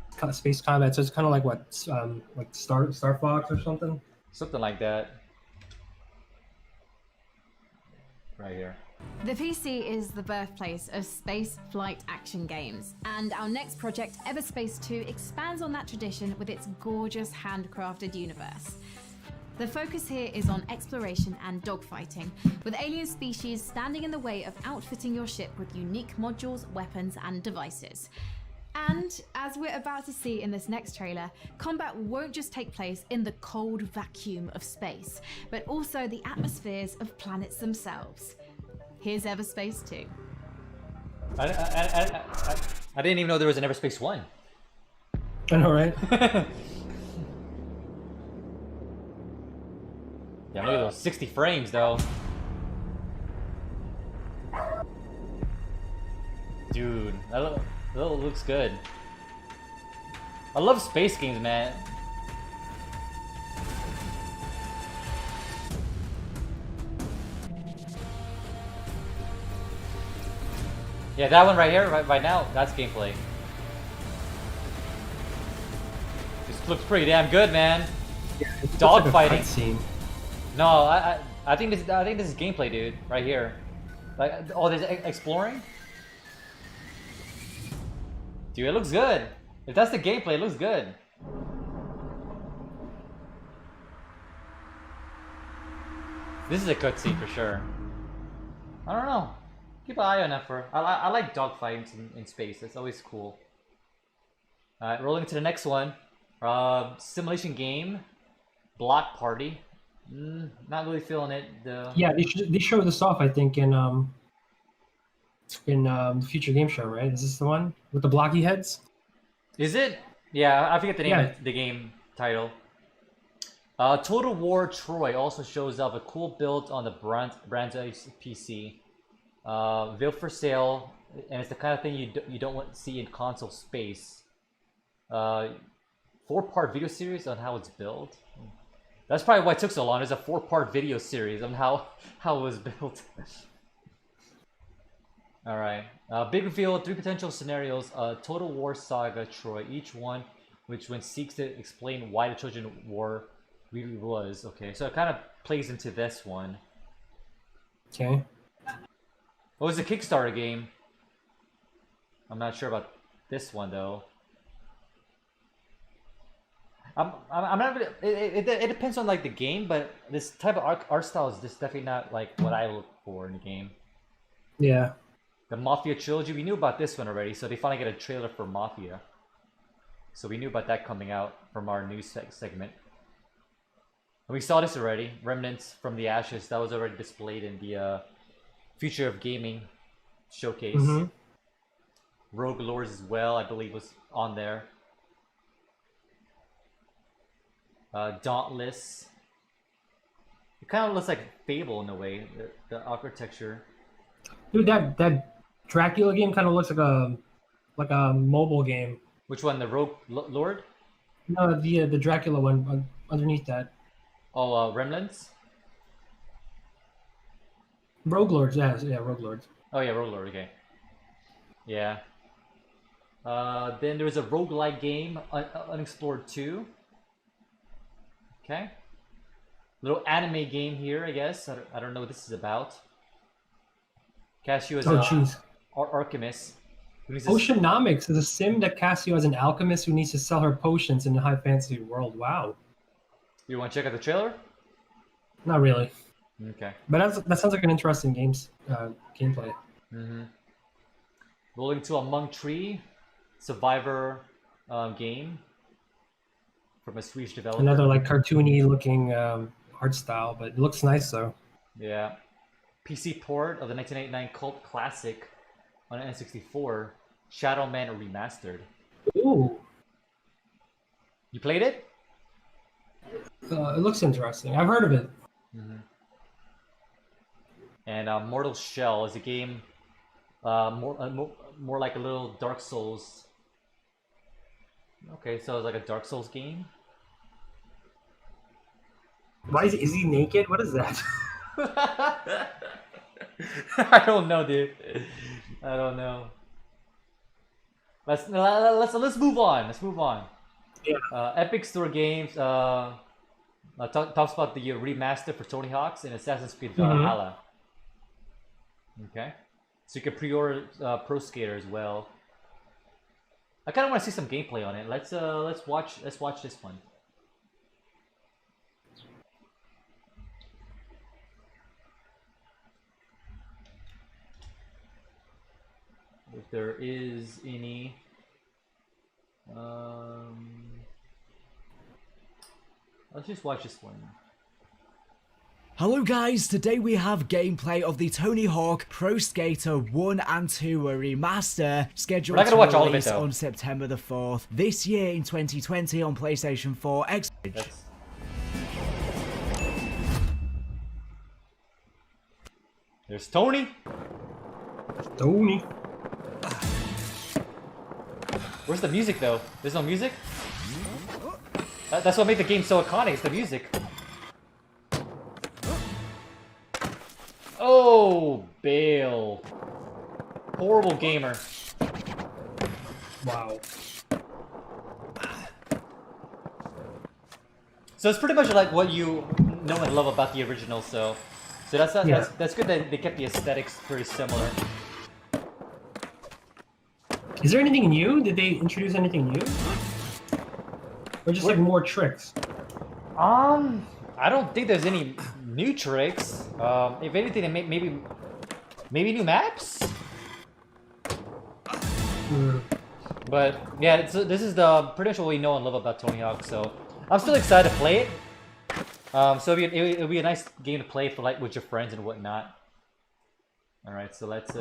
It's kind of space combat, so it's kind of like what, like Star Fox or something. Something like that. Right here. The PC is the birthplace of space flight action games, and our next project, Everspace 2, expands on that tradition with its gorgeous handcrafted universe. The focus here is on exploration and dogfighting, with alien species standing in the way of outfitting your ship with unique modules, weapons, and devices. And, as we're about to see in this next trailer, combat won't just take place in the cold vacuum of space, but also the atmospheres of planets themselves. Here's Everspace 2. I didn't even know there was an Everspace 1. I know, right? Yeah, look at those 60 frames though. Dude, that looks good. I love space games, man. Yeah, that one right here, right now, that's gameplay. This looks pretty damn good, man. Yeah, Dog fighting. Scene. No, I think this is gameplay, dude. Right here. Like, oh, there's exploring. Dude, it looks good. If that's the gameplay, it looks good. This is a cutscene for sure. I don't know. Keep an eye on that for. I like dogfights in space. That's always cool. Alright, rolling to the next one. Simulation game. Block Party. Not really feeling it. Yeah, they showed this off, I think, in the Future Game Show, right? Is this the one with the blocky heads? Is it? Yeah, I forget the name of the game title. Total War Troy also shows up. A cool build on the Brandeis PC. Built for sale, and it's the kind of thing you don't want to see in console space. 4-part video series on how it's built. That's probably why it took so long. There's a 4-part video series on how it was built. Alright. Big reveal, 3 potential scenarios. Total War Saga Troy. Each one which seeks to explain why the Trojan War really was. Okay, so it kind of plays into this one. Okay. What was the Kickstarter game? I'm not sure about this one though. I'm not really. It depends on like the game, but this type of art style is just definitely not like what I look for in a game. Yeah. The Mafia trilogy, we knew about this one already, so they finally get a trailer for Mafia. So we knew about that coming out from our news segment. And we saw this already, Remnants from the Ashes. That was already displayed in the Future of Gaming showcase. Rogue Lords as well, I believe, was on there. Dauntless. It kind of looks like Fable in a way, the architecture. Dude, that Dracula game kind of looks like a mobile game. Which one, the Rogue Lord? No, the Dracula one underneath that. Oh, Remnants? Rogue Lords, yeah, Rogue Lords. Oh yeah, Rogue Lord, okay. Yeah. Then there's a roguelike game, Unexplored 2. Okay. Little anime game here, I guess. I don't know what this is about. Casio is alchemist. Oceanomics is a sim that Cassio as an alchemist who needs to sell her potions in a high fantasy world. Wow. You want to check out the trailer? Not really. Okay. But that sounds like an interesting gameplay. Rolling to Among Tree, Survivor game from a Swedish developer. Another like cartoony looking art style, but it looks nice though. Yeah. PC port of the 1989 cult classic on N64, Shadow Man Remastered. Ooh. You played it? It looks interesting. I've heard of it. And Mortal Shell is a game more like a little Dark Souls. Okay, so it's like a Dark Souls game. Why is he naked? What is that? I don't know, dude. I don't know. Let's move on. Let's move on. Yeah. Epic Store Games talks about the remaster for Tony Hawk's and Assassin's Creed Valhalla. Okay, so you can pre-order Pro Skater as well. I kind of want to see some gameplay on it. Let's watch this one. If there is any. Let's just watch this one. Hello guys, today we have gameplay of the Tony Hawk Pro Skater 1 and 2 remaster, scheduled We're not gonna watch to all of it, release though. on September the 4th, this year in 2020 on PlayStation 4, There's Tony. Tony. Where's the music though? There's no music? That's what made the game so iconic, it's the music. Oh, Bale. Horrible gamer. Wow. So it's pretty much like what you know and love about the original, so that's good that they kept the aesthetics pretty similar. Is there anything new? Did they introduce anything new? Or just like more tricks? I don't think there's any new tricks. If anything, maybe new maps. But yeah, this is the pretty much what we know and love about Tony Hawk. So I'm still excited to play it. So it'll be a nice game to play for like with your friends and whatnot. All right, so let's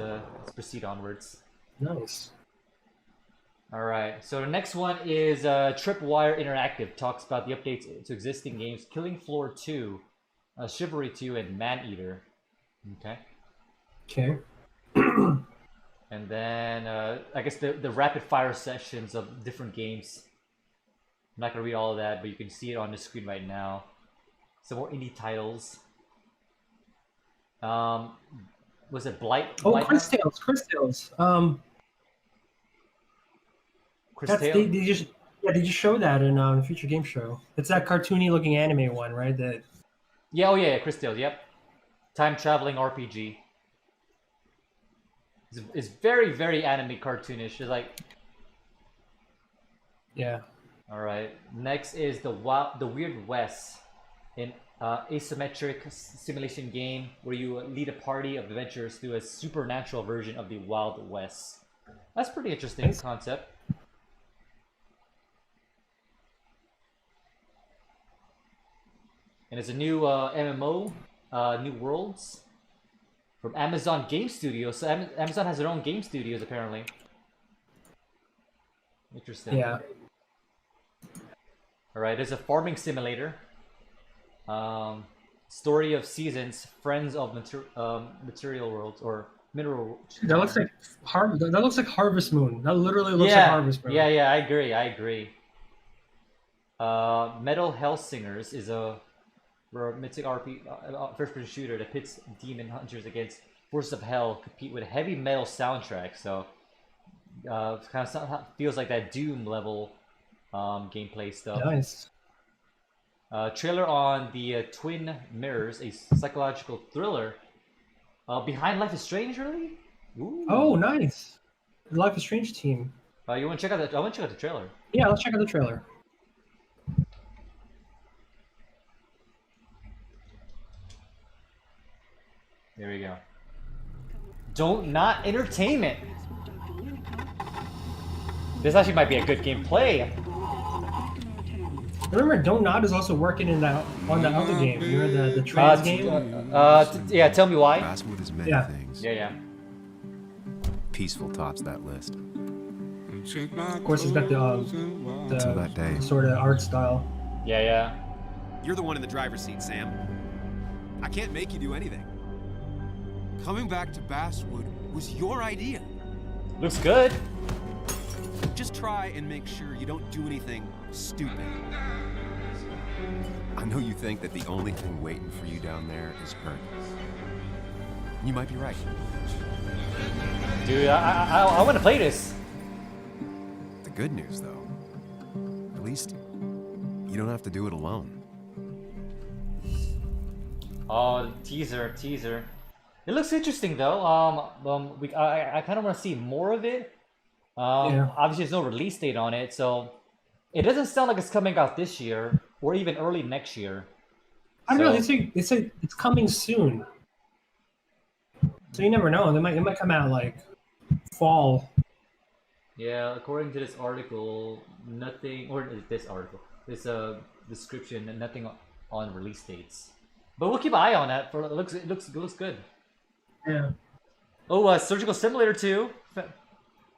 proceed onwards. Nice. All right, so the next one is Tripwire Interactive. Talks about the updates to existing games: Killing Floor 2, Chivalry 2, and Maneater. Okay. Okay. And then I guess the rapid fire sessions of different games. I'm not gonna read all of that, but you can see it on the screen right now. Some more indie titles. Was it Blight? Oh, Blight Chris Tales. They just showed that in Future Game Show. It's that cartoony looking anime one, right? That. Yeah. Oh yeah. Chris Tales. Yep. Time traveling RPG. It's very anime cartoonish. It's like. Yeah. All right. Next is the Weird West, an asymmetric simulation game where you lead a party of adventurers through a supernatural version of the Wild West. That's pretty interesting concept. And it's a new MMO, New Worlds, from Amazon Game Studios. So Amazon has their own game studios apparently. Interesting. Yeah. All right, there's a farming simulator. Story of Seasons, Friends of Material Worlds or Mineral. That looks like Harvest Moon. That literally looks like Harvest Moon. Yeah, I agree. Metal Hellsingers is a romantic first-person shooter that pits demon hunters against forces of hell, compete with a heavy metal soundtrack. So, kind of feels like that Doom level gameplay stuff. Nice. Trailer on the Twin Mirrors, a psychological thriller. Behind Life is Strange, really? Ooh. Oh, nice. The Life is Strange team. You want to check out I want to check out the trailer. Yeah, let's check out the trailer. There we go. Don't Not Entertainment. This actually might be a good gameplay. Remember, Don't Nod is also working on that other game. You know, the trans game? Yeah, tell me why. Basswood is many things. Yeah. Peaceful tops that list. Of course, it's got Until that day. sort of art style. Yeah. You're the one in the driver's seat, Sam. I can't make you do anything. Coming back to Basswood was your idea. Looks good. Just try and make sure you don't do anything stupid. I know you think that the only thing waiting for you down there is Perkins. You might be right. Dude, I want to play this. The good news, though, at least you don't have to do it alone. Oh, teaser. It looks interesting though. I kind of want to see more of it. Obviously, there's no release date on it, so it doesn't sound like it's coming out this year or even early next year. I don't know. They say it's coming soon, so you never know. It might come out like fall. Yeah, according to this article, nothing, or this article, this description, nothing on release dates. But we'll keep an eye on that. It looks good. Yeah. Oh, Surgical Simulator 2.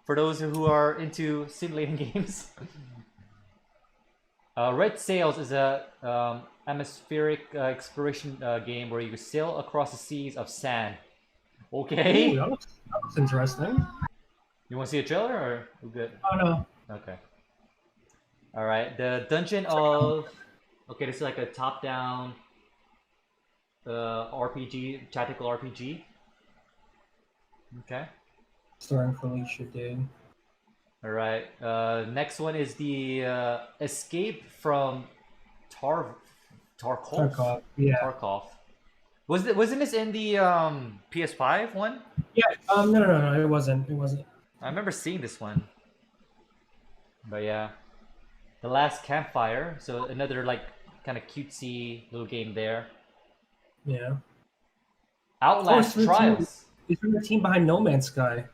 For those who are into simulating games. Red Sails is a atmospheric exploration game where you sail across the seas of sand. Okay. Ooh, that looks interesting. You want to see a trailer or we're good? Oh no. Okay. All right. The Dungeon of. Okay, this is like a top-down RPG, tactical RPG. Okay. Starring Felicia Day. All right. Next one is the Escape from Tarkov. Tarkov. Yeah. Tarkov. Wasn't this in the PS5 one? Yeah. No. It wasn't. I remember seeing this one. But yeah, The Last Campfire. So another like kind of cutesy little game there. Yeah. Outlast Trials. It's from the team behind No Man's Sky.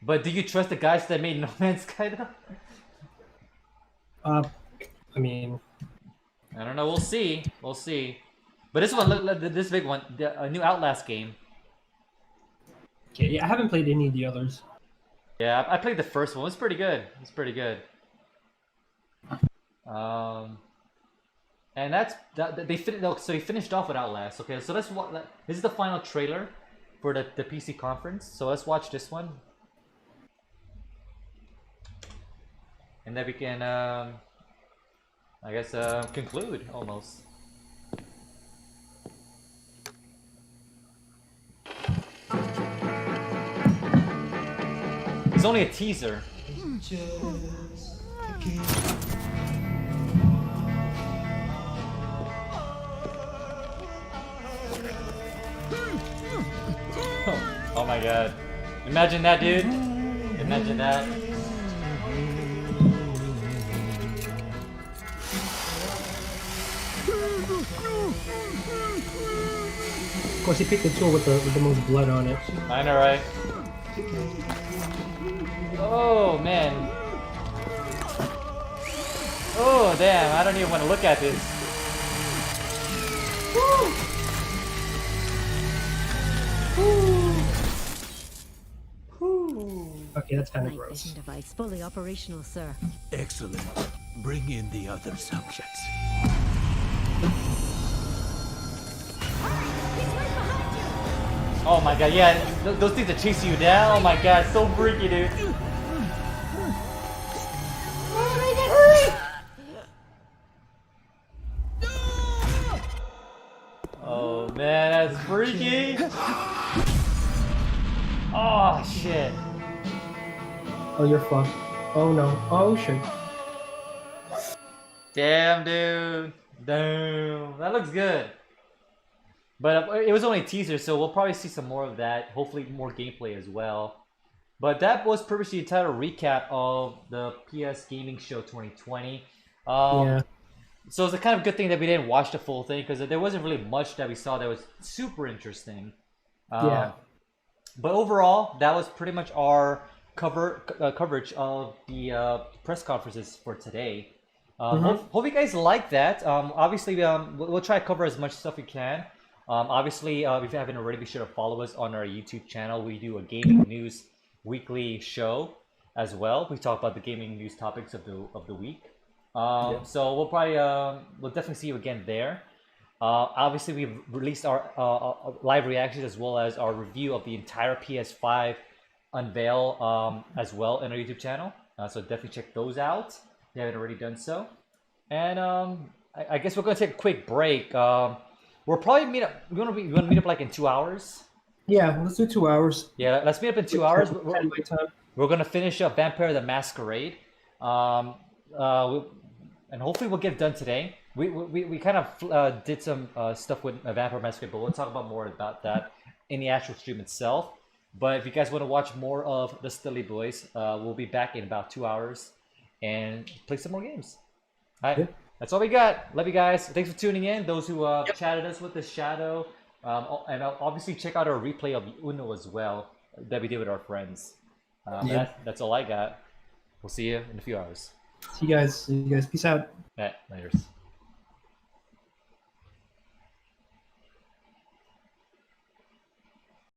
But do you trust the guys that made No Man's Sky though? I mean, I don't know. We'll see. But this one, this big one, a new Outlast game. Yeah, I haven't played any of the others. Yeah, I played the first one. It's pretty good. And that's that. They finished off with Outlast. Okay, so let's watch. This is the final trailer for the PC conference. So let's watch this one, and then we can, I guess, conclude almost. It's only a teaser. Oh my god. Imagine that, dude. Imagine that. Of course, he picked the tool with the most blood on it. I know, right? Oh man. Oh damn! I don't even want to look at this. Okay, that's kind of Night gross. vision device fully operational, sir. Excellent. Bring in the other subjects. Oh my god, yeah, those things are chasing you down. Oh my god, so freaky, dude. Oh man, that's freaky. Oh shit. Oh, you're fucked. Oh no. Oh shit. Damn, dude. Damn. That looks good. But it was only a teaser, so we'll probably see some more of that. Hopefully more gameplay as well. But that was pretty much the entire recap of the PS Gaming Show 2020. Yeah. So it's a kind of good thing that we didn't watch the full thing, because there wasn't really much that we saw that was super interesting. Yeah. But overall, that was pretty much our coverage of the press conferences for today. Hope you guys like that. Obviously, we'll try to cover as much stuff we can. Obviously, if you haven't already, be sure to follow us on our YouTube channel. We do a gaming news weekly show as well. We talk about the gaming news topics of the week. So we'll probably we'll definitely see you again there. Obviously, we've released our live reactions as well as our review of the entire PS5 unveil as well in our YouTube channel. So definitely check those out if you haven't already done so. And I guess we're gonna take a quick break. We'll probably meet up. We're gonna meet up like in 2 hours. Yeah, let's do 2 hours. Yeah, let's meet up in 2 hours. My time. We're gonna finish up Vampire the Masquerade, and hopefully we'll get it done today. We kind of did some stuff with Vampire Masquerade, but we'll talk about more about that in the actual stream itself. But if you guys want to watch more of the Stilly Boys, we'll be back in about 2 hours and play some more games. All right, that's all we got. Love you guys. Thanks for tuning in. Those who chatted us with the Shadow, and obviously check out our replay of the Uno as well that we did with our friends. That's all I got. We'll see you in a few hours. See you guys. Peace out. All right, laters.